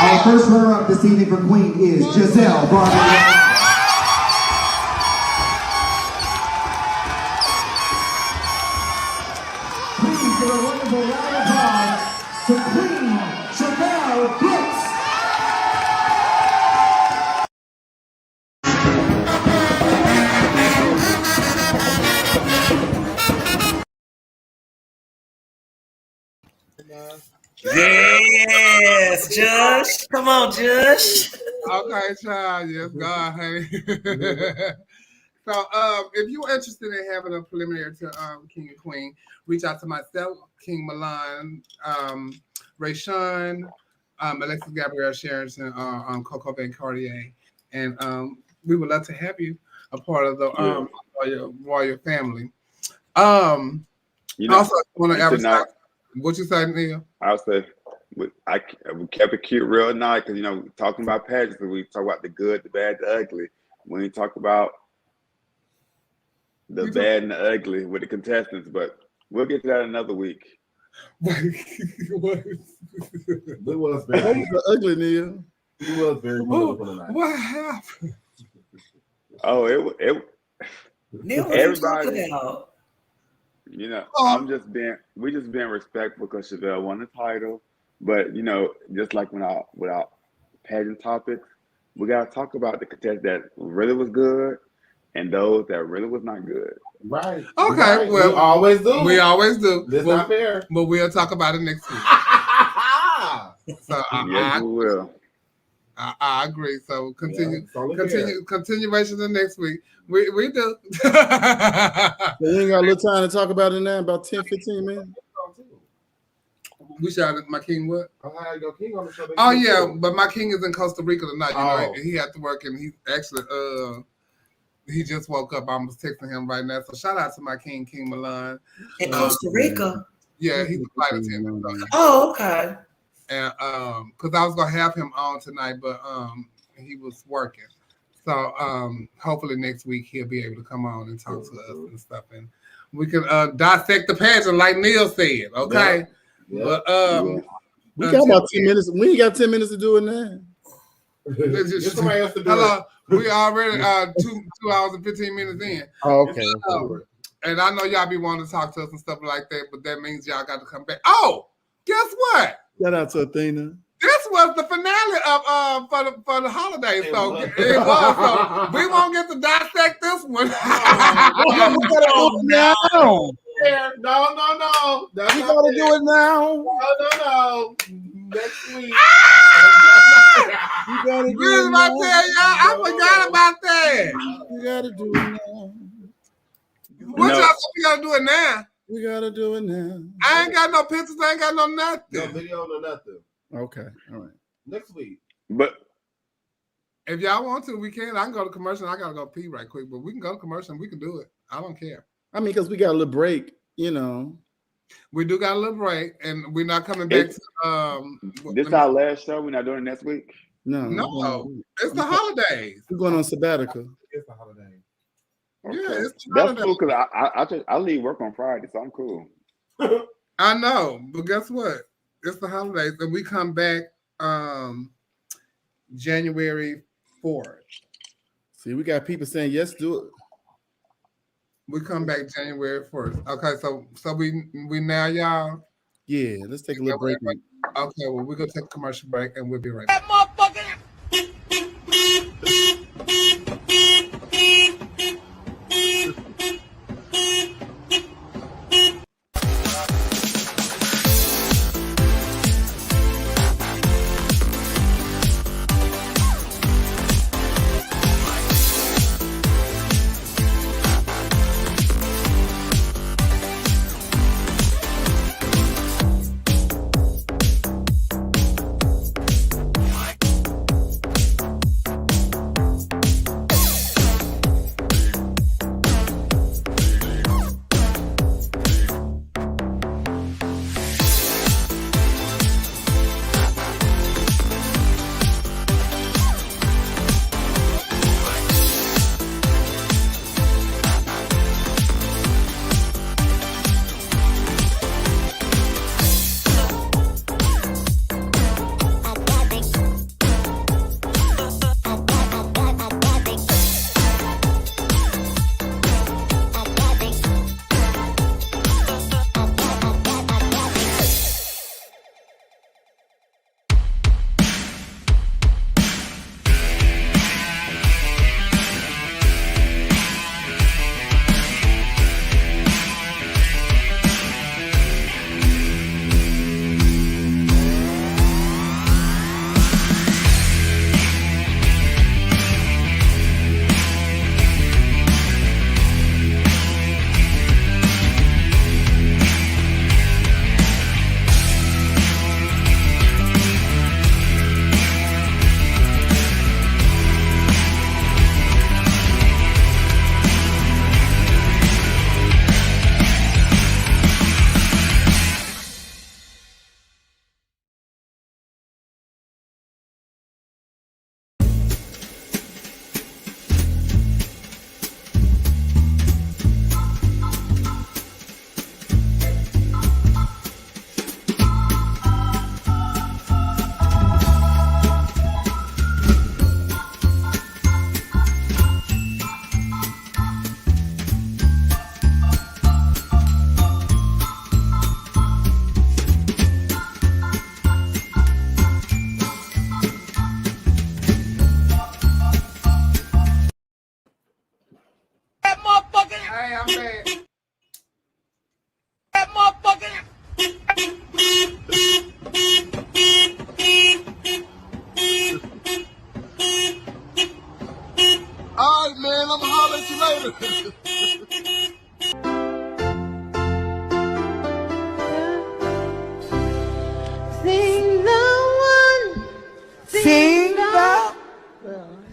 Our first runner-up this evening for Queen is Giselle Barber. Please give a wonderful round of applause to Queen Chanel Brooks. Yes, Josh. Come on, Josh. Okay, child. Yes, God, hey. So, if you're interested in having a preliminary to King and Queen, reach out to myself, King Milan, Rayshawn, Alexis Gabrielle Sherrington, Coco Van Cartier, and we would love to have you a part of the royal family. Also, I want to advertise. What you say, Neil? I say we kept it cute real nice because talking about pageantry, we talk about the good, the bad, the ugly. We ain't talk about the bad and the ugly with the contestants, but we'll get to that another week. It was very ugly, Neil. It was very beautiful tonight. What happened? Oh, it Neil, everybody. We just being respectful because Chevelle won the title, but just like with our pageant topics, we gotta talk about the contest that really was good and those that really was not good. Right. Okay. Right. Well, we always do. We always do. That's not fair. But we'll talk about it next week. So Yes, we will. I agree. So continuation the next week. We do. We ain't got a little time to talk about it now, about 10, 15 minutes. We shouted my king what? I go king on the show. Oh yeah, but my king is in Costa Rica tonight. You know, he had to work, and he actually he just woke up. I was texting him right now. So shout out to my king, King Milan. In Costa Rica. Yeah, he's a flight attendant. Oh, okay. And because I was gonna have him on tonight, but he was working. So hopefully next week he'll be able to come on and talk to us and stuff, and we can dissect the pageant like Neil said. Okay. Yeah. But we got about 10 minutes. We ain't got 10 minutes to do it now. Somebody else to do hello, we already 2 hours and 15 minutes in. Oh, okay. And I know y'all be wanting to talk to us and stuff like that, but that means y'all got to come back. Oh, guess what? Shout out to Athena. This was the finale of for the holidays. So it was. So we won't get to dissect this one. We gotta do it now. Yeah, no. We gotta do it now. No. Next week. You gotta do Really, it I now. tell y'all, I forgot about that. We gotta do it now. What y'all think we gotta do it now? We gotta do it now. I ain't got no pictures. I ain't got no nothing. No video, no nothing. Okay, all right. Next week. But if y'all want to, we can. I can go to commercial. I gotta go pee right quick, but we can go to commercial and we can do it. I don't care. I mean, because we got a little break, you know. We do got a little break, and we're not coming back to this our last show. We're not doing it next week. No, it's the holidays. We're going on sabbatical. It's the holiday. Okay. Yeah, it's That's cool because I leave work on Friday, so I'm cool. I know, but guess what? It's the holidays, and we come back January 4th. See, we got people saying yes, do it. We come back January 1st. Okay, so we now y'all. Yeah, let's take a little break. Okay, well we're gonna take a commercial break and we'll be right back. later. Sing the one,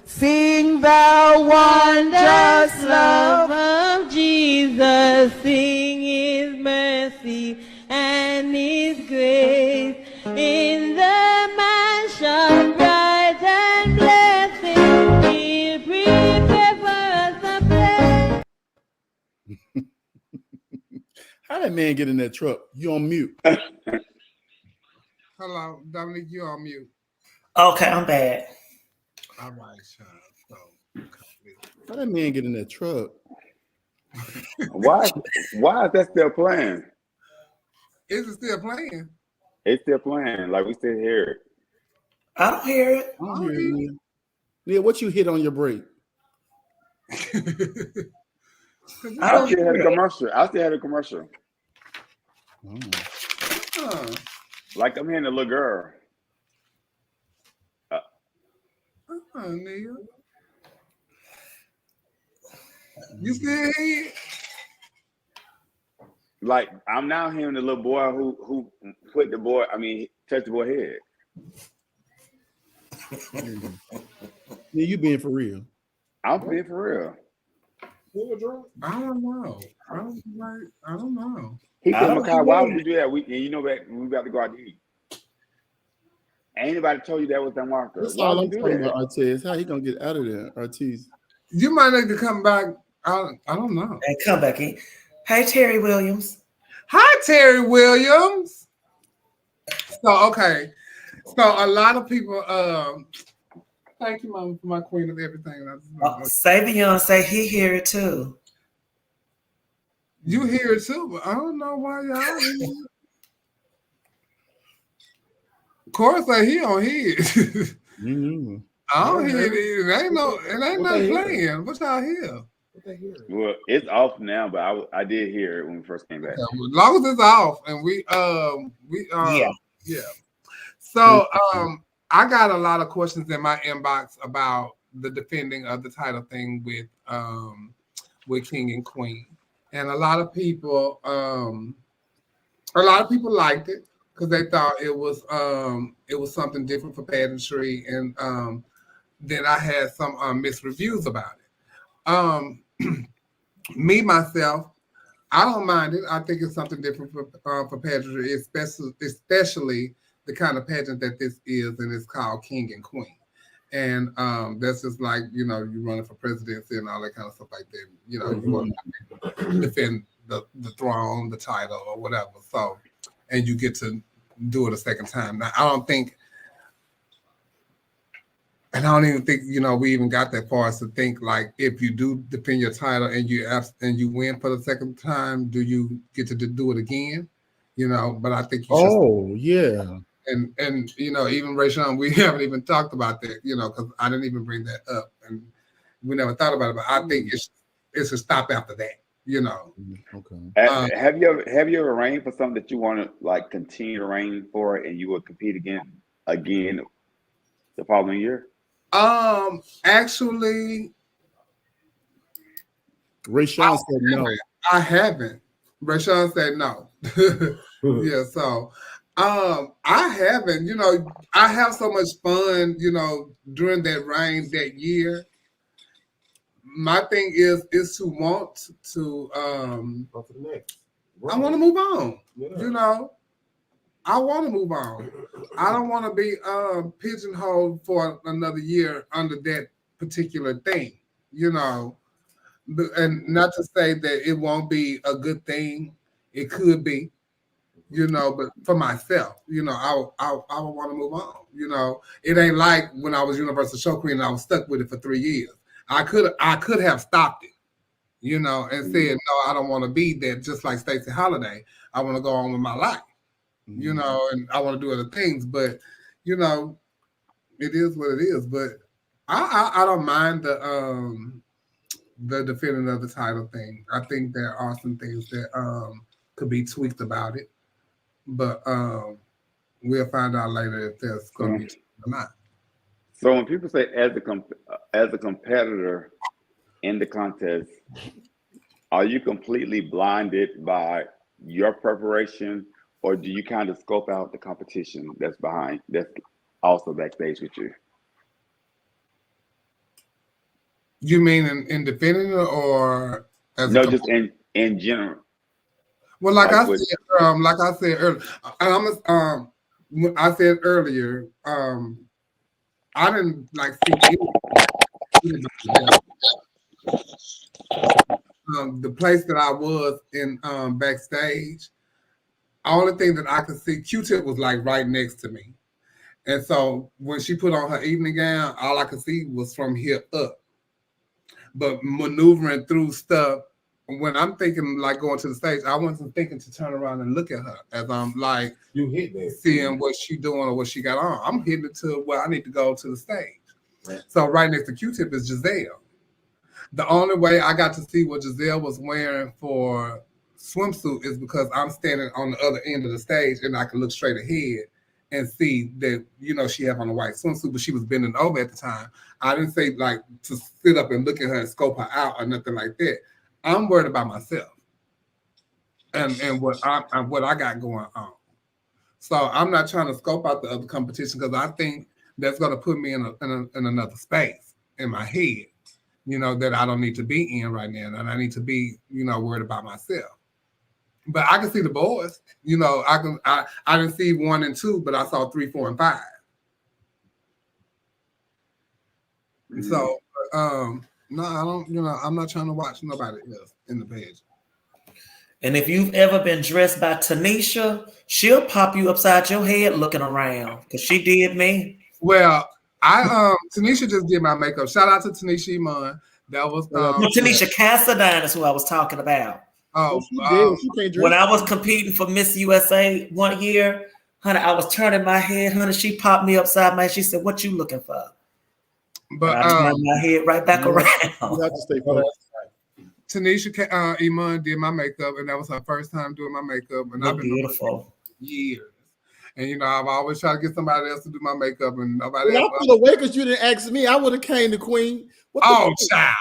sing the wondrous love of Jesus. Sing His mercy and His grace in the mansion bright and blessed. He'll prepare for us a place. How that man get in that truck? You on mute. Hello, Dominique, you on mute. Okay, I'm back. All right, Sean. How that man get in that truck? Why is that still playing? Is it still playing? It's still playing. Like we still hear it. I don't hear it. I don't hear it, Neil. Neil, what you hit on your break? I still had a commercial. Like I'm hearing a little girl. Neil. You still here? Like I'm now hearing the little boy who touched the boy head. Yeah, you being for real? I'm being for real. I don't know. I don't know. He said, "Makai, why would you do that? We got to go out to eat. Ain't anybody told you that was the marker. That's Why all would I'm you do talking that? about, Artez. How he gonna get out of there, Artez? You might need to come back. I don't know. And come back in. Hey, Terry Williams. Hi, Terry Williams. So, okay. So, a lot of people, thank you, Mama, for my queen of everything. Savion say he hear it too. You hear it too, but I don't know why y'all hear it. Of course, he don't hear it. I don't hear it. It ain't nothing playing. What y'all hear? Well, it's off now, but I did hear it when we first came back. Yeah, as long as it's off, and yeah. So I got a lot of questions in my inbox about the defending of the title thing with King and Queen, and a lot of people liked it because they thought it was something different for pageantry, and then I had some mixed reviews about it. Me myself, I don't mind it. I think it's something different for pageantry, especially the kind of pageant that this is, and it's called King and Queen. And that's just like, you running for presidency and all that kind of stuff like that. You want to defend the throne, the title, or whatever. So, and you get to do it a second time. Now, I don't even think we even got that far as to think like if you do defend your title and you win for the second time, do you get to do it again? But I think you should. Oh yeah. And even Rayshawn, we haven't even talked about that, because I didn't even bring that up, and we never thought about it. But I think it's a stop after that, Okay. Have you ever reigned for something that you want to like continue to reign for, and you will compete again the following year? Actually, Rayshawn said no. I haven't. Rayshawn said no. Yeah, so I haven't. I have so much fun. During that reign that year. My thing is to want to. Go to the next. I want to move on. Yeah. I want to move on. I don't want to be pigeonholed for another year under that particular thing, And not to say that it won't be a good thing. It could be, but for myself, I would want to move on. It ain't like when I was Universal Show Queen and I was stuck with it for 3 years. I could have stopped it, and said, no, I don't want to be that, just like Stacey Holiday. I want to go on with my life. And I want to do other things, but it is what it is. But I don't mind the defending of the title thing. I think there are some things that could be tweaked about it, but we'll find out later if there's going to be or not. So when people say as a competitor, in the contest, are you completely blinded by your preparation, or do you kind of scope out the competition that's also backstage with you? You mean in defending it or as no, just in general? Well, like I said earlier, I said earlier, I didn't like see the place that I was in backstage. Only thing that I could see, Q-Tip was like right next to me, and so when she put on her evening gown, all I could see was from here up. But maneuvering through stuff, when I'm thinking like going to the stage, I wasn't thinking to turn around and look at her as I'm like you hit that, seeing what she doing or what she got on. I'm hitting it to where I need to go to the stage. Right. So right next to Q-Tip is Giselle. The only way I got to see what Giselle was wearing for swimsuit is because I'm standing on the other end of the stage and I can look straight ahead and see that, she had on a white swimsuit, but she was bending over at the time. I didn't say like to sit up and look at her and scope her out or nothing like that. I'm worried about myself and what I got going on. So I'm not trying to scope out the other competition because I think that's going to put me in another space in my head, that I don't need to be in right now, and I need to be, worried about myself. But I can see the boys. I didn't see 1 and 2, but I saw 3, 4, and 5. Mm-hmm. So no, I don't. I'm not trying to watch nobody else in the page. And if you've ever been dressed by Tanisha, she'll pop you upside your head looking around because she did me. Well, Tanisha just did my makeup. Shout out to Tanisha Iman. That was Tanisha Cassadine is who I was talking about. Oh, when I was competing for Miss USA one year, honey, I was turning my head, honey. She popped me upside my head. She said, "What you looking for?" But I turned my head right back around. You have to stay focused. Tanisha Iman did my makeup, and that was her first time doing my makeup. And I've been beautiful for years. And I've always tried to get somebody else to do my makeup, and nobody else. I feel away because you didn't ask me. I would have came to Queen. Child.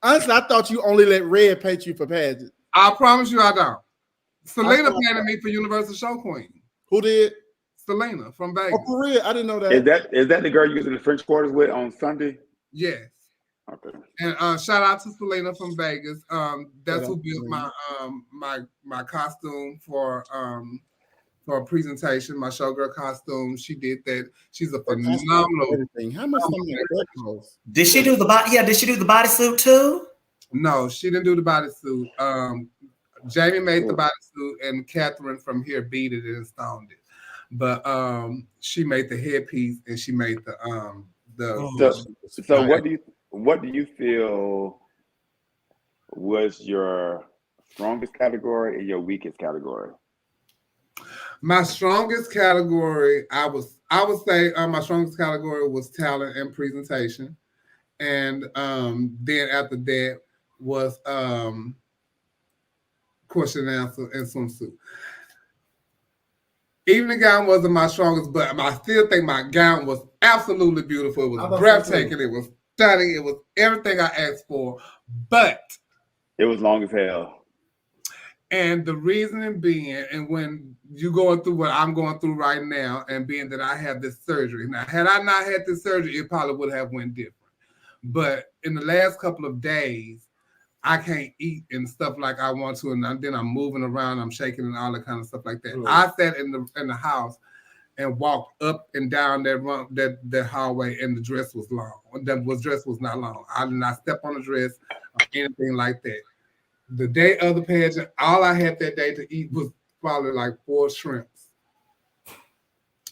Honestly, I thought you only let Red paint you for pageant. I promise you I don't. Selena painted me for Universal Show Queen. Who did? Selena from Vegas. Oh, for real? I didn't know that. Is that the girl you was in the French Quarters with on Sunday? Yes. Okay. And shout out to Selena from Vegas. That's who built my costume for a presentation, my showgirl costume. She did that. She's a phenomenal. How much money that cost? Did she do the body? Yeah, did she do the bodysuit too? No, she didn't do the bodysuit. Jamie made the bodysuit, and Catherine from here beat it and stoned it. But she made the headpiece, and she made the. So what do you feel was your strongest category and your weakest category? My strongest category, I would say my strongest category was talent and presentation. And then after that was question and answer and swimsuit. Evening gown wasn't my strongest, but I still think my gown was absolutely beautiful. It was breathtaking. It was stunning. It was everything I asked for, but it was long as hell. And the reasoning being, and when you going through what I'm going through right now, and being that I have this surgery. Now, had I not had this surgery, it probably would have went different. But in the last couple of days, I can't eat and stuff like I want to, and then I'm moving around, I'm shaking and all that kind of stuff like that. I sat in the house and walked up and down that hallway, and the dress was long. Dress was not long. I did not step on the dress or anything like that. The day of the pageant, all I had that day to eat was probably like 4 shrimps.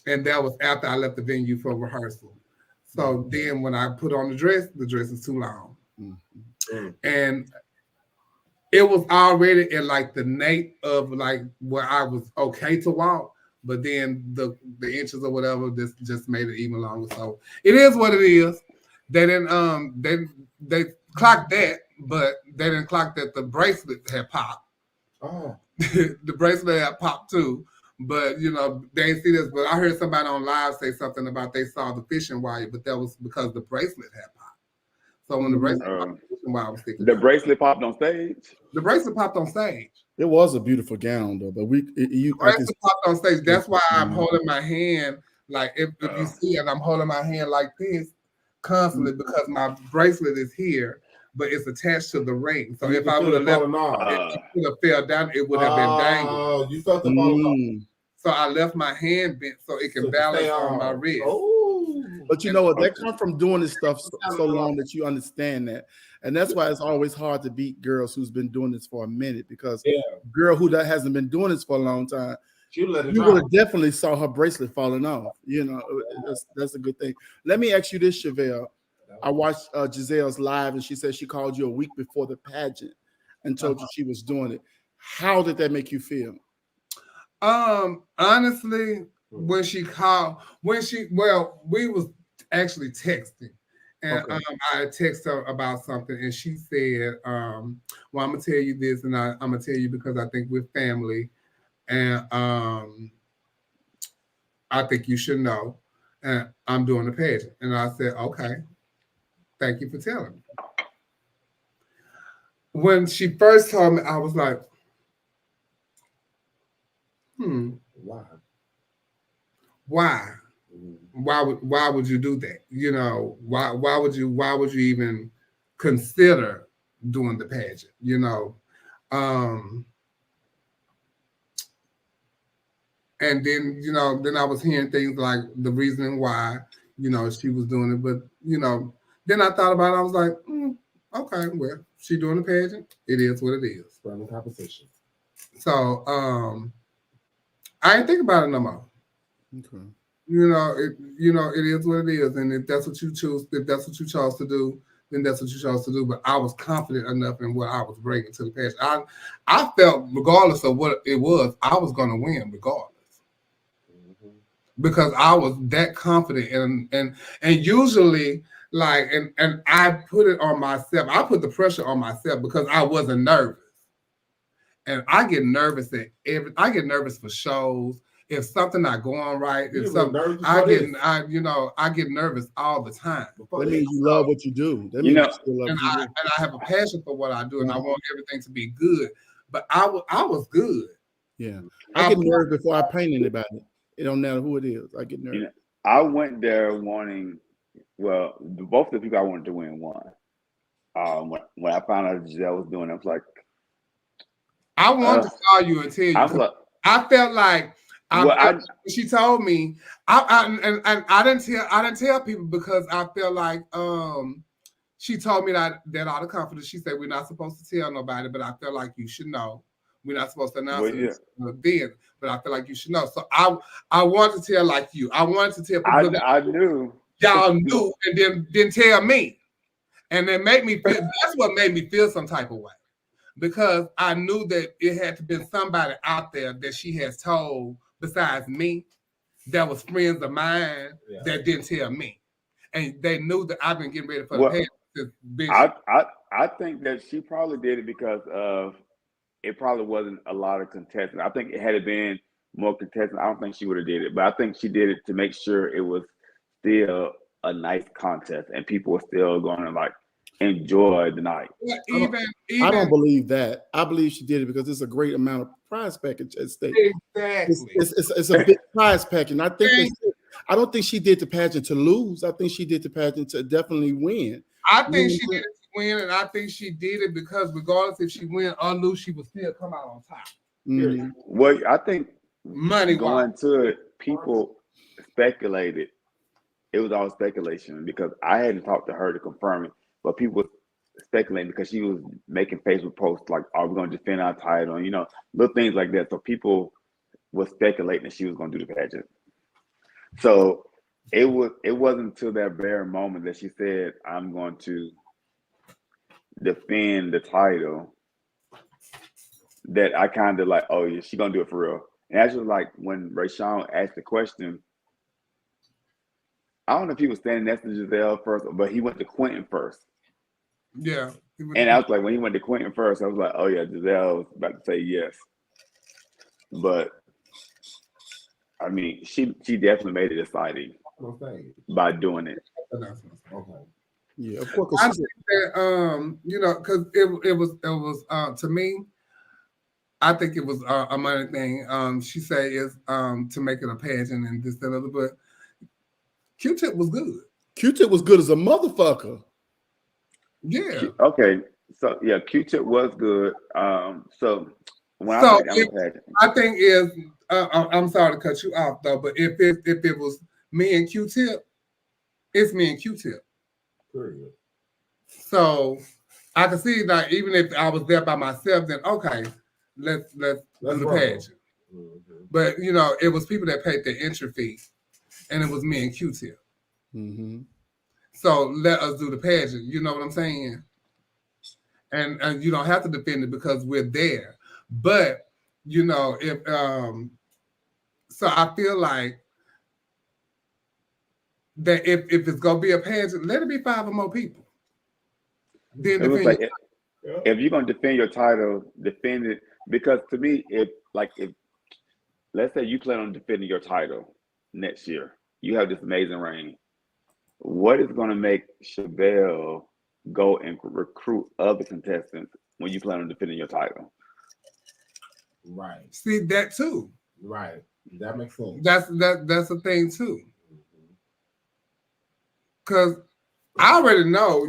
And that was after I left the venue for rehearsal. So then when I put on the dress is too long. Mm-hmm. And it was already in like the nape of like where I was okay to walk, but then the inches or whatever just made it even longer. So it is what it is. They didn't they clocked that, but they didn't clock that the bracelet had popped. Oh. The bracelet had popped too, But you know, they didn't see this. But I heard somebody on live say something about they saw the fishing wire, but that was because the bracelet had popped. So when the bracelet popped, the fishing wire was sticking. The bracelet popped on stage. The bracelet popped on stage. It was a beautiful gown though, but The bracelet popped on stage. That's why I'm holding my hand like if you see it, I'm holding my hand like this constantly because my bracelet is here, but it's attached to the ring. So if I would have left, it would have fell down. It would have been dangling. Oh, you felt the falling off. So I left my hand bent so it can balance on my wrist. But you know what? That comes from doing this stuff so long that you understand that. And that's why it's always hard to beat girls who's been doing this for a minute, because girl who hasn't been doing this for a long time, you would have definitely saw her bracelet falling off. You know, that's a good thing. Let me ask you this, Chevelle. I watched Giselle's live, and she said she called you a week before the pageant and told you she was doing it. How did that make you feel? Honestly, when she called, we was actually texting, and I texted her about something, and she said, well, I'm gonna tell you this, and I'm gonna tell you because I think we're family, and I think you should know, and I'm doing the pageant. And I said, okay, thank you for telling me. When she first told me, I was like, why? Why would you do that? You know, why would you even consider doing the pageant? You know, and then then I was hearing things like the reasoning why she was doing it, but then I thought about it. I was like, okay, well, she doing the pageant. It is what it is. Friendly competition. So I ain't think about it no more. Okay. It is what it is, and if that's what you chose to do, then that's what you chose to do. But I was confident enough in what I was bringing to the pageant. I felt, regardless of what it was, I was going to win regardless, because I was that confident. And usually, like, and I put it on myself. I put the pressure on myself because I wasn't nervous, and I get nervous I get nervous for shows. If something not going right, I get nervous all the time. That means you love what you do. That means you still love I have a passion for what I do, and I want everything to be good. But I was good. Yeah, I get nervous before I paint anybody. It don't matter who it is. I get nervous. I went there wanting, well, both the people I wanted to win won. When I found out Giselle was doing it, I was like, I wanted to call you and tell you. I felt like. She told me, I didn't tell people because I feel like she told me that out of confidence. She said we're not supposed to tell nobody, but I feel like you should know. We're not supposed to announce it then, but I feel like you should know. So I wanted to tell like you. I wanted to tell people. I knew y'all knew, and then didn't tell me, and then made me feel. That's what made me feel some type of way, because I knew that it had to be somebody out there that she has told. Besides me, that was friends of mine that didn't tell me, and they knew that I've been getting ready for the pageant. I think that she probably did it because of it. Probably wasn't a lot of contestants. I think it had been more contestants. I don't think she would have did it, but I think she did it to make sure it was still a nice contest and people were still going to like enjoy the night. I don't believe that. I believe she did it because it's a great amount of prize package at stake. Exactly. It's a big prize package. I don't think she did the pageant to lose. I think she did the pageant to definitely win. I think she did it to win, and I think she did it because regardless if she win or lose, she would still come out on top. Mm-hmm. Well, I think money going to it, people speculated. It was all speculation because I hadn't talked to her to confirm it. But people were speculating because she was making Facebook posts like, are we going to defend our title? And, little things like that. So people were speculating that she was going to do the pageant. So it wasn't until that very moment that she said, I'm going to defend the title, that I kind of like, oh, yeah, she's going to do it for real. And actually, like when Rayshawn asked the question, I don't know if he was standing next to Giselle first, but he went to Quentin first. Yeah. And I was like, when he went to Quentin first, I was like, oh yeah, Giselle was about to say yes. But I mean, she definitely made it exciting by doing it. Okay. Yeah, of course. I think that you know, because it was to me, I think it was a money thing. She said is to make it a pageant and this and other, but Q-Tip was good. Q-Tip was good as a motherfucker. Yeah. Okay. So yeah, Q-Tip was good. So when So I think I'm a pageant, I think is I'm sorry to cut you off though, but if it was me and Q-Tip, it's me and Q-Tip. Period. So I can see that even if I was there by myself, then okay, let's do the roll. pageant. Mm-hmm. But you know, it was people that paid their entry fee, and it was me and Q-Tip. Mm-hmm. So let us do the pageant. You know what I'm saying? And you don't have to defend it because we're there. But you know, if so I feel like that if it's gonna be a pageant, let it be 5 or more people. Then it was defend like if you're gonna defend your title, defend it, because to me, if let's say you plan on defending your title next year, you have this amazing reign. What is going to make Chevelle go and recruit other contestants when you plan on defending your title? Right. See that too. Right. That makes sense. That's a thing too. Because I already know,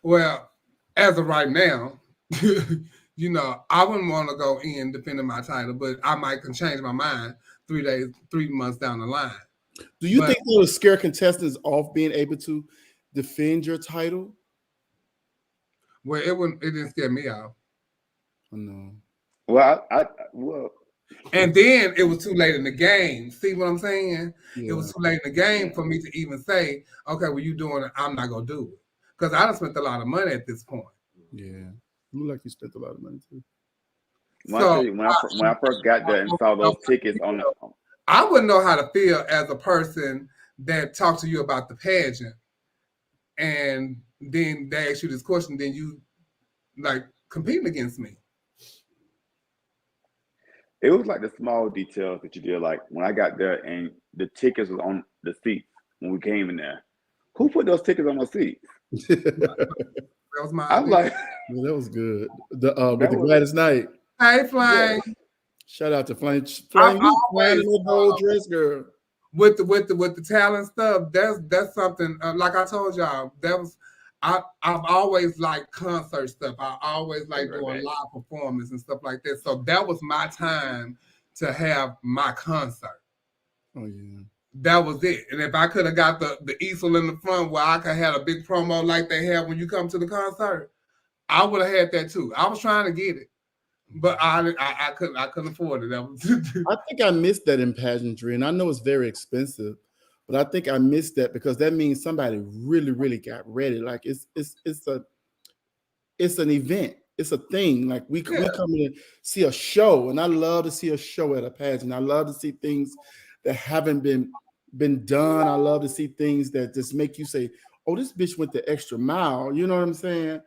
well, as of right now, you know, I wouldn't want to go in defending my title, but I might can change my mind 3 months down the line. Do you think that would scare contestants off being able to defend your title? Well, it didn't scare me off. Oh, no. Well, and then it was too late in the game. See what I'm saying? Yeah. It was too late in the game for me to even say, okay, well, you doing it, I'm not gonna do it. Because I done spent a lot of money at this point. Yeah. You look like you spent a lot of money too. When I first got there and saw those tickets on the, I wouldn't know how to feel as a person that talked to you about the pageant, and then they ask you this question, then you like competing against me. It was like the small details that you did. Like when I got there and the tickets was on the seats when we came in there. Who put those tickets on those seats? That was my I'm like, yeah, that was good. With the Gladys Knight. Hey, Flame. Yeah. Shout out to Flame. Flame, in the gold dress, girl. With the talent stuff, that's something. Like I told y'all, I've always liked concert stuff. I always like doing live performance and stuff like that. So that was my time to have my concert. Oh yeah. That was it. And if I could have got the easel in the front where I could have a big promo like they have when you come to the concert, I would have had that too. I was trying to get it, but I couldn't afford it. I think I missed that in pageantry, and I know it's very expensive, but I think I missed that because that means somebody really, really got ready. Like it's an event. It's a thing. Like we come in to see a show, and I love to see a show at a pageant. I love to see things that haven't been done. I love to see things that just make you say, "Oh, this bitch went the extra mile." You know what I'm saying?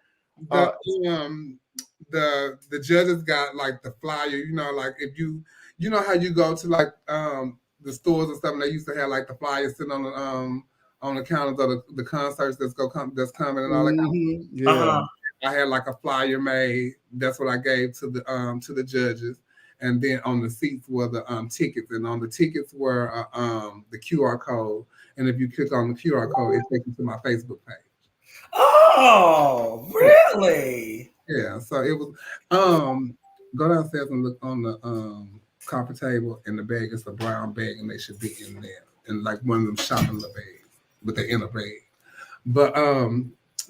The judges got like the flyer. You know, like if you know how you go to like the stores and stuff, and they used to have like the flyers sitting on the counters of the concerts that's coming and all that. Mm-hmm. Yeah. I had like a flyer made. That's what I gave to the judges. And then on the seats were the tickets, and on the tickets were the QR code. And if you click on the QR code, it takes you to my Facebook page. Oh, really? Yeah. So it was. Go downstairs and look on the coffee table, and the bag is a brown bag, and they should be in there, and like one of them shopping little bags, but they're in a bag. But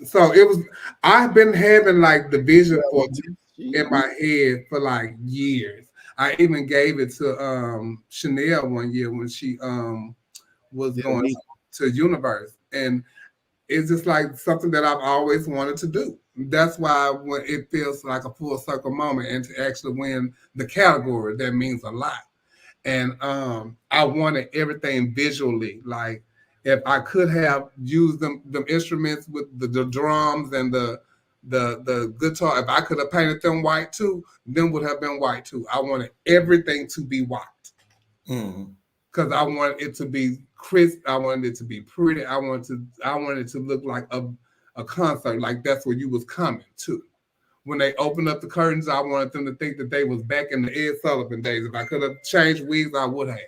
so it was. I've been having like the vision for in my head for like years. I even gave it to Chanel one year when she was going to Universe, and it's just like something that I've always wanted to do. That's why when it feels like a full circle moment, and to actually win the category, that means a lot. And I wanted everything visually. Like if I could have used them instruments with the drums and the guitar, if I could have painted them white too, them would have been white too. I wanted everything to be white. Because I wanted it to be crisp. I wanted it to be pretty. I wanted it to look like a concert, like that's where you was coming to. When they opened up the curtains, I wanted them to think that they was back in the Ed Sullivan days. If I could have changed wigs, I would have.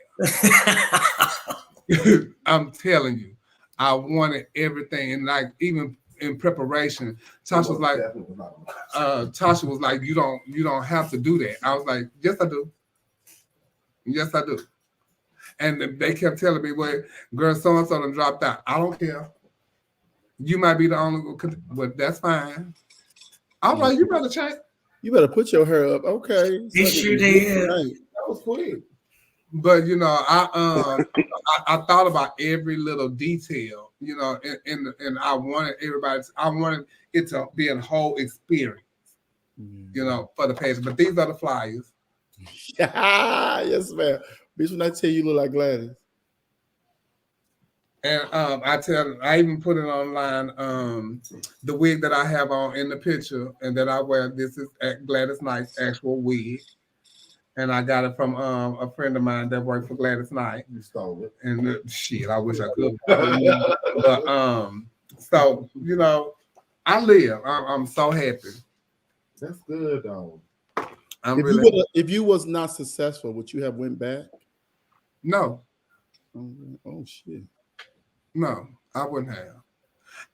I'm telling you, I wanted everything, and like even in preparation, Tasha was like, you don't have to do that. I was like, yes, I do. Yes, I do. And they kept telling me, well, girl, so-and-so done dropped out. I don't care. You might be the only, but that's fine. All right, you better change. You better put your hair up. Okay. Yes, you did. That was quick. But you know, I thought about every little detail, you know, and I wanted it to be a whole experience, you know, for the page. But these are the flyers. Yes, ma'am. Bitch, when I tell you look like Gladys. And I even put it online, the wig that I have on in the picture and that I wear, this is Gladys Knight's actual wig. And I got it from a friend of mine that worked for Gladys Knight. You stole it. And shit, I wish I could. But so, you know, I live. I'm so happy. That's good, though. If you was not successful, would you have went back? No. Oh shit. No, I wouldn't have.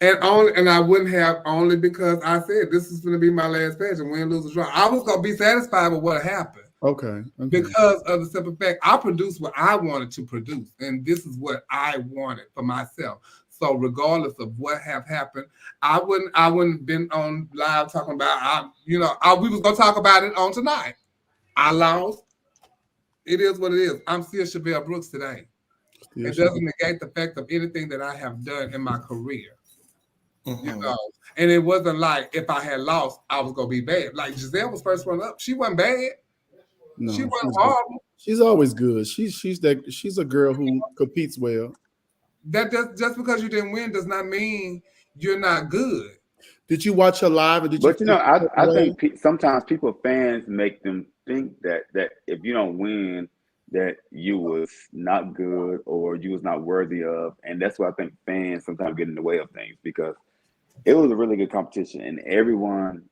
And I wouldn't have only because I said this is going to be my last page and win, lose, or draw. I was going to be satisfied with what happened. Okay. Because of the simple fact, I produced what I wanted to produce, and this is what I wanted for myself. So regardless of what have happened, I wouldn't been on live talking about. We was gonna talk about it on tonight. I lost. It is what it is. I'm still Chevelle Brooks today. It doesn't negate the fact of anything that I have done in my career. You know, and it wasn't like if I had lost, I was gonna be bad. Like Giselle was first one up. She wasn't bad. No, she wasn't horrible. She's always good. She's a girl who competes well. That just because you didn't win does not mean you're not good. Did you watch her live? But you know, I think sometimes fans make them think that if you don't win, that you was not good or you was not worthy of, and that's why I think fans sometimes get in the way of things, because it was a really good competition and everyone.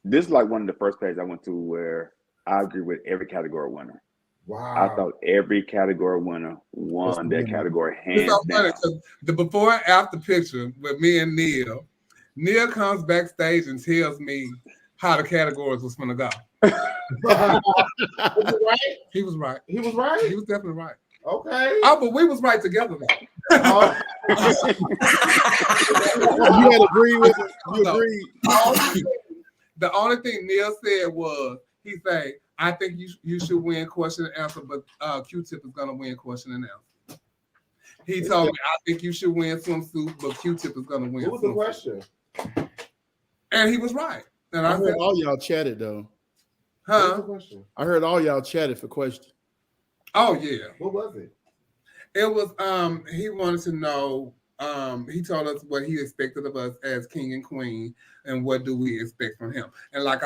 This is like one of the first pages I went to where I agree with every category winner. Wow. I thought every category winner won that category hands down. Funny, the before and after picture with me and Neil. Neil comes backstage and tells me how the categories was gonna go. Was he right? He was right. He was right? He was definitely right. Okay. Oh, but we was right together though. You had agreed with it. You agreed. The only thing Neil said was, he said, I think you should win question and answer, but Q-Tip is gonna win question and answer. He told me, I think you should win swimsuit, but Q-Tip is gonna win. What was the question? And he was right. And I heard all y'all chatted though. Huh? I heard all y'all chatted for questions. Oh yeah. What was it? It was he wanted to know, he told us what he expected of us as king and queen and what do we expect from him. And like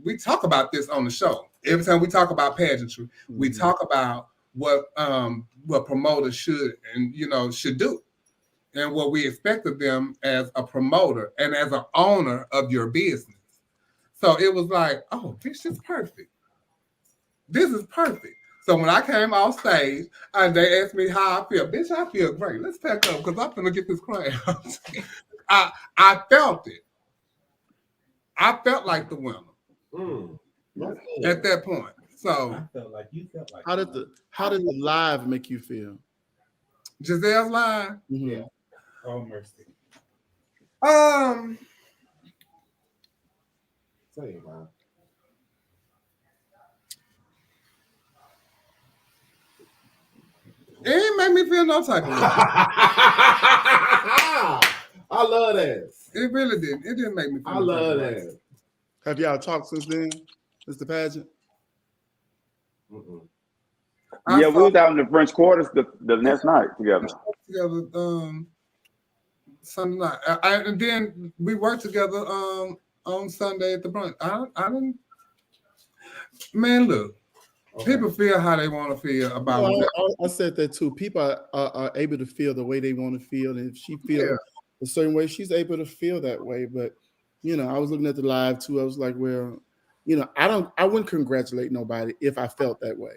we talk about this on the show. Every time we talk about pageantry, we talk about what promoters should do and what we expect of them as a promoter and as an owner of your business. So it was like, oh, this is perfect. This is perfect. So when I came off stage and they asked me how I feel, bitch, I feel great. Let's pack up because I'm gonna get this crown. I felt it. I felt like the winner at that point. So I felt like you felt like. How did the live make you feel? Giselle's live? Yeah. Oh mercy. Say it, man. It ain't make me feel no type of way. I love that. It really didn't. It didn't make me feel I love that. Have y'all talked since then, Mr. Pageant? Yeah, we was out in the French Quarters the next night together. Sunday night. And then we worked together on Sunday at the brunch. I didn't. Man, look, People feel how they want to feel about it. I said that too. People are able to feel the way they want to feel, and if she feels a certain way, she's able to feel that way. But I was looking at the live too. I was like, well, I wouldn't congratulate nobody if I felt that way.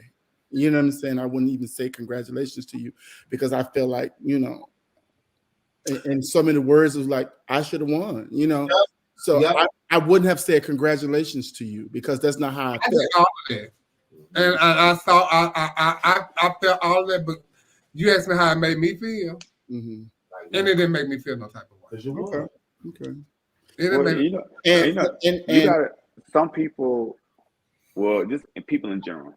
You know what I'm saying? I wouldn't even say congratulations to you because I feel like, and so many words was like, I should have won, So I wouldn't have said congratulations to you because that's not how I felt. All of that. And I felt all of that, but you asked me how it made me feel. Mm-hmm. And it didn't make me feel no type of way. Okay. It didn't make you got some people, just people in general,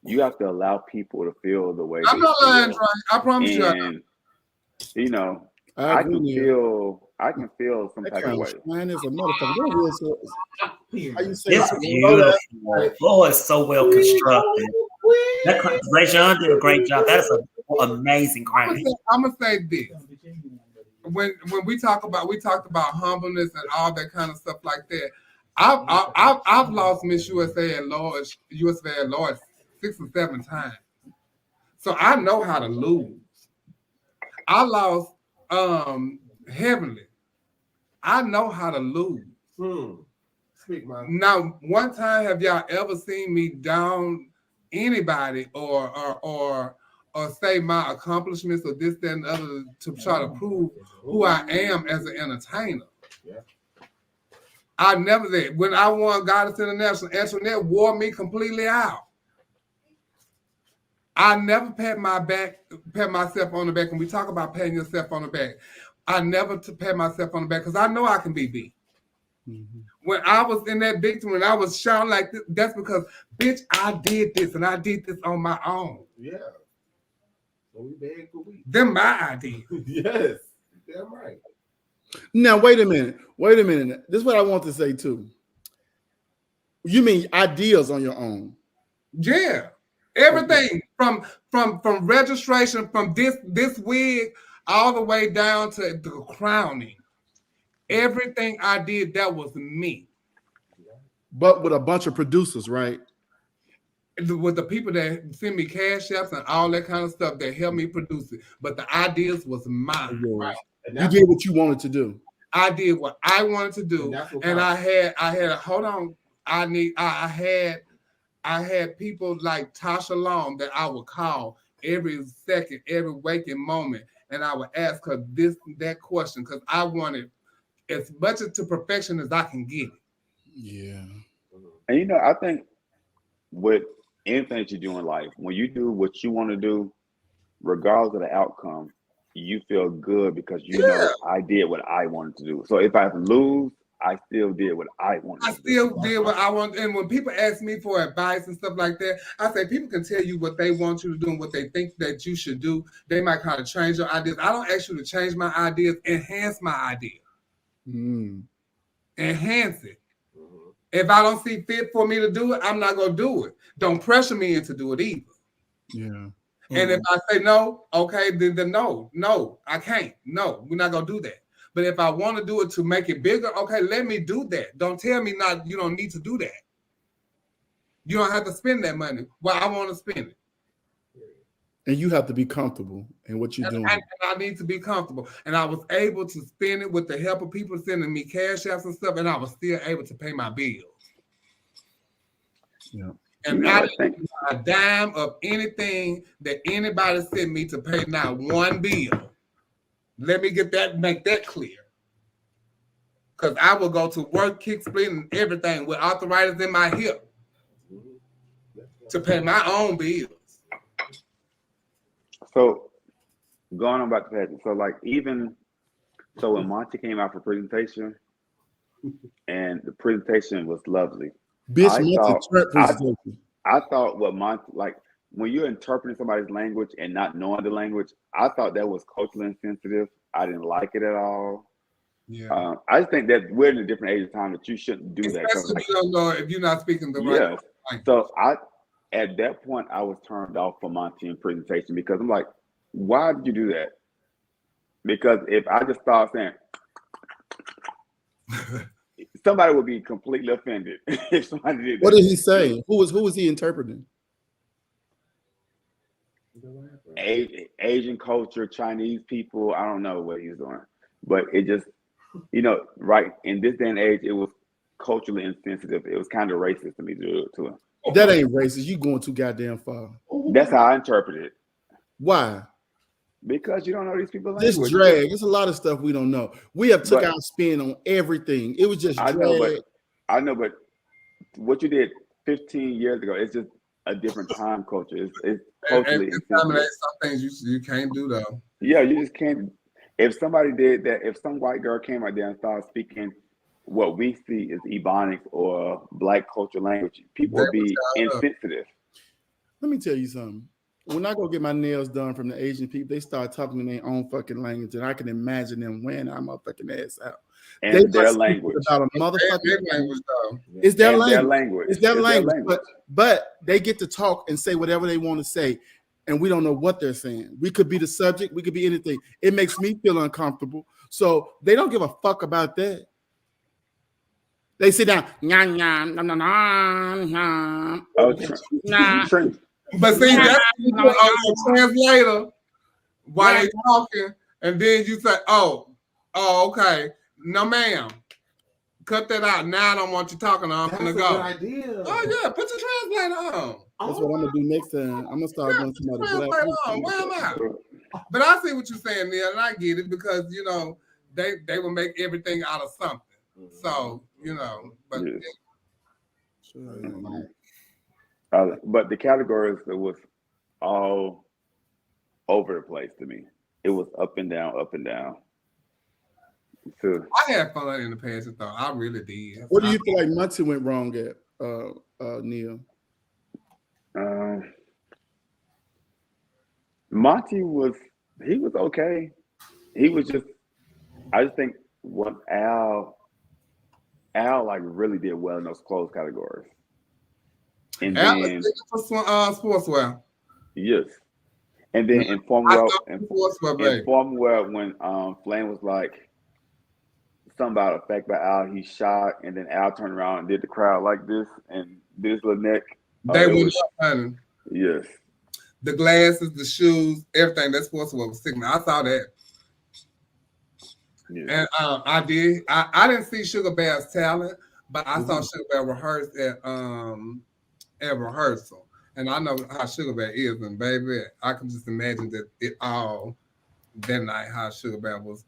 you have to allow people to feel the way I'm not lying, Trey. I promise you. I can feel some type of way. Mine is a motherfucker. How you say it's beautiful. Floor is so well constructed. Rajon did a great job. That is an amazing grant. I'm gonna say this. When we talked about humbleness and all that kind of stuff like that, I've lost Miss USA at large 6 or 7 times. So I know how to lose. I lost Heavenly. I know how to lose. Speak, man. Now, one time, have y'all ever seen me down anybody or say my accomplishments or this, that, and the other to try to prove who I am as an entertainer? Yeah. I never did. When I won Goddess International, Antoinette wore me completely out. I never pat myself on the back. When we talk about patting yourself on the back, I never pat myself on the back because I know I can be beat. Mm-hmm. When I was in that victim, when I was shouting like this, that's because, bitch, I did this and I did this on my own. Yeah. So we beg for we. Them my ideas. Yes. Damn right. Now, wait a minute. This is what I want to say too. You mean ideas on your own? Yeah. Everything from registration, from this wig all the way down to the crowning. Everything I did, that was me. But with a bunch of producers, right? With the people that send me cash apps and all that kind of stuff that helped me produce it. But the ideas was mine. Right? You did what you wanted to do. I did what I wanted to do. And I had hold on. I had people like Tasha Long that I would call every second, every waking moment. And I would ask her that question because I wanted as much to perfection as I can get it. Yeah. And I think with anything that you do in life, when you do what you want to do, regardless of the outcome, you feel good because you know I did what I wanted to do. So if I lose, I still did what I wanted to do. I still did what I want. And when people ask me for advice and stuff like that, I say people can tell you what they want you to do and what they think that you should do. They might kind of change your ideas. I don't ask you to change my ideas, enhance my idea. Enhance it. If I don't see fit for me to do it, I'm not going to do it. Don't pressure me into do it either. Yeah. And if I say no, okay, then no, I can't. No, we're not going to do that. But if I want to do it to make it bigger, okay, let me do that. Don't tell me you don't need to do that. You don't have to spend that money. Well, I want to spend it. And you have to be comfortable in what you're doing. I need to be comfortable. And I was able to spend it with the help of people sending me cash apps and stuff, and I was still able to pay my bills. Yeah. And I didn't get a dime of anything that anybody sent me to pay not one bill. Let me make that clear. Because I will go to work, kick, split, and everything with arthritis in my hip to pay my own bills. So going on back to that, so when Monty came out for presentation, and the presentation was lovely. I thought what Monty, like when you're interpreting somebody's language and not knowing the language, I thought that was culturally insensitive. I didn't like it at all. Yeah. I just think that we're in a different age of time that you shouldn't do that. Especially if you don't know, if you're not speaking the right language. So at that point, I was turned off for Monty in presentation because I'm like, why did you do that? Because if I just start saying, somebody would be completely offended if somebody did that. What did he say? Who was he interpreting? Asian culture, Chinese people. I don't know what he was doing, but it just, right in this day and age, it was culturally insensitive. It was kind of racist to me to him. That ain't racist. You going too goddamn far. That's how I interpret it. Why? Because you don't know these people This language. drag. There's a lot of stuff we don't know. We have took our spin on everything. It was just drag. I know, but what you did 15 years ago, it's just a different time culture. It's culturally insensitive. Some things you can't do though. Yeah, you just can't. If somebody did that, if some white girl came out there and started speaking what we see as Ebonics or Black culture language, people would be insensitive. Let me tell you something. When I go get my nails done from the Asian people, they start talking in their own fucking language, and I can imagine them wearing our motherfucking ass out. And they their language. About a motherfucking language, though. It's their and language. It's their language. But they get to talk and say whatever they want to say, and we don't know what they're saying. We could be the subject. We could be anything. It makes me feel uncomfortable. So they don't give a fuck about that. They sit down. But see, that's a translator while they talking, and then you say, "Oh, okay, no, ma'am, cut that out. Now I don't want you talking. I'm gonna go." Idea. Oh yeah, put your translator on. That's what I'm gonna do next time. I'm gonna start going to my black. Why not? But I see what you're saying, Neil, and I get it because they will make everything out of something. So but. But the categories, it was all over the place to me. It was up and down, up and down. So I had fun in the past, though. I really did. What do you feel like Monty went wrong at, Neil? Monty was okay. He was just, I just think what Al like really did well in those closed categories. And then for sportswear. Yes. And then in Formula when Flame was like something about a fact by Al, he shot, and then Al turned around and did the crowd like this and did his little neck. They went up, honey. Yes. The glasses, the shoes, everything. That sportswear was sick. I saw that. Yeah. And I didn't see Sugar Bear's talent, but I saw Sugar Bear rehearse at rehearsal. And I know how Sugar Bear is, and baby, I can just imagine that it all that night how Sugar Bear was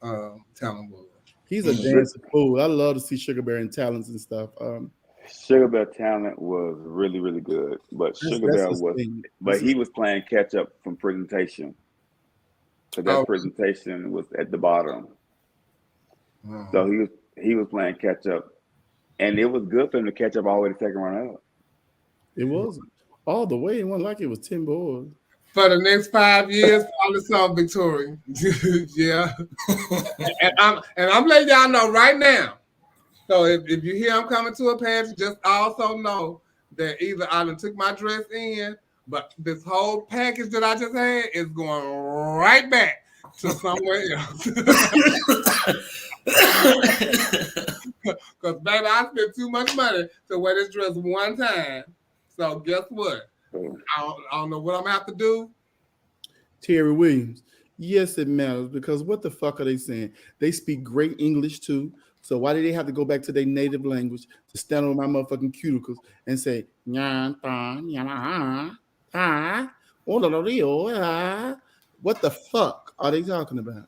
talent was. He's a dancing fool. I love to see Sugar Bear in talents and stuff. Sugar Bear talent was really, really good, but Sugar Bear he was playing catch up from presentation. So that presentation was at the bottom. So he was playing catch up, and it was good for him to catch up all the way to second round out. It wasn't all the way. It wasn't like it was 10 boys. For the next 5 years, probably saw Victoria. Yeah. and I'm letting y'all know right now. So if you hear I'm coming to a pageant, just also know that either I done took my dress in, but this whole package that I just had is going right back to somewhere else. Because, baby, I spent too much money to wear this dress one time. So guess what? I don't know what I'm going to have to do. Terry Williams. Yes, it matters, because what the fuck are they saying? They speak great English too. So why do they have to go back to their native language to stand on my motherfucking cuticles and say, what the fuck are they talking about?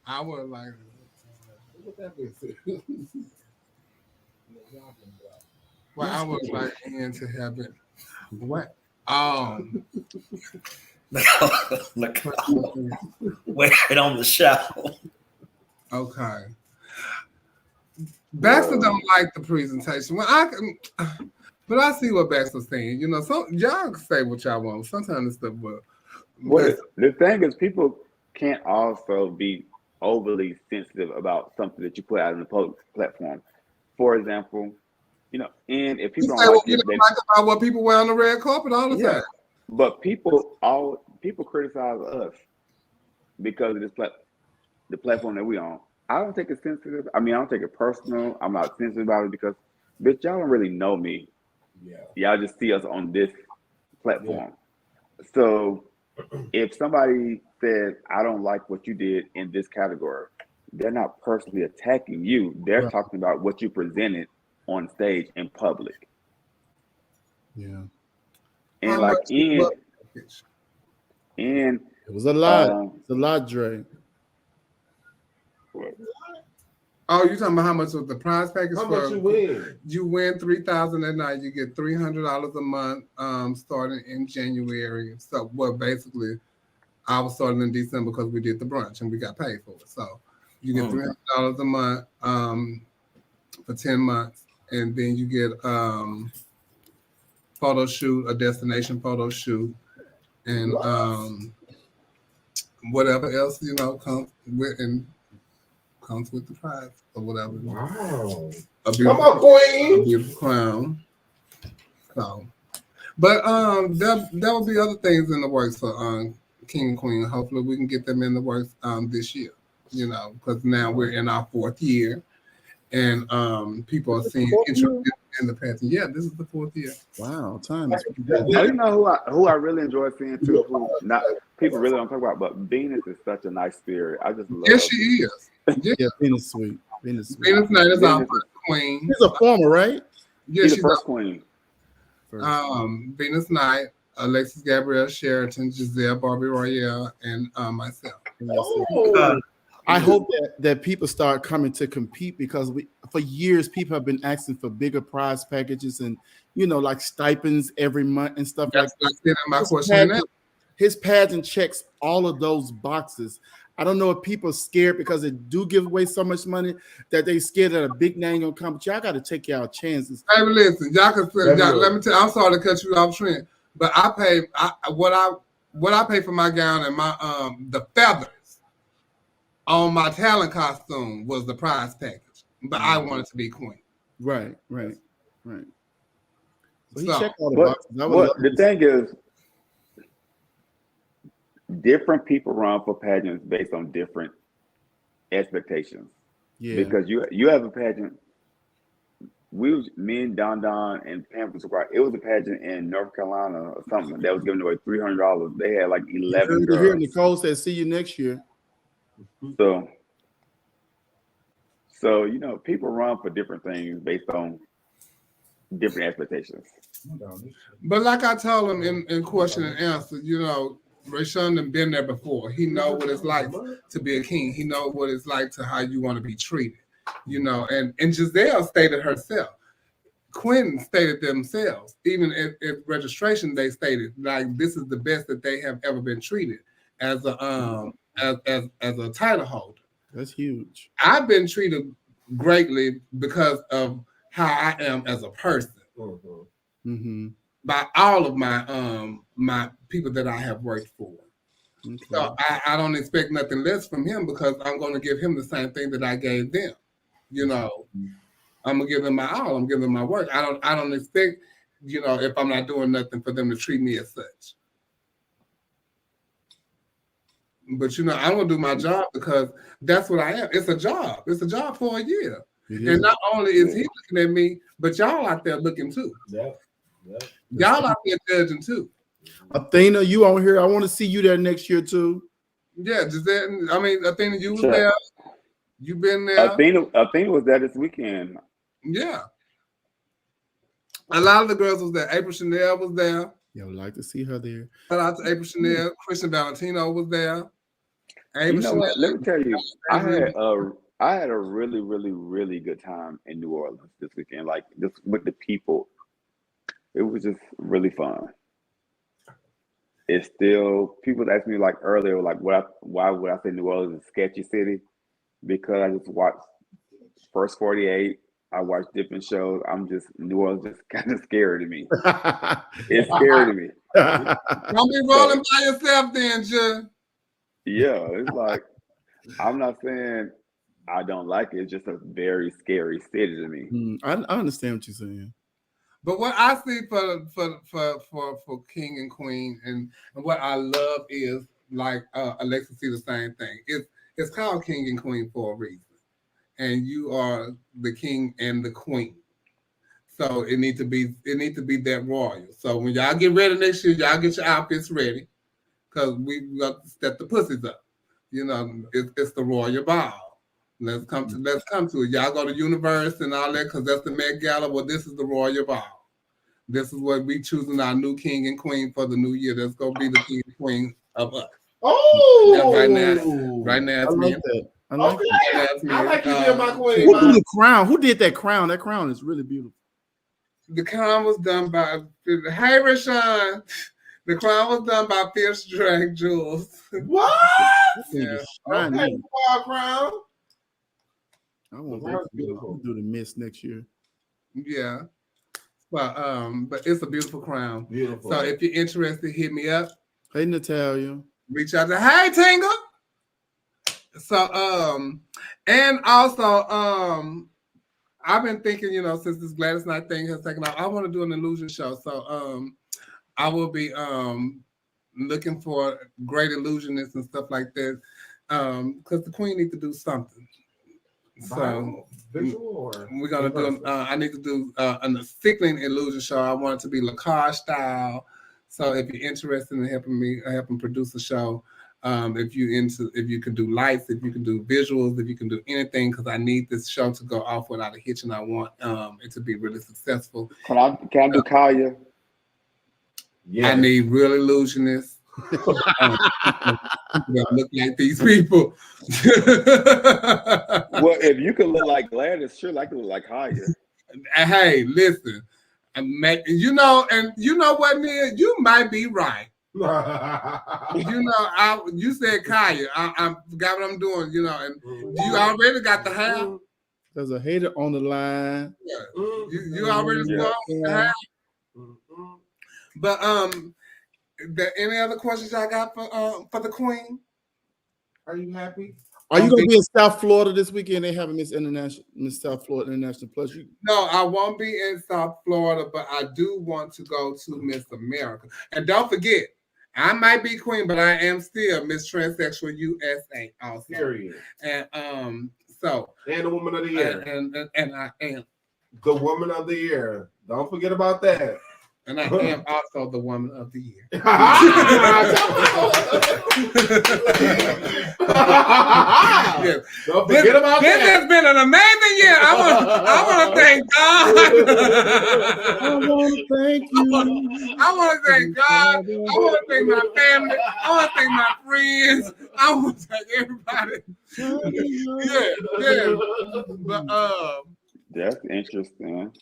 I was like, what that be? Well, I was like, into heaven. What? Look, wait on the show. Okay. Baxter don't like the presentation. But I see what Baxter's saying. So y'all can say what y'all want. Sometimes it's stuff, but the thing is, people can't also be overly sensitive about something that you put out on the public platform. For example, and if people don't like about what people wear on the red carpet all the time. But people criticize us because of the platform that we on. I don't take it sensitive. I mean, I don't take it personal. I'm not sensitive about it because, bitch, y'all don't really know me. Yeah. Y'all just see us on this platform. Yeah. So if somebody says, I don't like what you did in this category, they're not personally attacking you. They're talking about what you presented on stage in public. Yeah. And like it was a lot. It's a lot, Dre. Oh, you talking about how much was the prize package? How much you win? You win $3,000 that night. You get $300 a month, starting in January. So, well, basically, I was starting in December because we did the brunch and we got paid for it. So, you get $300 a month for 10 months, and then you get photo shoot, a destination photo shoot, and whatever else comes with the prize or whatever. Wow. Come on, Queen. A beautiful crown. So, but there will be other things in the works for King and Queen. Hopefully, we can get them in the works this year. Because now we're in our 4th year, and people are seeing interest in the pageant. Yeah, this is the 4th year. Wow, time is you know who I really enjoy seeing too. Who not people really don't talk about, but Venus is such a nice spirit. I just love. Yes, she is. Yeah, Venus sweet. Venus Knight is our first queen. She's a former, right? Yeah, she's she's the first queen. Venus Knight, Alexis Gabrielle Sheraton, Giselle Barbie Royale, and myself. I hope that people start coming to compete, because for years people have been asking for bigger prize packages and like stipends every month and stuff like that. My question his pageant checks all of those boxes. I don't know if people are scared because they do give away so much money that they scared that a big name gonna come. But y'all got to take y'all chances. Hey, listen, let me tell you. I'm sorry to cut you off, Trent, but I pay what I pay for my gown and my the feathers on my talent costume was the prize package, but I wanted to be queen. Right. So he So, checked all the boxes. The thing is, different people run for pageants based on different expectations. Yeah. Because you have a pageant. Me and Don and Pam was surprised. It was a pageant in North Carolina or something that was giving away $300. They had like 11 girls. Here, Nicole said, "See you next year." So people run for different things based on different expectations. But like I told him in question and answer, Rashawn has been there before. He know what it's like to be a king. He know what it's like to how you want to be treated. And Giselle stated herself. Quentin stated themselves. Even at registration, they stated like this is the best that they have ever been treated as a as a title holder. That's huge. I've been treated greatly because of how I am as a person. Mm-hmm. By all of my my people that I have worked for. Okay. So I don't expect nothing less from him because I'm going to give him the same thing that I gave them. I'm gonna give them my all. I'm giving them my work. I don't expect, if I'm not doing nothing for them to treat me as such. But I'm gonna do my job because that's what I am. It's a job. It's a job for a year. And not only is he looking at me, but y'all out there looking too. Yeah. Y'all out there judging too. Athena, you on here? I want to see you there next year too. Yeah, Athena, you was there. You been there. Athena was there this weekend. Yeah. A lot of the girls was there. April Chanel was there. Yeah, I would like to see her there. Shout out to April Chanel. Christian Valentino was there. Let me tell you, I had a really, really, really good time in New Orleans this weekend. Like just with the people. It was just really fun. It's still people asked me like earlier, like why would I say New Orleans is a sketchy city? Because I just watched First 48. I watched different shows. New Orleans just kind of scary to me. It's scary to me. Don't be rolling by yourself then, Jim. Yeah, it's like I'm not saying I don't like it. It's just a very scary city to me. I understand what you're saying. But what I see for King and Queen and what I love is like Alexa see the same thing. It's called King and Queen for a reason, and you are the king and the queen. So it need to be that royal. So when y'all get ready next year, y'all get your outfits ready. because we got to step the pussies up. You know, it's the Royal Ball. Let's come to it. Y'all go to Universe and all that because that's the Met Gala. Well, this is the Royal Ball. This is what we choosing our new king and queen for the new year. That's gonna be the king and queen of us. Oh, and right now it's I me. like that. I like That's me. I like you being my queen. Who did the crown? Who did that crown? That crown is really beautiful. The crown was done by Hey Rashawn. The crown was done by Fierce Drag Jewels. What? Yeah. Okay, wild crown. I want to do the Miss next year. Yeah. But it's a beautiful crown. Beautiful. So if you're interested, hit me up. Hey Natalia. Reach out to Hey Tingle. So and also I've been thinking, you know, since this Gladys Knight thing has taken off, I want to do an illusion show. So I will be looking for great illusionists and stuff like that. Because the queen needs to do something. So we're gonna do. I need to do a sickening illusion show. I want it to be Lacage style. So if you're interested in helping produce a show, if you can do lights, if you can do visuals, if you can do anything, because I need this show to go off without a hitch, and I want it to be really successful. Can I do Kaya? I need real illusionists. Look like these people. Well, if you could look like Gladys, sure, I could look like Kaya. Hey, listen, you know what, Nia? You might be right. You know, you said Kaya. I forgot what I'm doing. You know, and you already got the hair. There's a hater on the line. Yeah. You already got the hair. But any other questions I got for the queen? Are you happy? Are you gonna be in South Florida this weekend? They have a Miss South Florida International Plus. No, I won't be in South Florida, but I do want to go to Miss America. And don't forget, I might be queen, but I am still Miss Transsexual USA also. Period. And and the woman of the year. And I am the woman of the year. Don't forget about that. And I am also the woman of the year. Don't forget about this that. Has been an amazing year. I want to thank God. I want to thank you. I want to thank God. I want to thank my family. I want to thank my friends. I want to thank everybody. Yeah. But that's interesting.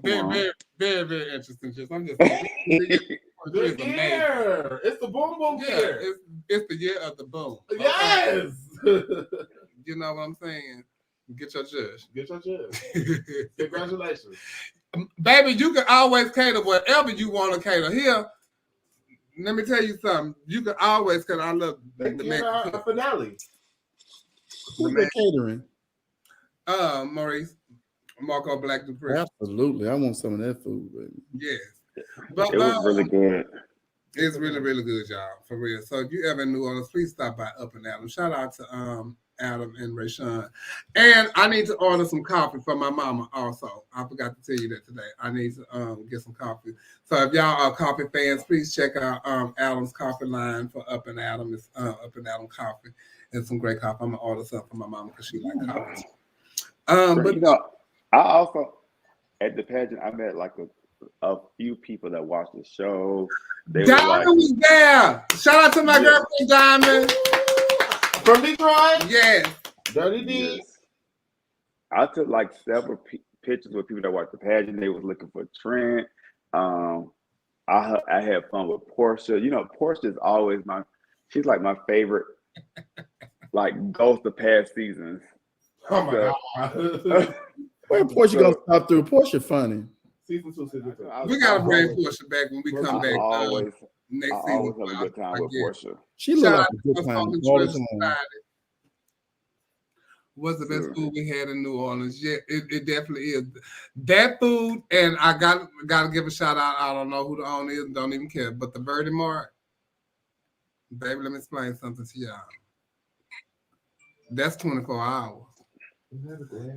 Very, very, very interesting. I'm just good year. It's the boom boom year. It's the year of the boom. Yes. You know what I'm saying? Get your judge. Get your judge. Congratulations. Baby, you can always cater whatever you want to cater. Here, let me tell you something. You can always cater. I love the Mexican finale. Who's catering? Maurice. Marco Black Dupree. Absolutely. I want some of that food, baby. Yes. But it was really good. It's really, really good, y'all. For real. So if you ever in New Orleans, please stop by Up and Adam. Shout out to Adam and Rashawn. And I need to order some coffee for my mama also. I forgot to tell you that today. I need to get some coffee. So if y'all are coffee fans, please check out Adam's coffee line for Up and Adam. It's Up and Adam coffee. It's some great coffee. I'm gonna order something for my mama because she likes coffee. But you know, I also at the pageant I met like a few people that watched the show. Diamond was there. Shout out to my girlfriend Diamond from Detroit. Yes, Dirty D. Yes. I took like several pictures with people that watched the pageant. They was looking for Trent. I had fun with Portia. You know, Portia is always she's like my favorite. Like goes to past seasons. Oh my God. Where Portia gonna stop through? Portia funny. Season 2, season 2. We gotta bring Portia back when we come back next I season. always have a good time with Portia. She look like a good time all the time. What's the best food we had in New Orleans? Yeah, it definitely is. That food, and I gotta give a shout out. I don't know who the owner is, don't even care. But the Birdie Mart, baby, let me explain something to y'all. That's 24 hours.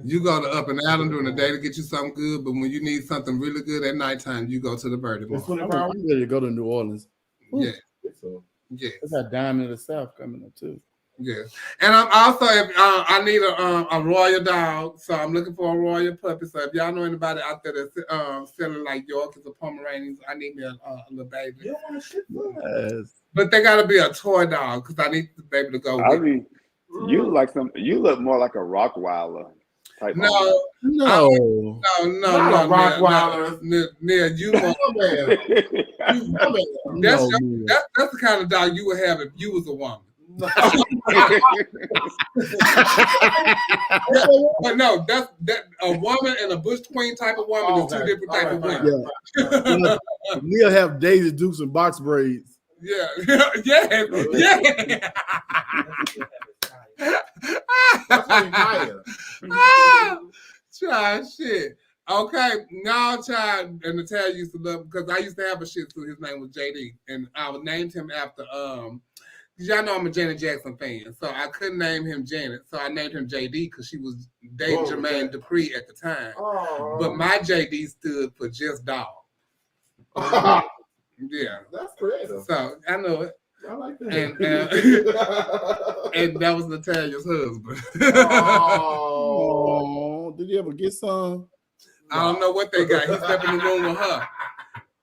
You go to Up and Adam during the day to get you something good, but when you need something really good at nighttime, you go to the Birdie Mart. I'm ready to go to New Orleans. Yeah. Yes. They got Diamond of the South coming up too. Yeah, and I'm also I need a royal dog, so I'm looking for a royal puppy. So if y'all know anybody out there that's selling like Yorkies or Pomeranians, I need me a little baby. You don't want shit for it. Yes. But they gotta be a toy dog because I need the baby to go I with. mean, you look more like a Rockweiler type. No, No. no, Rottweiler. Near you more. That's the kind of dog you would have if you was a woman. But no, that a woman and a bush queen type of woman is two different type of women. Yeah. Neil have Daisy Dukes and box braids. Yeah. Child, shit. Okay, now, child, and Natalia used to love because I used to have a Shih Tzu. His name was JD, and I named him after y'all know I'm a Janet Jackson fan, so I couldn't name him Janet, so I named him JD because she was dating Jermaine Dupri at the time. But my JD stood for just dog. Yeah, that's creative. So I know it. I like that. And that was Natalia's husband. Oh, did you ever get some? I don't know what they got. He stepped in the room with her.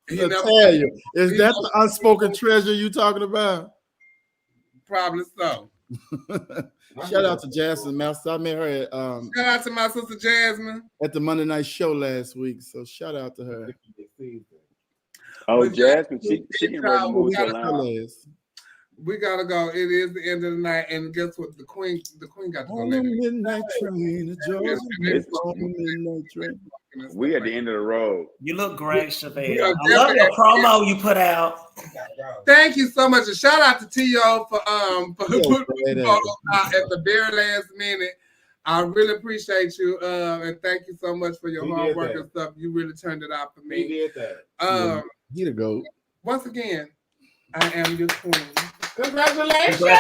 Natalia, is that the unspoken treasure you talking about? Probably so. Shout out to Jasmine Mouse. I met her at shout out to my sister Jasmine at the Monday night show last week. So shout out to her. Oh, Jasmine, she can really move to Atlanta. We gotta go. It is the end of the night, and guess what? The queen got to go. On the midnight train, the Georgia on the midnight train. We at the end of the road. You look great, Chevelle. I love the promo you put out. Thank you so much. And shout out to T.O. for putting the photos out at the very last minute. I really appreciate you, and thank you so much for your hard work and stuff. You really turned it out for me. He did that. Get a go. Once again, I am your queen. Congratulations, queen.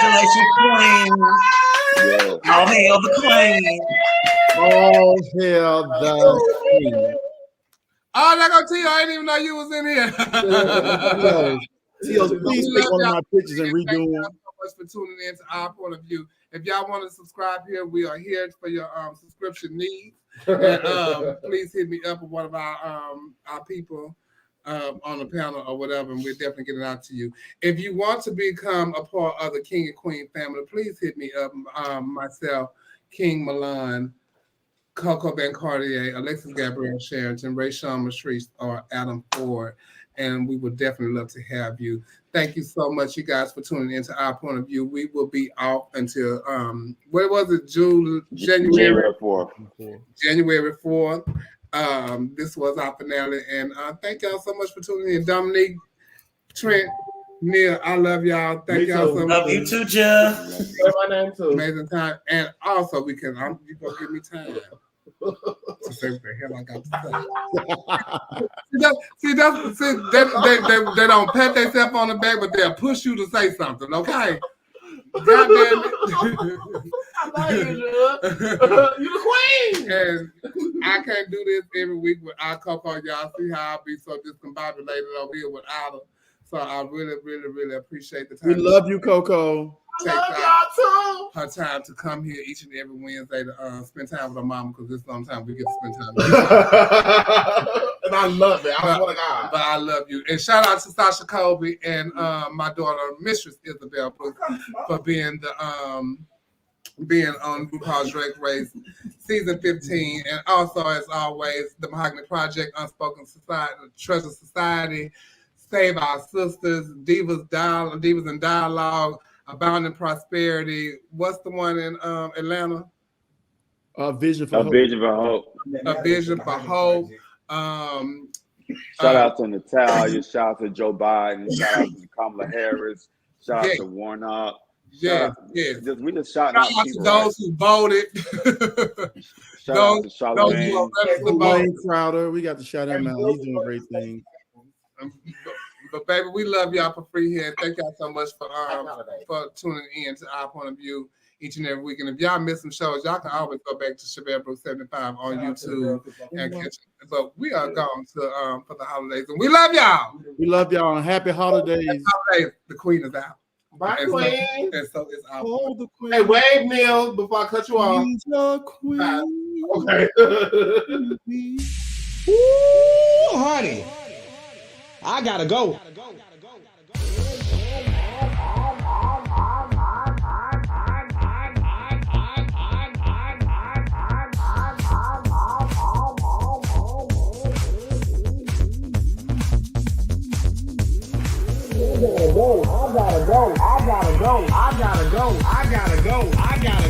Yeah. All hail the queen. All hail the queen. Oh, there go T.O. I didn't even know you was in here. T.O., please take one of my pictures and redo them. Thank you so much for tuning in to our point of view. If y'all want to subscribe here, we are here for your subscription needs. And, please hit me up with one of our people on the panel or whatever, and we'll definitely get it out to you. If you want to become a part of the King and Queen family, please hit me up. Myself, King Milan, Coco Van Cartier, Alexis Gabrielle Sherrington, Ray Sean Matrice, or Adam Ford, and we would definitely love to have you. Thank you so much, you guys, for tuning into our point of view. We will be off until what was it, January 4th. January 4th. This was our finale, and thank y'all so much for tuning in. Dominique, Trent, Neil, I love y'all. Thank y'all so much. Love you too, Jeff. My name too. Amazing time, and also you gonna give me time to say what the hell I got to say. They don't pat themselves on the back, but they'll push you to say something. Okay. God damn it. I love you, you the queen. And I can't do this every week without Coco. Y'all see how I'll be so discombobulated over here without her. So I really, really, really appreciate the time. We love you, Coco. I love y'all too. Her time to come here each and every Wednesday to spend time with her mama, because this is the only time we get to spend time with her. And I love it. I swear to God. But I love you. And shout out to Sasha Colby and my daughter, Mistress Isabel, for being on RuPaul's Drag Race season 15. And also, as always, the Mahogany Project, Unspoken Society, Treasure Society, Save Our Sisters, Divas and Dialogue, Abounding Prosperity. What's the one in Atlanta? Vision for Hope. Vision for Hope. A Vision for Hope. Shout out to Natalia. Shout out to Joe Biden. Shout out to Kamala Harris. Shout out to Warnock. Yeah. We just shouting out to those who voted. Shout out to Charlamagne Crowder. We got to shout him out. He's doing great things. But baby, we love y'all for free here. Thank y'all so much for tuning in to our point of view each and every week. And if y'all miss some shows, y'all can always go back to Chevelle Brooks 75 on YouTube and catch it. But we are gone to for the holidays, and we love y'all. We love y'all. Happy holidays. The queen is out. Bye, And queen. so it's our Hold the queen. Hey, wave Neil before I cut you off. Queen's a queen. Okay. Ooh, honey. I gotta go.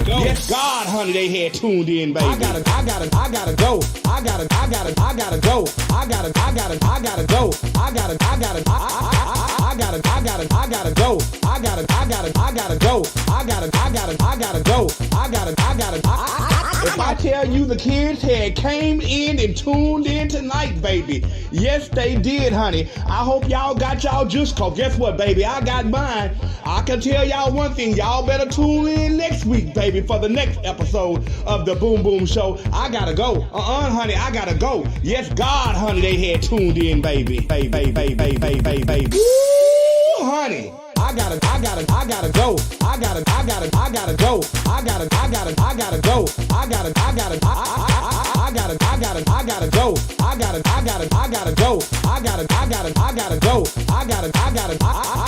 Yes, God, honey, they had tuned in, baby. I gotta go. I gotta go. I gotta go. I gotta go. I gotta go. I gotta go. I gotta go. I gotta go. I gotta go. I gotta go. I gotta go. I gotta go. If I tell you the kids had came in and tuned in tonight, baby. Yes, they did, honey. I hope y'all got y'all juice, cause guess what, baby? I got mine. I can tell y'all one thing. Y'all better tune in next week, baby, for the next episode of the Boom Boom Show. I gotta go. Honey, I gotta go. Yes, God, honey, they had tuned in, baby. Baby. Ooh, honey. I gotta go. I gotta go. I gotta go. I gotta go. I gotta go. I gotta go. I gotta go. I gotta go. I gotta go. I gotta go. I gotta go. I gotta go. I gotta go. I gotta go. I gotta go. I gotta go. I gotta go. I gotta go.